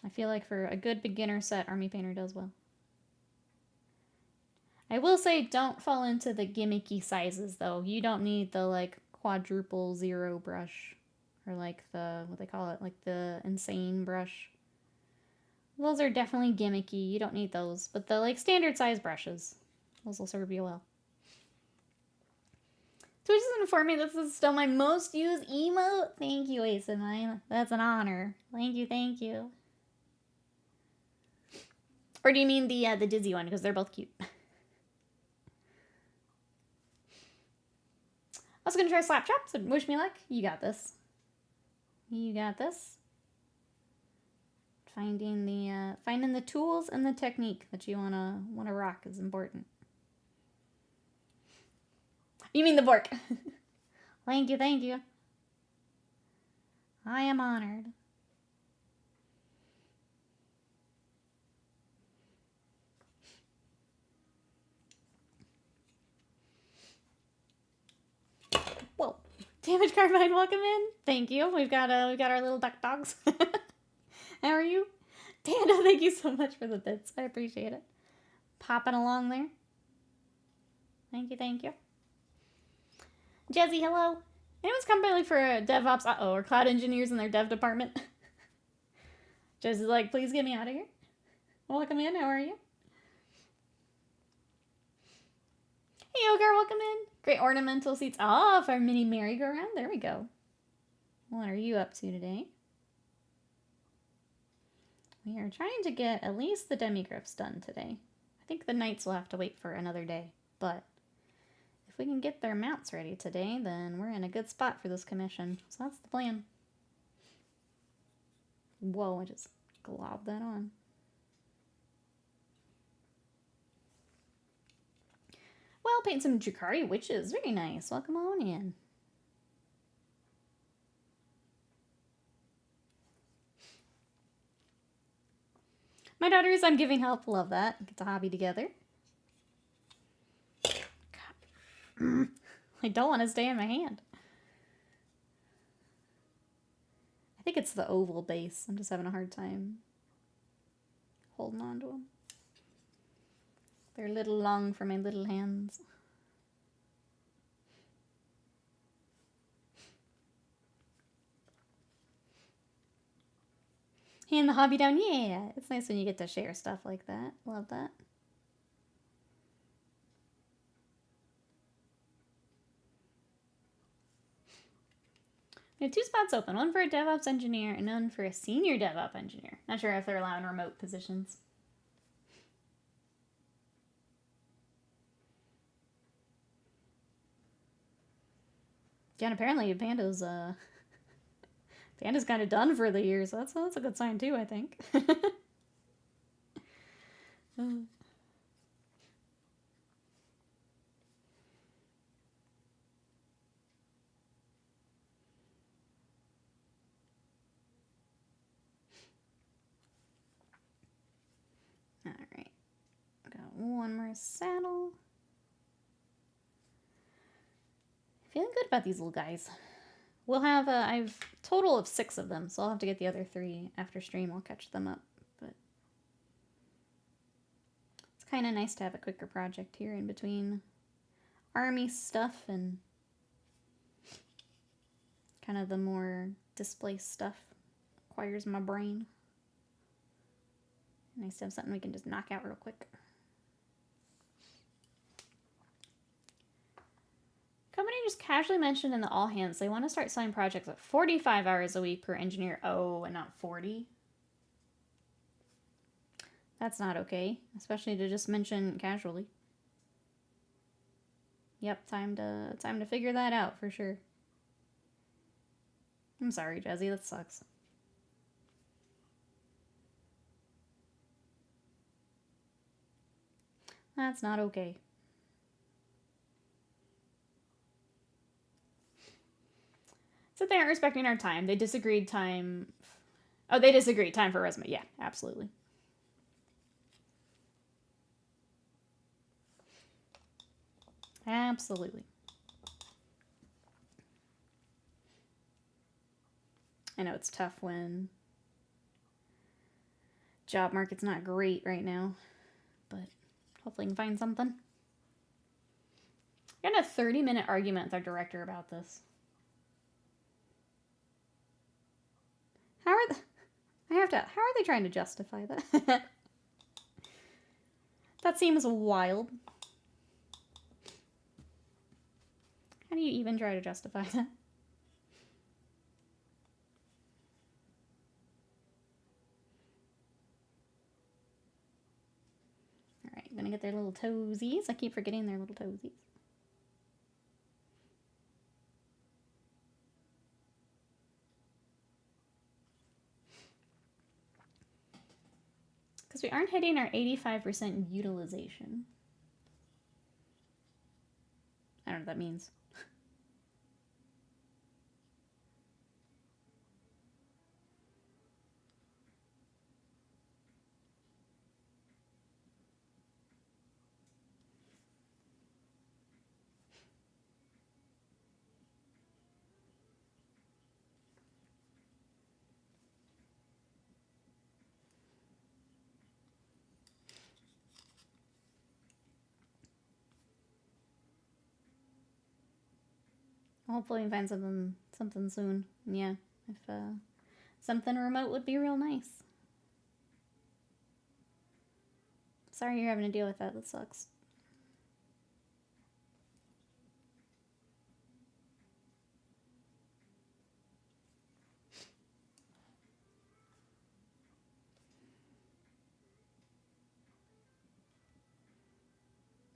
I feel like for a good beginner set, Army Painter does well. I will say don't fall into the gimmicky sizes, though. You don't need the, like, quadruple zero brush. Or, like, what they call it, like the insane brush. Those are definitely gimmicky. You don't need those. But the, like, standard size brushes, those will serve you well. Twitch is informing me this is still my most used emote. Thank you, Ace of Mine. That's an honor. Thank you, thank you. Or do you mean the Dizzy one? Because they're both cute. I was going to try Slaptrap, so wish me luck. You got this. You got this. Finding the tools and the technique that you wanna rock is important. You mean the Bork? Thank you, thank you. I am honored. Whoa. Damage Carbine, welcome in. Thank you. We've got our little duck dogs. How are you? Dana, thank you so much for the bits. I appreciate it. Popping along there. Thank you, thank you. Jezzy, hello. Anyone's coming for DevOps or cloud engineers in their dev department? Jezzy's like, please get me out of here. Welcome in, how are you? Hey, Ogar, welcome in. Great ornamental seats. Oh, for our mini merry-go-round. There we go. What are you up to today? We are trying to get at least the Demigryphs done today. I think the Knights will have to wait for another day, but if we can get their mounts ready today, then we're in a good spot for this commission. So that's the plan. Whoa, I just globbed that on. Well, paint some Drakari witches. Very nice. Welcome on in. My daughters, I'm giving help. Love that. Get the hobby together. God. I don't want to stay in my hand. I think it's the oval base. I'm just having a hard time holding on to them. They're a little long for my little hands. Hand the hobby down. Yeah, it's nice when you get to share stuff like that. Love that. We have 2 spots open. One for a DevOps engineer and one for a senior DevOps engineer. Not sure if they're allowing remote positions. Yeah, and apparently Panda's kind of done for the year, so that's a good sign too, I think. Alright. Got one more saddle. Feeling good about these little guys. We'll have, I've a total of 6 of them, so I'll have to get the other 3 after stream. I'll catch them up, but it's kind of nice to have a quicker project here in between army stuff and kind of the more display stuff. Requires my brain. Nice to have something we can just knock out real quick. Company just casually mentioned in the all hands they want to start selling projects at 45 hours a week per engineer. Oh, and not 40? That's not okay, especially to just mention casually. Yep, time to figure that out for sure. I'm sorry, Jazzy, that sucks. That's not okay. So they aren't respecting our time. They disagreed time. Oh, they disagreed time for resume. Yeah, absolutely. Absolutely. I know it's tough when job market's not great right now, but hopefully we can find something. I got a 30-minute argument with our director about this. How are they trying to justify that? That seems wild. How do you even try to justify that? get their little toesies. I keep forgetting their little toesies. Because we aren't hitting our 85% utilization. I don't know what that means. Hopefully we find something soon. Yeah, if something remote would be real nice. Sorry you're having to deal with that. That sucks.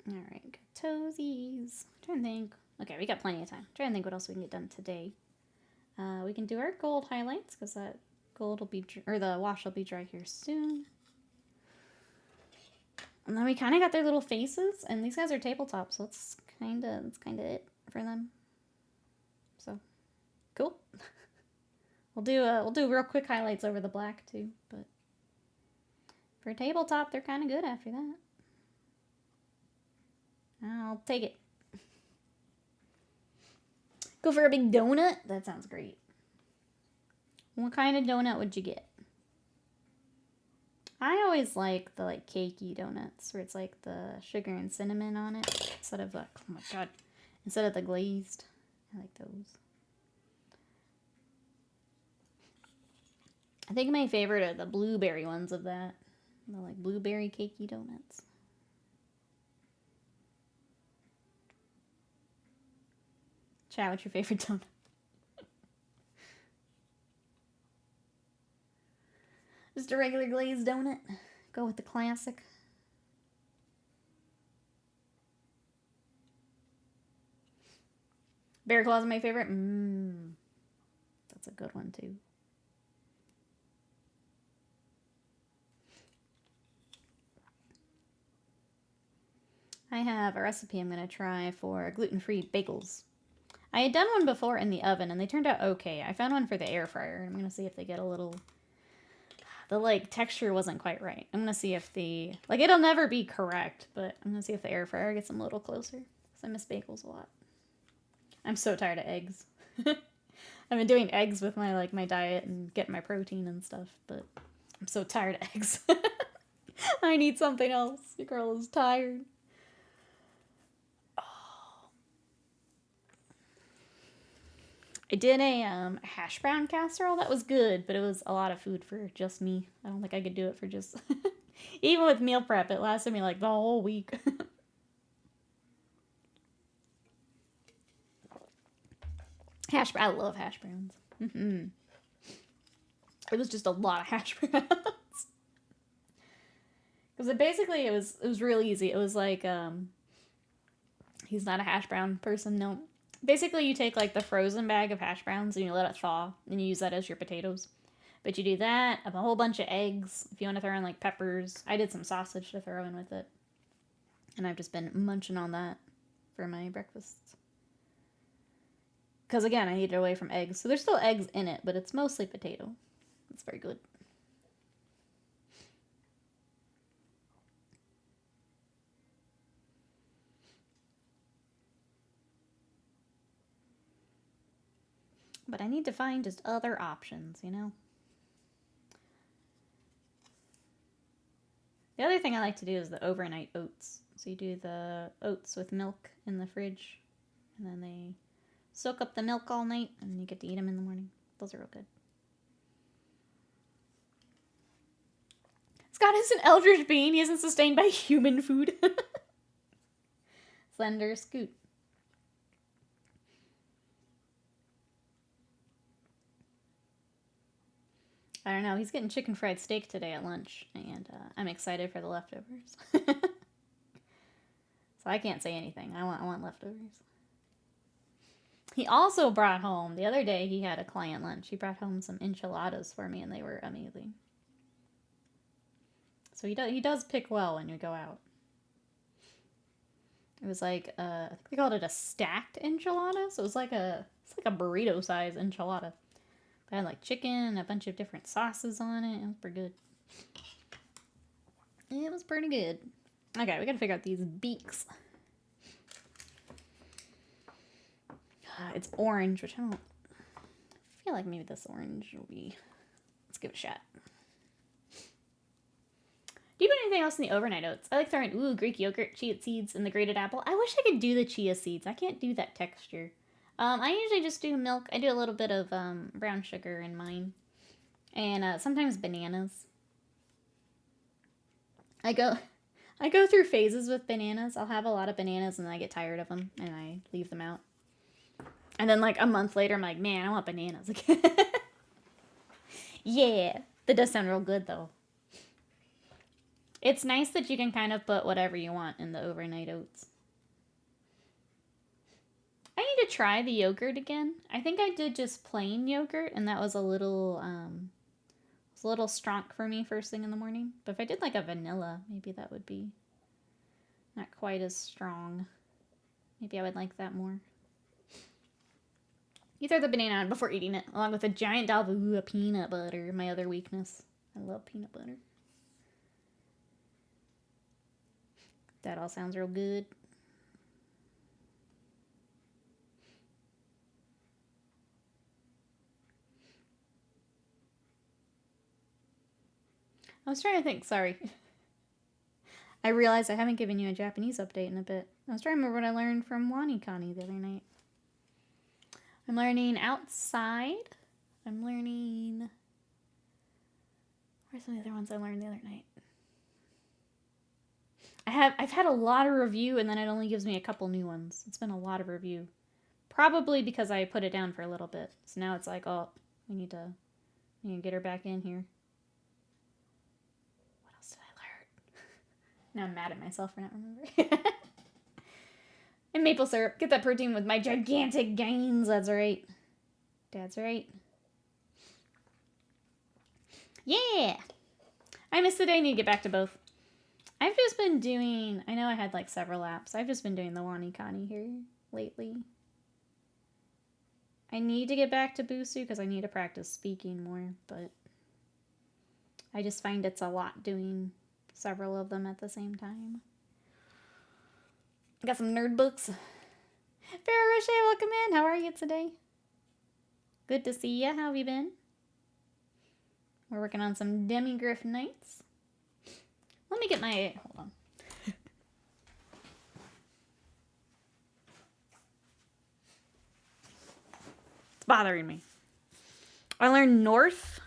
Alright, got toesies. I'm trying to think. Okay, we got plenty of time. I'm trying to think what else we can get done today. We can do our gold highlights, because that gold will be, or the wash will be dry here soon. And then we kind of got their little faces, and these guys are tabletop, so that's kind of it for them. So, cool. we'll do real quick highlights over the black too, but for tabletop, they're kind of good after that. I'll take it. Go for a big donut? That sounds great. What kind of donut would you get? I always like the cakey donuts where it's like the sugar and cinnamon on it instead of the, oh my god, instead of the glazed. I like those. I think my favorite are the blueberry ones of that. The blueberry cakey donuts. Chat, what's your favorite donut? Just a regular glazed donut. Go with the classic. Bear claws are my favorite. That's a good one too. I have a recipe I'm going to try for gluten-free bagels. I had done one before in the oven, and they turned out okay. I found one for the air fryer, and I'm going to see if they get a little... The, texture wasn't quite right. I'm going to see if the... it'll never be correct, but I'm going to see if the air fryer gets them a little closer. Because I miss bagels a lot. I'm so tired of eggs. I've been doing eggs with my, my diet and getting my protein and stuff, but I'm so tired of eggs. I need something else. Your girl is tired. I did a hash brown casserole. That was good, but it was a lot of food for just me. I don't think I could do it for just... Even with meal prep, it lasted me the whole week. I love hash browns. It was just a lot of hash browns. Because it was real easy. It was he's not a hash brown person, no. Basically, you take, the frozen bag of hash browns and you let it thaw, and you use that as your potatoes. But you do that, a whole bunch of eggs, if you want to throw in, peppers. I did some sausage to throw in with it. And I've just been munching on that for my breakfasts. Because, again, I need it away from eggs. So there's still eggs in it, but it's mostly potato. It's very good. But I need to find just other options, you know? The other thing I like to do is the overnight oats. So you do the oats with milk in the fridge, and then they soak up the milk all night, and you get to eat them in the morning. Those are real good. Scott is an eldritch being. He isn't sustained by human food. Slender Scoot. I don't know. He's getting chicken fried steak today at lunch, and I'm excited for the leftovers. I can't say anything. I want leftovers. He also brought home, the other day he had a client lunch. He brought home some enchiladas for me and they were amazing. So he does pick well when you go out. It was like, I think they called it a stacked enchilada. So it's like a burrito size enchilada. It had like chicken and a bunch of different sauces on it. It was pretty good. It was pretty good. Okay, we gotta figure out these beaks. It's orange, which I don't feel like maybe this orange will be... Let's give it a shot. Do you put anything else in the overnight oats? I like throwing, Greek yogurt, chia seeds, and the grated apple. I wish I could do the chia seeds. I can't do that texture. I usually just do milk. I do a little bit of brown sugar in mine. And sometimes bananas. I go through phases with bananas. I'll have a lot of bananas and then I get tired of them and I leave them out. And then like a month later, I'm like, man, I want bananas again. Yeah, that does sound real good though. It's nice that you can kind of put whatever you want in the overnight oats. I need to try the yogurt again. I think I did just plain yogurt, and that was a little strong for me first thing in the morning. But if I did like a vanilla, maybe that would be not quite as strong. Maybe I would like that more. You throw the banana on before eating it, along with a giant dollop of peanut butter, my other weakness. I love peanut butter. That all sounds real good. I was trying to think, sorry. I realized I haven't given you a Japanese update in a bit. I was trying to remember what I learned from WaniKani the other night. I'm learning outside. I'm learning... Where's some of the other ones I learned the other night? I've had a lot of review and then it only gives me a couple new ones. It's been a lot of review. Probably because I put it down for a little bit. So now it's like, oh, we need to get her back in here. What else did I learn? Now I'm mad at myself for not remembering. And maple syrup. Get that protein with my gigantic gains. That's right. Dad's right. Yeah! I missed the day. I need to get back to both. I've just been doing... I know I had like several apps. I've just been doing the WaniKani here lately. I need to get back to Busu because I need to practice speaking more, but I just find it's a lot doing several of them at the same time. I got some nerd books. Farrah Roche, welcome in. How are you today? Good to see ya. How have you been? We're working on some Demigryph Knights. Let me get my... Hold on. It's bothering me. I learned North.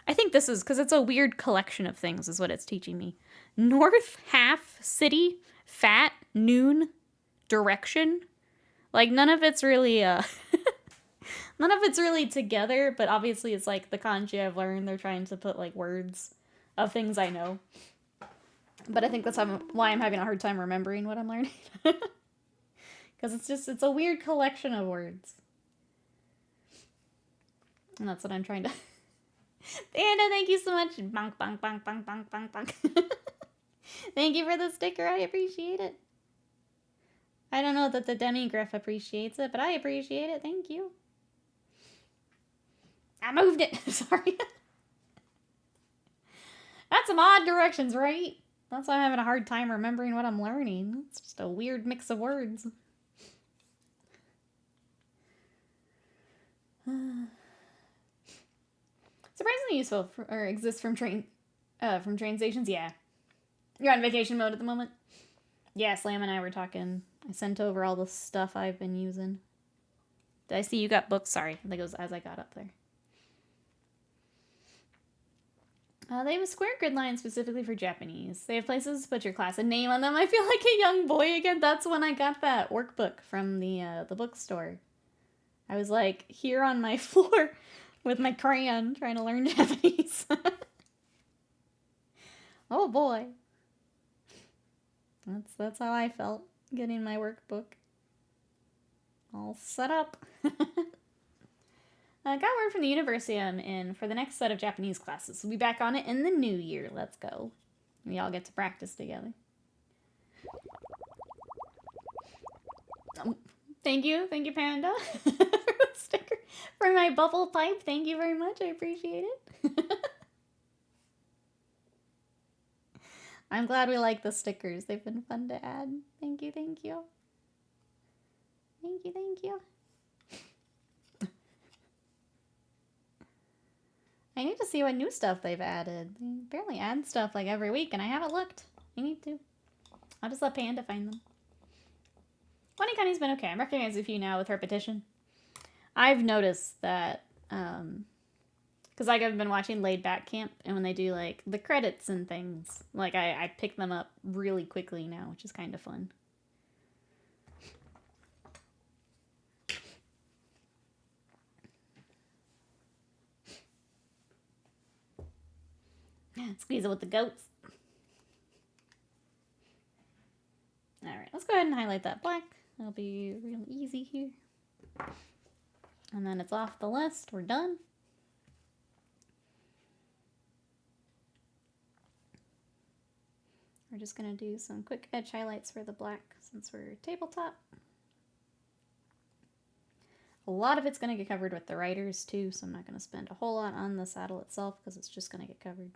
I think this is... Because it's a weird collection of things is what it's teaching me. North, half, city, fat, noon, direction. Like, none of it's really... none of it's really together, but obviously it's like the kanji I've learned. They're trying to put, like, words of things I know. But I think that's why I'm having a hard time remembering what I'm learning. Because it's a weird collection of words. And that's what I'm trying to... Anna, thank you so much. Bonk, bonk, bonk, bonk, bonk, bonk, bonk. Thank you for the sticker. I appreciate it. I don't know that the Demigryph appreciates it, but I appreciate it. Thank you. I moved it. Sorry. That's some odd directions, right? That's why I'm having a hard time remembering what I'm learning. It's just a weird mix of words. Surprisingly useful or exists from train stations. Yeah. You're on vacation mode at the moment? Yeah, Slam and I were talking. I sent over all the stuff I've been using. Did I see you got books? Sorry. I think it was as I got up there. They have a square grid line specifically for Japanese. They have places to put your class and name on them. I feel like a young boy again. That's when I got that workbook from the bookstore. I was like here on my floor with my crayon trying to learn Japanese. Oh boy. That's how I felt. Getting my workbook all set up. I got word from the university I'm in for the next set of Japanese classes. We'll be back on it in the new year. Let's go. We all get to practice together. Thank you, Panda, for the sticker. For my bubble pipe, thank you very much. I appreciate it. I'm glad we like the stickers. They've been fun to add. Thank you, thank you. Thank you, thank you. I need to see what new stuff they've added. They apparently add stuff like every week, and I haven't looked. I need to. I'll just let Panda find them. Funny Connie's been okay. I'm recognizing a few now with repetition. I've noticed that, because like I've been watching Laid Back Camp, and when they do like the credits and things, like I pick them up really quickly now, which is kind of fun. Squeeze it with the goats. Alright, let's go ahead and highlight that black. That'll be real easy here. And then it's off the list. We're done. We're just going to do some quick edge highlights for the black since we're tabletop. A lot of it's going to get covered with the riders too, so I'm not going to spend a whole lot on the saddle itself because it's just going to get covered.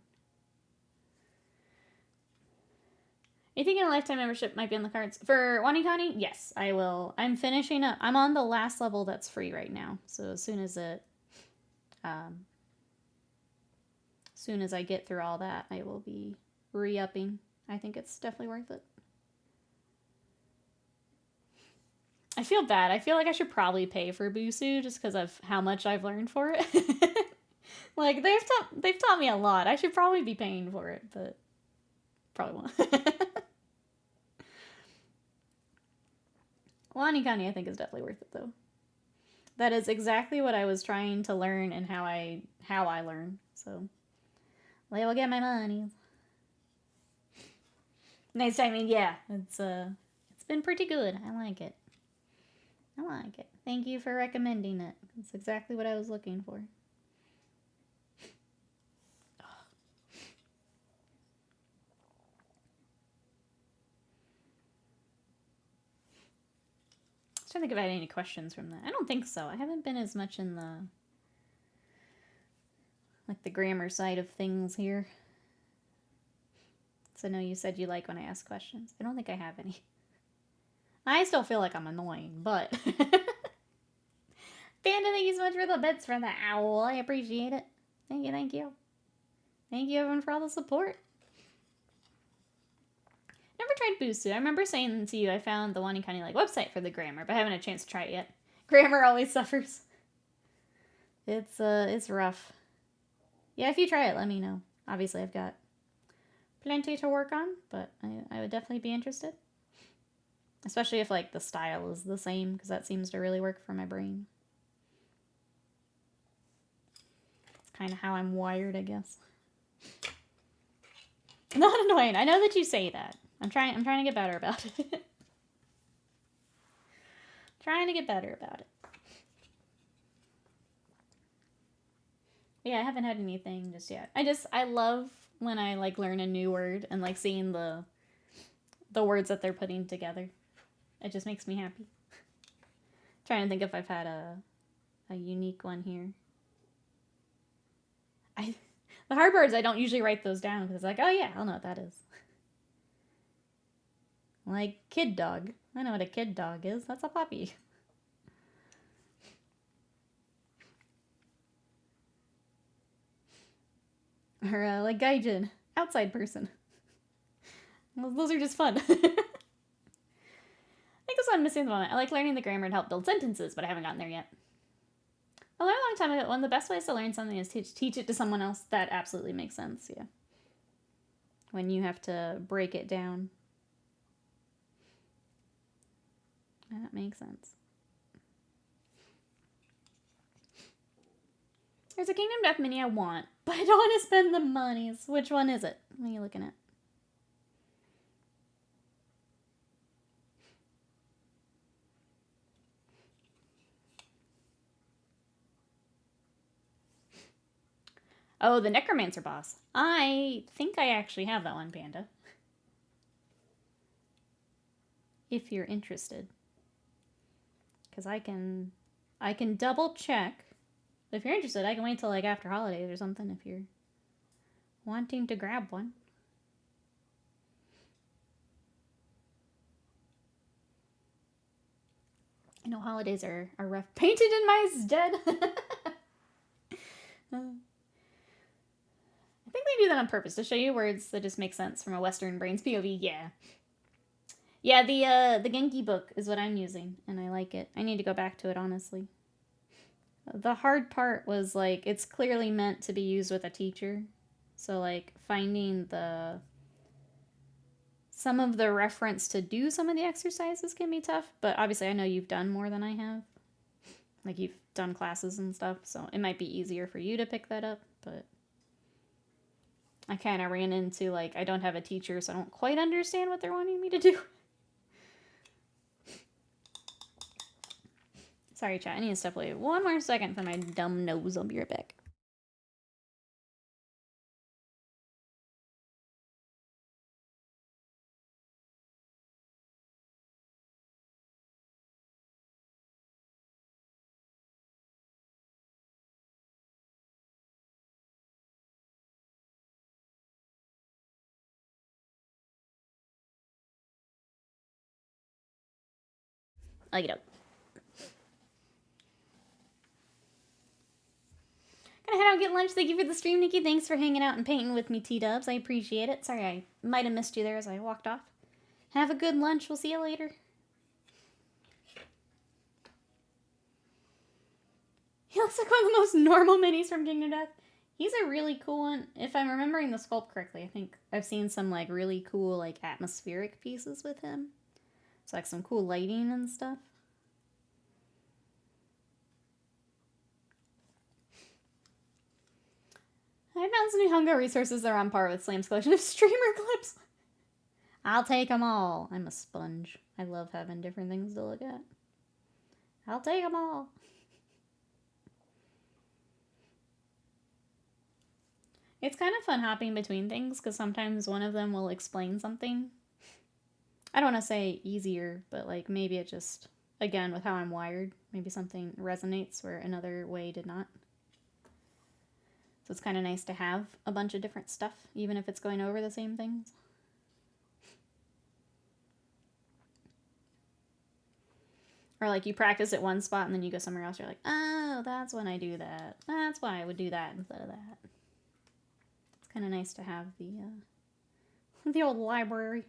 You thinking a lifetime membership might be on the cards? For Wanikani? Yes, I will. I'm finishing up. I'm on the last level that's free right now. So as soon as I get through all that, I will be re-upping. I think it's definitely worth it. I feel bad. I feel like I should probably pay for Busu just because of how much I've learned for it. Like, they've taught me a lot. I should probably be paying for it, but probably won't. Wanikani, I think, is definitely worth it, though. That is exactly what I was trying to learn and how I learn. So, I will get my money. Nice timing, yeah. It's been pretty good. I like it. I like it. Thank you for recommending it. It's exactly what I was looking for. I don't think I've had any questions from that. I don't think so. I haven't been as much in the grammar side of things here. So I know you said you like when I ask questions. I don't think I have any. I still feel like I'm annoying, but Panda, thank you so much for the bits for the owl. I appreciate it. Thank you, thank you. Thank you everyone for all the support. Never tried Busu. I remember saying to you I found the Wanikani website for the grammar, but I haven't had a chance to try it yet. Grammar always suffers. It's rough. Yeah, if you try it, let me know. Obviously, I've got plenty to work on, but I would definitely be interested. Especially if the style is the same, because that seems to really work for my brain. It's kind of how I'm wired, I guess. Not annoying. I know that you say that. I'm trying to get better about it. Trying to get better about it. Yeah, I haven't had anything just yet. I love when I learn a new word and seeing the words that they're putting together. It just makes me happy. Trying to think if I've had a unique one here. The hard words, I don't usually write those down because it's oh yeah, I'll know what that is. Like kid dog. I know what a kid dog is. That's a puppy. Or gaijin. Outside person. Well, those are just fun. I think that's what I'm missing at the moment. I like learning the grammar to help build sentences, but I haven't gotten there yet. I learned a long time ago, one of the best ways to learn something is to teach it to someone else. That absolutely makes sense, yeah. When you have to break it down. That makes sense. There's a Kingdom Death mini I want, but I don't want to spend the monies. Which one is it? What are you looking at? Oh, the Necromancer boss. I think I actually have that one, Panda. If you're interested. Because I can double check. If you're interested, I can wait till like after holidays or something if you're wanting to grab one. I know holidays are rough. Painted in my stead. I think they do that on purpose to show you words that just make sense from a Western brain's POV. Yeah. Yeah, the Genki book is what I'm using, and I like it. I need to go back to it, honestly. The hard part was, like, it's clearly meant to be used with a teacher. So, like, finding some of the reference to do some of the exercises can be tough, but obviously I know you've done more than I have. Like, you've done classes and stuff, so it might be easier for you to pick that up, but I kind of ran into, like, I don't have a teacher, so I don't quite understand what they're wanting me to do. Sorry, chat. I need to step away one more second for my dumb nose. I'll be right back. I'll get up. Gonna head out and get lunch. Thank you for the stream, Nikki. Thanks for hanging out and painting with me, T-dubs. I appreciate it. Sorry, I might have missed you there as I walked off. Have a good lunch. We'll see you later. He looks like one of the most normal minis from Kingdom Death. He's a really cool one. If I'm remembering the sculpt correctly, I think I've seen some, like, really cool, like, atmospheric pieces with him. It's like some cool lighting and stuff. I found some new Hunger resources that are on par with Slam's collection of streamer clips. I'll take them all. I'm a sponge. I love having different things to look at. I'll take them all. It's kind of fun hopping between things because sometimes one of them will explain something. I don't want to say easier, but like maybe it just, again, with how I'm wired, maybe something resonates where another way did not. So it's kind of nice to have a bunch of different stuff, even if it's going over the same things. Or like you practice at one spot and then you go somewhere else, you're like, oh, that's when I do that. That's why I would do that instead of that. It's kind of nice to have the old library.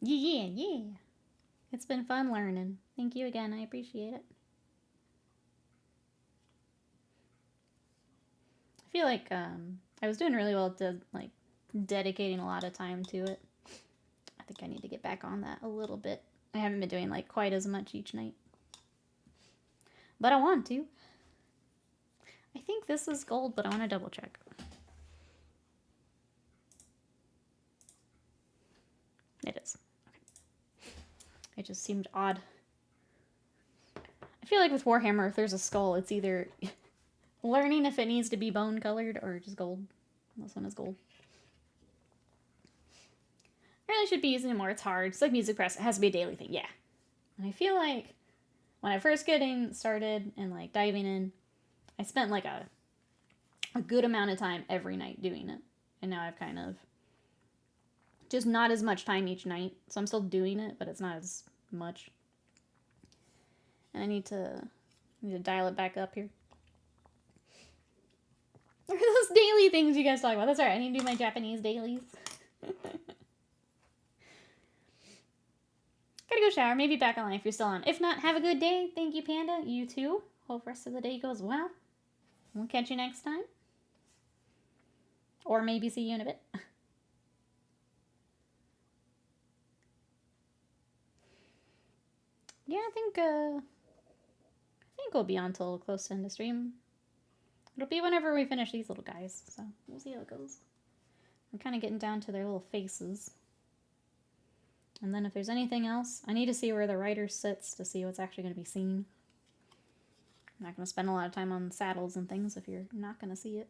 Yeah. It's been fun learning. Thank you again. I appreciate it. I feel like I was doing really well to like dedicating a lot of time to it. I think I need to get back on that a little bit. I haven't been doing like quite as much each night. But I want to. I think this is gold, but I want to double check. It is. Okay. It just seemed odd. I feel like with Warhammer, if there's a skull, it's either learning if it needs to be bone colored or just gold. This one is gold. I really should be using it more. It's hard. It's like music press. It has to be a daily thing. Yeah. And I feel like when I first getting started and like diving in, I spent like a good amount of time every night doing it. And now I've kind of just not as much time each night. So I'm still doing it, but it's not as much. And I need to dial it back up here. What are those daily things you guys talk about? That's alright. I need to do my Japanese dailies. Gotta go shower. Maybe back online if you're still on. If not, have a good day. Thank you, Panda. You too. Hope the rest of the day goes well. We'll catch you next time. Or maybe see you in a bit. Yeah, I think we'll be on till close to end of stream. It'll be whenever we finish these little guys, so we'll see how it goes. We're kind of getting down to their little faces. And then if there's anything else, I need to see where the rider sits to see what's actually going to be seen. I'm not going to spend a lot of time on saddles and things if you're not going to see it.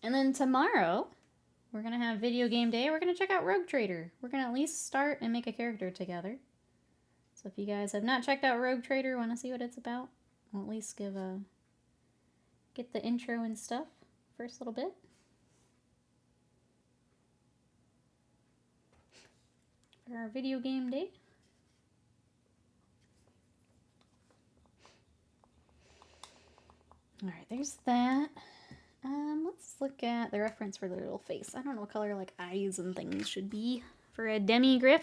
And then tomorrow, we're going to have video game day. We're going to check out Rogue Trader. We're going to at least start and make a character together. So if you guys have not checked out Rogue Trader, want to see what it's about, we'll at least get the intro and stuff first little bit. For our video game day. Alright, there's that. Let's look at the reference for the little face. I don't know what color like eyes and things should be for a Demigryph.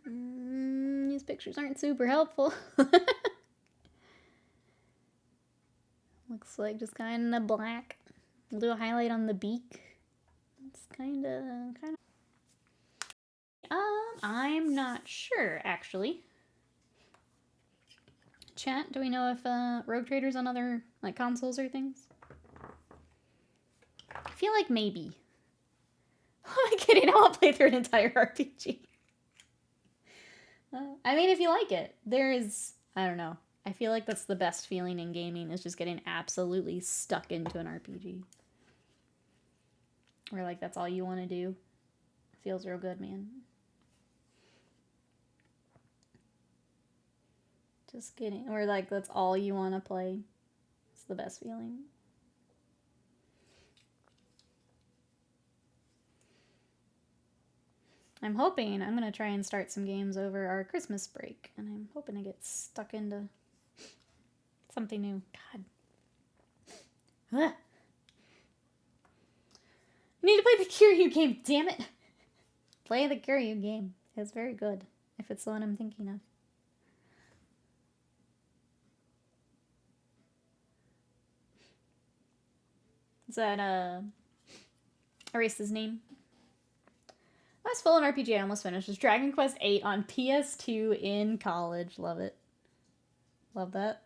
These pictures aren't super helpful. Looks like just kind of black. We'll do a highlight on the beak. It's kind of. I'm not sure actually. Chat, do we know if Rogue Trader's on other like consoles or things? I feel like maybe. Am I kidding? I won't play through an entire RPG. I mean, if you like it, I don't know. I feel like that's the best feeling in gaming, is just getting absolutely stuck into an RPG. Where, like, that's all you want to do. Feels real good, man. Just kidding. Or, like, that's all you want to play. It's the best feeling. I'm going to try and start some games over our Christmas break, and I'm hoping to get stuck into something new. God. Ugh. I need to play the Kiryu game, damn it! Play the Kiryu game. It's very good, if it's the one I'm thinking of. Is that, erase his name? Last full-on RPG I almost finished was Dragon Quest VIII on PS2 in college. Love it. Love that.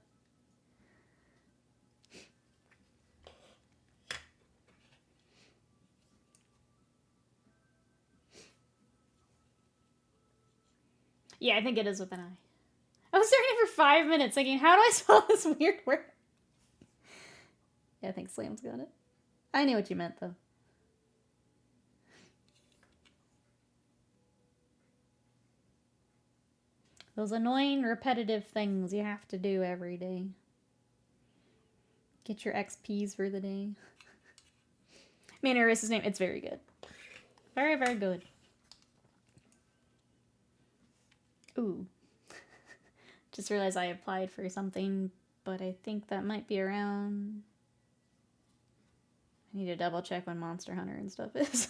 Yeah, I think it is with an I. I was staring at it for 5 minutes thinking, how do I spell this weird word? Yeah, I think Slam's got it. I knew what you meant, though. Those annoying, repetitive things you have to do every day. Get your XPs for the day. Man, erase his name. It's very good. Very, very good. Ooh. Just realized I applied for something, but I think that might be around... I need to double check when Monster Hunter and stuff is.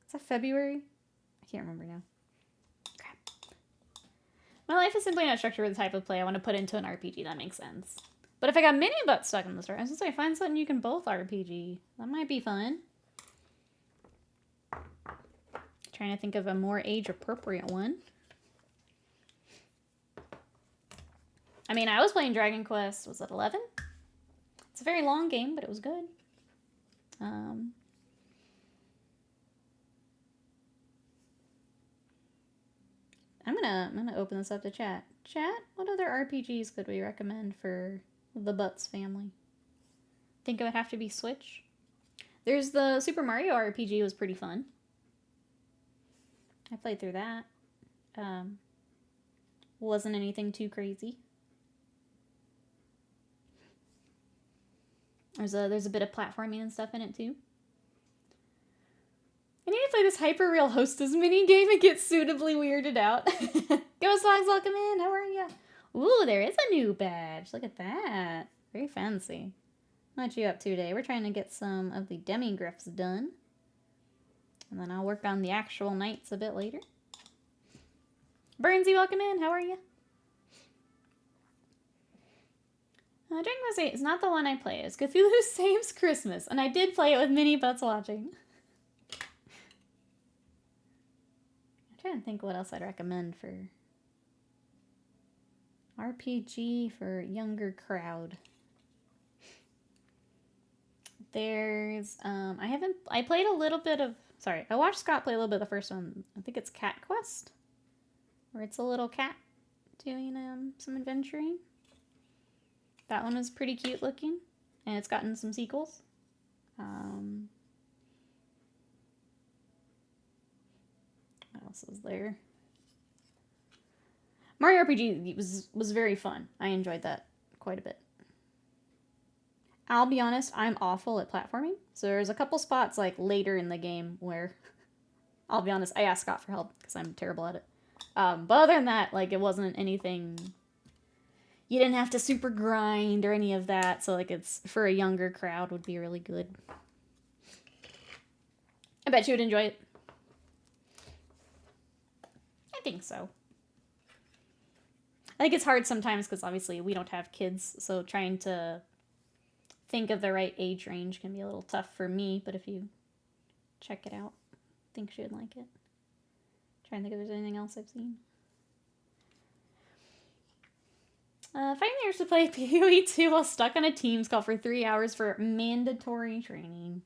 Is that February? I can't remember now. Crap. My life is simply not structured with the type of play I want to put into an RPG. That makes sense. But if I got mini butts stuck in the start, I was just like, find something you can both RPG. That might be fun. Trying to think of a more age-appropriate one. I mean, I was playing Dragon Quest, was it 11? It's a very long game, but it was good. I'm gonna open this up to chat. Chat, what other RPGs could we recommend for the Butts family? Think it would have to be Switch. There's the Super Mario RPG, was pretty fun. I played through that. Wasn't anything too crazy. There's a bit of platforming and stuff in it too. I need to play this Hyperreal Hostess minigame and get suitably weirded out. Ghost Dogs, welcome in. How are ya? Ooh, there is a new badge. Look at that. Very fancy. What you up to today? We're trying to get some of the Demigryphs done. And then I'll work on the actual knights a bit later. Burnsy, welcome in. How are you? Dragon Quest 8 is not the one I play. It's Cthulhu Saves Christmas, and I did play it with mini butts watching. I'm trying to think what else I'd recommend for RPG for younger crowd. There's, I played a little bit of, I watched Scott play a little bit of the first one. I think it's Cat Quest, where it's a little cat doing some adventuring. That one was pretty cute looking, and it's gotten some sequels. What else is there? Mario RPG was very fun. I enjoyed that quite a bit. I'll be honest, I'm awful at platforming. So there's a couple spots like later in the game where, I'll be honest, I asked Scott for help because I'm terrible at it. But other than that, like, it wasn't anything, you didn't have to super grind or any of that. So like, it's for a younger crowd would be really good. I bet you would enjoy it. I think so. I think it's hard sometimes because obviously we don't have kids, so trying to think of the right age range can be a little tough for me, but if you check it out, I think she would like it. Trying to think if there's anything else I've seen. Finding the urge to play PoE 2 while stuck on a Teams call for 3 hours for mandatory training.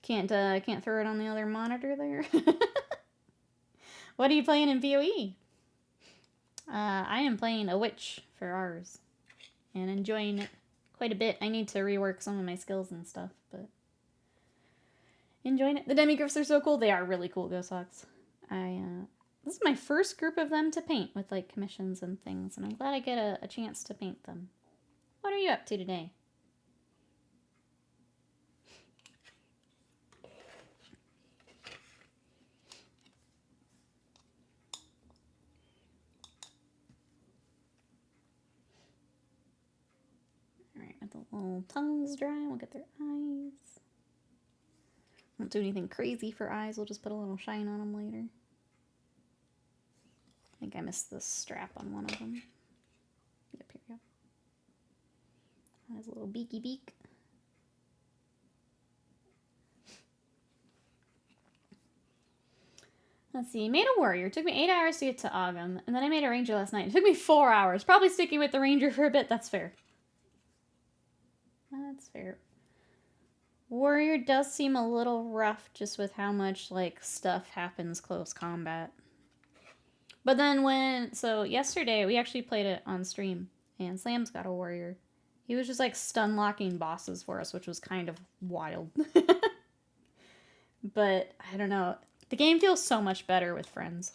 Can't throw it on the other monitor there. What are you playing in PoE? I am playing a witch for ours and enjoying it quite a bit. I need to rework some of my skills and stuff, but enjoying it. The Demigryphs are so cool. They are really cool, Ghost Hawks. This is my first group of them to paint with like commissions and things, and I'm glad I get a chance to paint them. What are you up to today? Alright, let the little tongues dry. We'll get their eyes. Won't do anything crazy for eyes. We'll just put a little shine on them later. I think I missed the strap on one of them. Yep, here we go. Has a little beaky beak. Let's see. Made a warrior. It took me 8 hours to get to Ogham, and then I made a ranger last night. It took me 4 hours. Probably sticking with the ranger for a bit. That's fair. That's fair. Warrior does seem a little rough just with how much, like, stuff happens close combat. But then so yesterday we actually played it on stream, and Sam's got a warrior. He was just, like, stun locking bosses for us, which was kind of wild. But, I don't know. The game feels so much better with friends.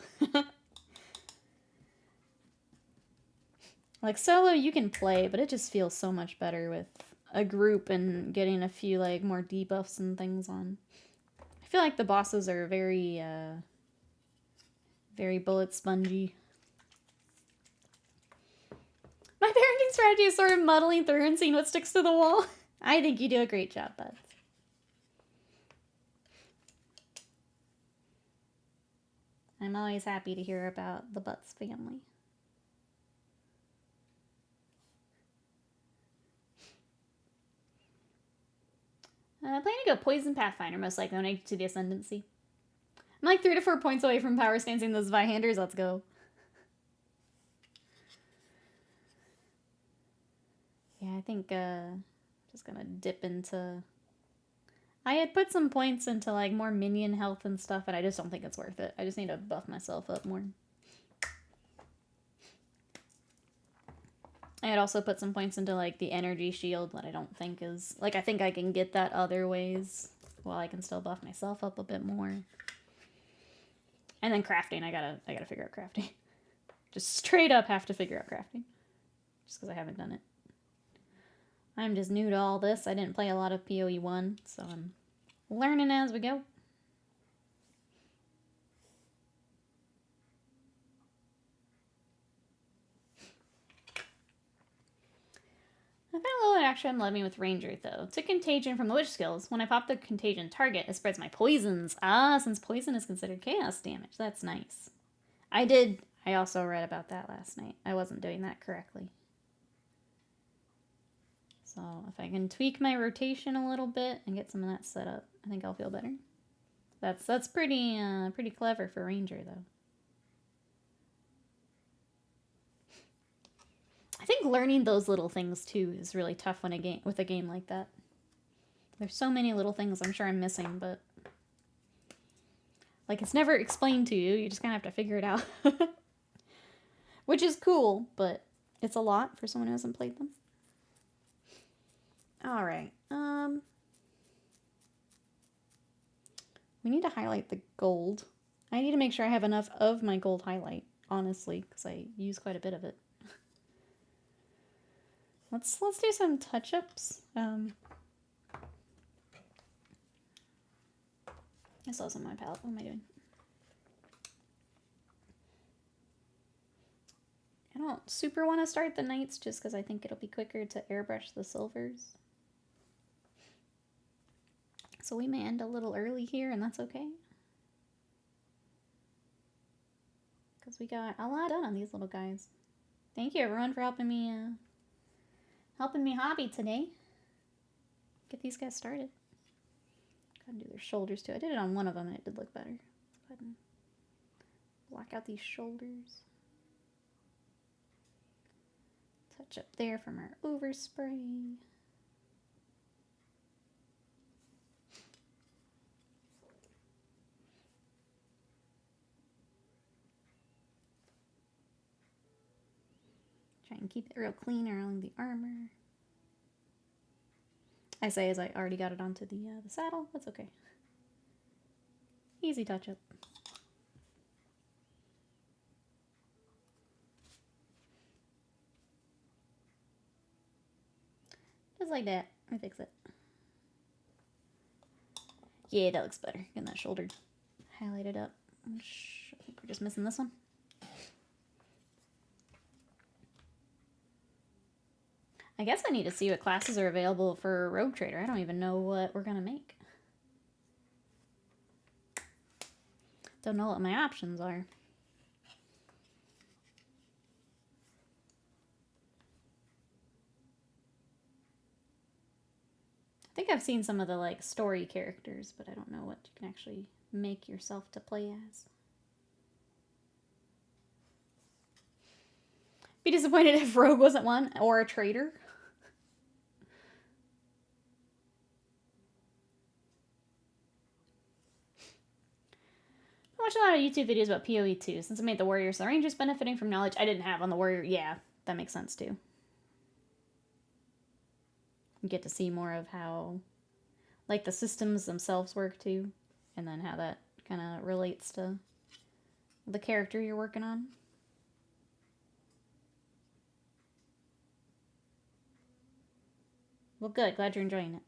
Like, solo you can play, but it just feels so much better with a group and getting a few, like, more debuffs and things on. I feel like the bosses are very, very bullet spongy. My parenting strategy is sort of muddling through and seeing what sticks to the wall. I think you do a great job, bud. I'm always happy to hear about the Butts family. Planning to go Poison Pathfinder, most likely when I get to the Ascendancy. I'm like 3 to 4 points away from power stancing those Vihanders. Let's go. Yeah, I think just gonna dip into... I had put some points into like more minion health and stuff, and I just don't think it's worth it. I just need to buff myself up more. I had also put some points into like the energy shield that I don't think is... Like, I think I can get that other ways while I can still buff myself up a bit more. And then crafting, I gotta figure out crafting. Just straight up have to figure out crafting. Just because I haven't done it. I'm just new to all this. I didn't play a lot of PoE 1, so I'm learning as we go. I found a little interaction led me with Ranger, though. Took Contagion from the Witch skills. When I pop the Contagion target, it spreads my poisons. Ah, since poison is considered chaos damage. That's nice. I also read about that last night. I wasn't doing that correctly. So if I can tweak my rotation a little bit and get some of that set up, I think I'll feel better. That's pretty pretty clever for Ranger though. I think learning those little things too is really tough when with a game like that. There's so many little things I'm sure I'm missing, but like it's never explained to you. You just kind of have to figure it out. Which is cool, but it's a lot for someone who hasn't played them. All right. We need to highlight the gold. I need to make sure I have enough of my gold highlight, honestly, because I use quite a bit of it. Let's do some touch-ups. I still have some on my palette. What am I doing? I don't super want to start the knights just because I think it'll be quicker to airbrush the silvers. So we may end a little early here, and that's okay. Because we got a lot done on these little guys. Thank you everyone for helping me hobby today. Get these guys started. Gotta do their shoulders too. I did it on one of them and it did look better. Let's go ahead and block out these shoulders. Touch up there from our overspray. Try and keep it real clean around the armor. I say as I already got it onto the saddle. That's okay. Easy touch up. Just like that. Let me fix it. Yeah, that looks better. Getting that shoulder highlighted up. I think we're just missing this one. I guess I need to see what classes are available for Rogue Trader. I don't even know what we're going to make. Don't know what my options are. I think I've seen some of the like story characters, but I don't know what you can actually make yourself to play as. Be disappointed if Rogue wasn't one, or a Trader. I watch a lot of YouTube videos about PoE too. Since I made the Warriors, the Rangers benefiting from knowledge I didn't have on the Warrior. Yeah, that makes sense too. You get to see more of how, like, the systems themselves work too, and then how that kind of relates to the character you're working on. Well, good. Glad you're enjoying it.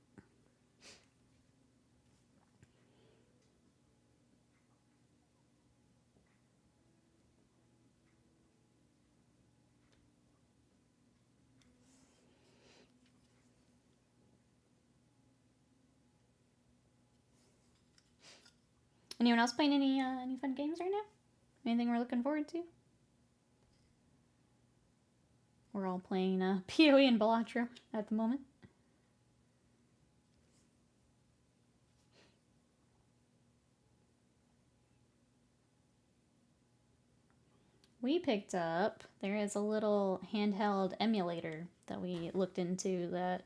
Anyone else playing any fun games right now? Anything we're looking forward to? We're all playing PoE and Balatro at the moment. We picked up, there is a little handheld emulator that we looked into that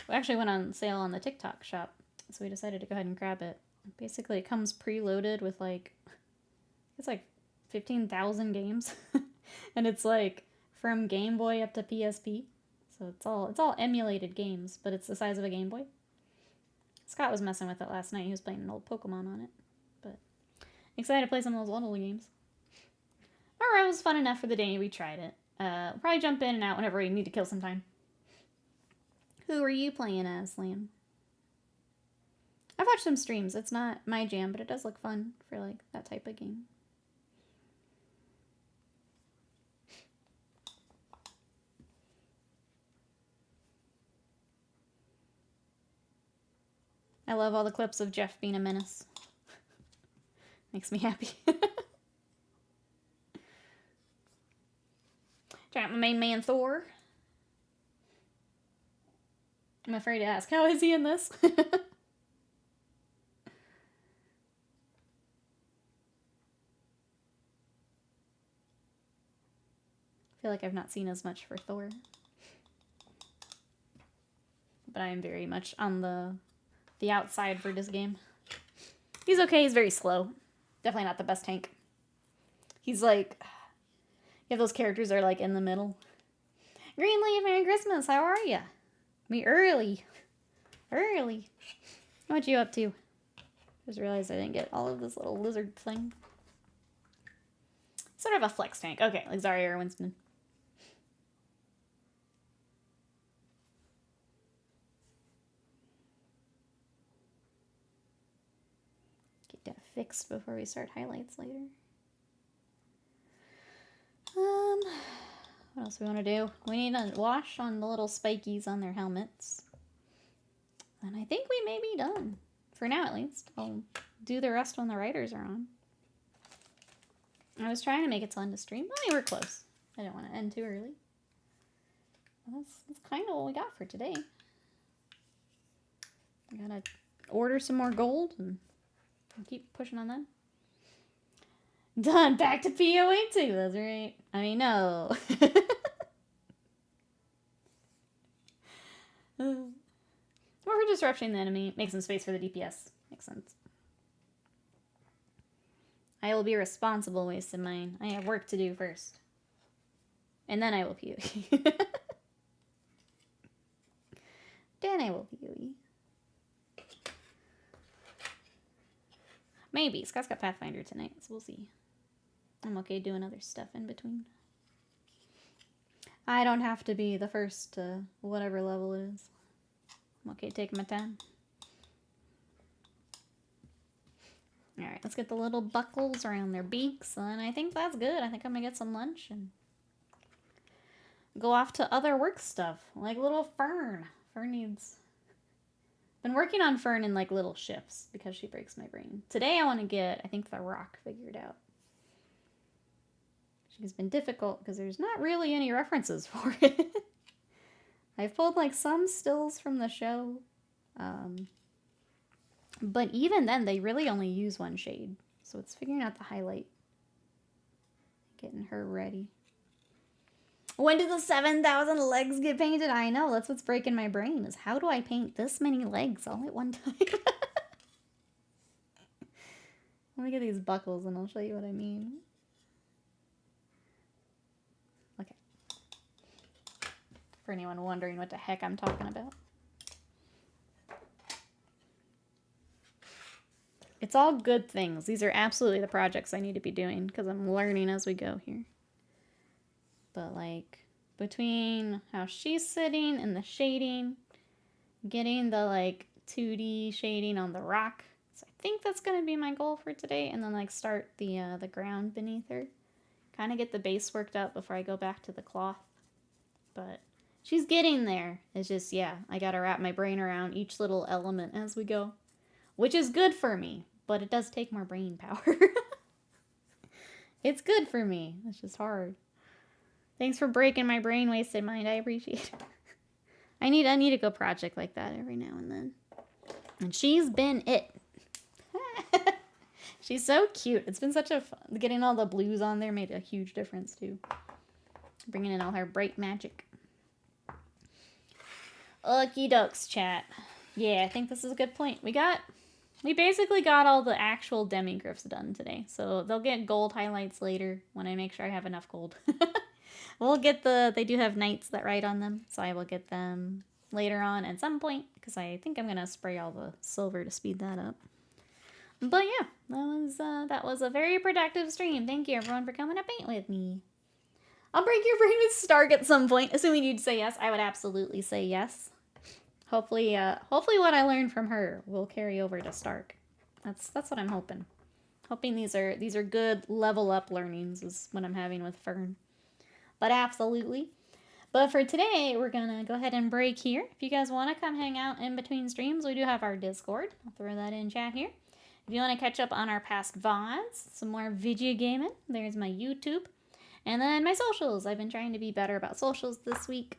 actually went on sale on the TikTok shop. So we decided to go ahead and grab it. Basically, it comes preloaded with like, it's like 15,000 games. And it's like from Game Boy up to PSP. So it's all emulated games, but it's the size of a Game Boy. Scott was messing with it last night. He was playing an old Pokemon on it. But excited to play some of those little games. Alright, it was fun enough for the day we tried it. We'll probably jump in and out whenever we need to kill some time. Who are you playing as, Lamb? I've watched some streams. It's not my jam, but it does look fun for like that type of game. I love all the clips of Jeff being a menace. Makes me happy. Check out my main man, Thor. I'm afraid to ask. How is he in this? I feel like I've not seen as much for Thor. But I am very much on the outside for this game. He's okay. He's very slow. Definitely not the best tank. He's like... You have those characters that are like in the middle. Greenleaf, Merry Christmas. How are ya? Me early. Early. What you up to? Just realized I didn't get all of this little lizard thing. Sort of a flex tank. Okay, like Zarya or Winston. Get that fixed before we start highlights later. What else we want to do? We need a wash on the little spikies on their helmets. And I think we may be done. For now, at least. I'll do the rest when the writers are on. I was trying to make it fun to stream. I mean, we're close. I didn't want to end too early. Well, that's kind of what we got for today. I gotta order some more gold and keep pushing on that. Done. Back to POA 2. That's right. I mean, no. Or for disrupting the enemy. Make some space for the DPS. Makes sense. I will be responsible, wasted mine. I have work to do first. And then I will POE. Then I will POE. Maybe. Scott's got Pathfinder tonight, so we'll see. I'm okay doing other stuff in between. I don't have to be the first to whatever level it is. I'm okay taking my time. Alright, let's get the little buckles around their beaks, and I think that's good. I think I'm gonna get some lunch and go off to other work stuff, like little Fern. Fern needs... Been working on Fern in like little shifts because she breaks my brain. Today I want to get, I think, the rock figured out. She's been difficult because there's not really any references for it. I've pulled like some stills from the show. But even then, they really only use one shade. So it's figuring out the highlight. Getting her ready. When did the 7,000 legs get painted? I know, that's what's breaking my brain, is how do I paint this many legs all at one time? Let me get these buckles and I'll show you what I mean. Okay. For anyone wondering what the heck I'm talking about. It's all good things. These are absolutely the projects I need to be doing because I'm learning as we go here. But like between how she's sitting and the shading, getting the like 2D shading on the rock. So I think that's going to be my goal for today. And then like start the ground beneath her. Kind of get the base worked up before I go back to the cloth. But she's getting there. It's just, yeah, I got to wrap my brain around each little element as we go. Which is good for me, but it does take more brain power. It's good for me. It's just hard. Thanks for breaking my brain wasted mind. I appreciate it. I need a go project like that every now and then. And she's been it. She's so cute. It's been such a fun. Getting all the blues on there made a huge difference too. Bringing in all her bright magic. Okie dokes, chat. Yeah, I think this is a good point. We basically got all the actual demigryphs done today. So they'll get gold highlights later when I make sure I have enough gold. We'll get they do have knights that ride on them, so I will get them later on at some point, because I think I'm going to spray all the silver to speed that up. But yeah, that was a very productive stream. Thank you everyone for coming to paint with me. I'll break your brain with Stark at some point, assuming you'd say yes. I would absolutely say yes. Hopefully what I learned from her will carry over to Stark. That's what I'm hoping. Hoping these are good level up learnings is what I'm having with Fern. But absolutely. But for today, we're going to go ahead and break here. If you guys want to come hang out in between streams, we do have our Discord. I'll throw that in chat here. If you want to catch up on our past VODs, some more video gaming, there's my YouTube. And then my socials. I've been trying to be better about socials this week.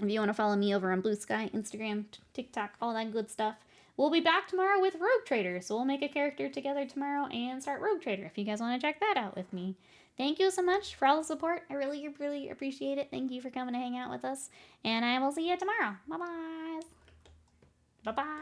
If you want to follow me over on Blue Sky, Instagram, TikTok, all that good stuff. We'll be back tomorrow with Rogue Trader, so we'll make a character together tomorrow and start Rogue Trader if you guys want to check that out with me. Thank you so much for all the support. I really, really appreciate it. Thank you for coming to hang out with us, and I will see you tomorrow. Bye-bye. Bye-bye.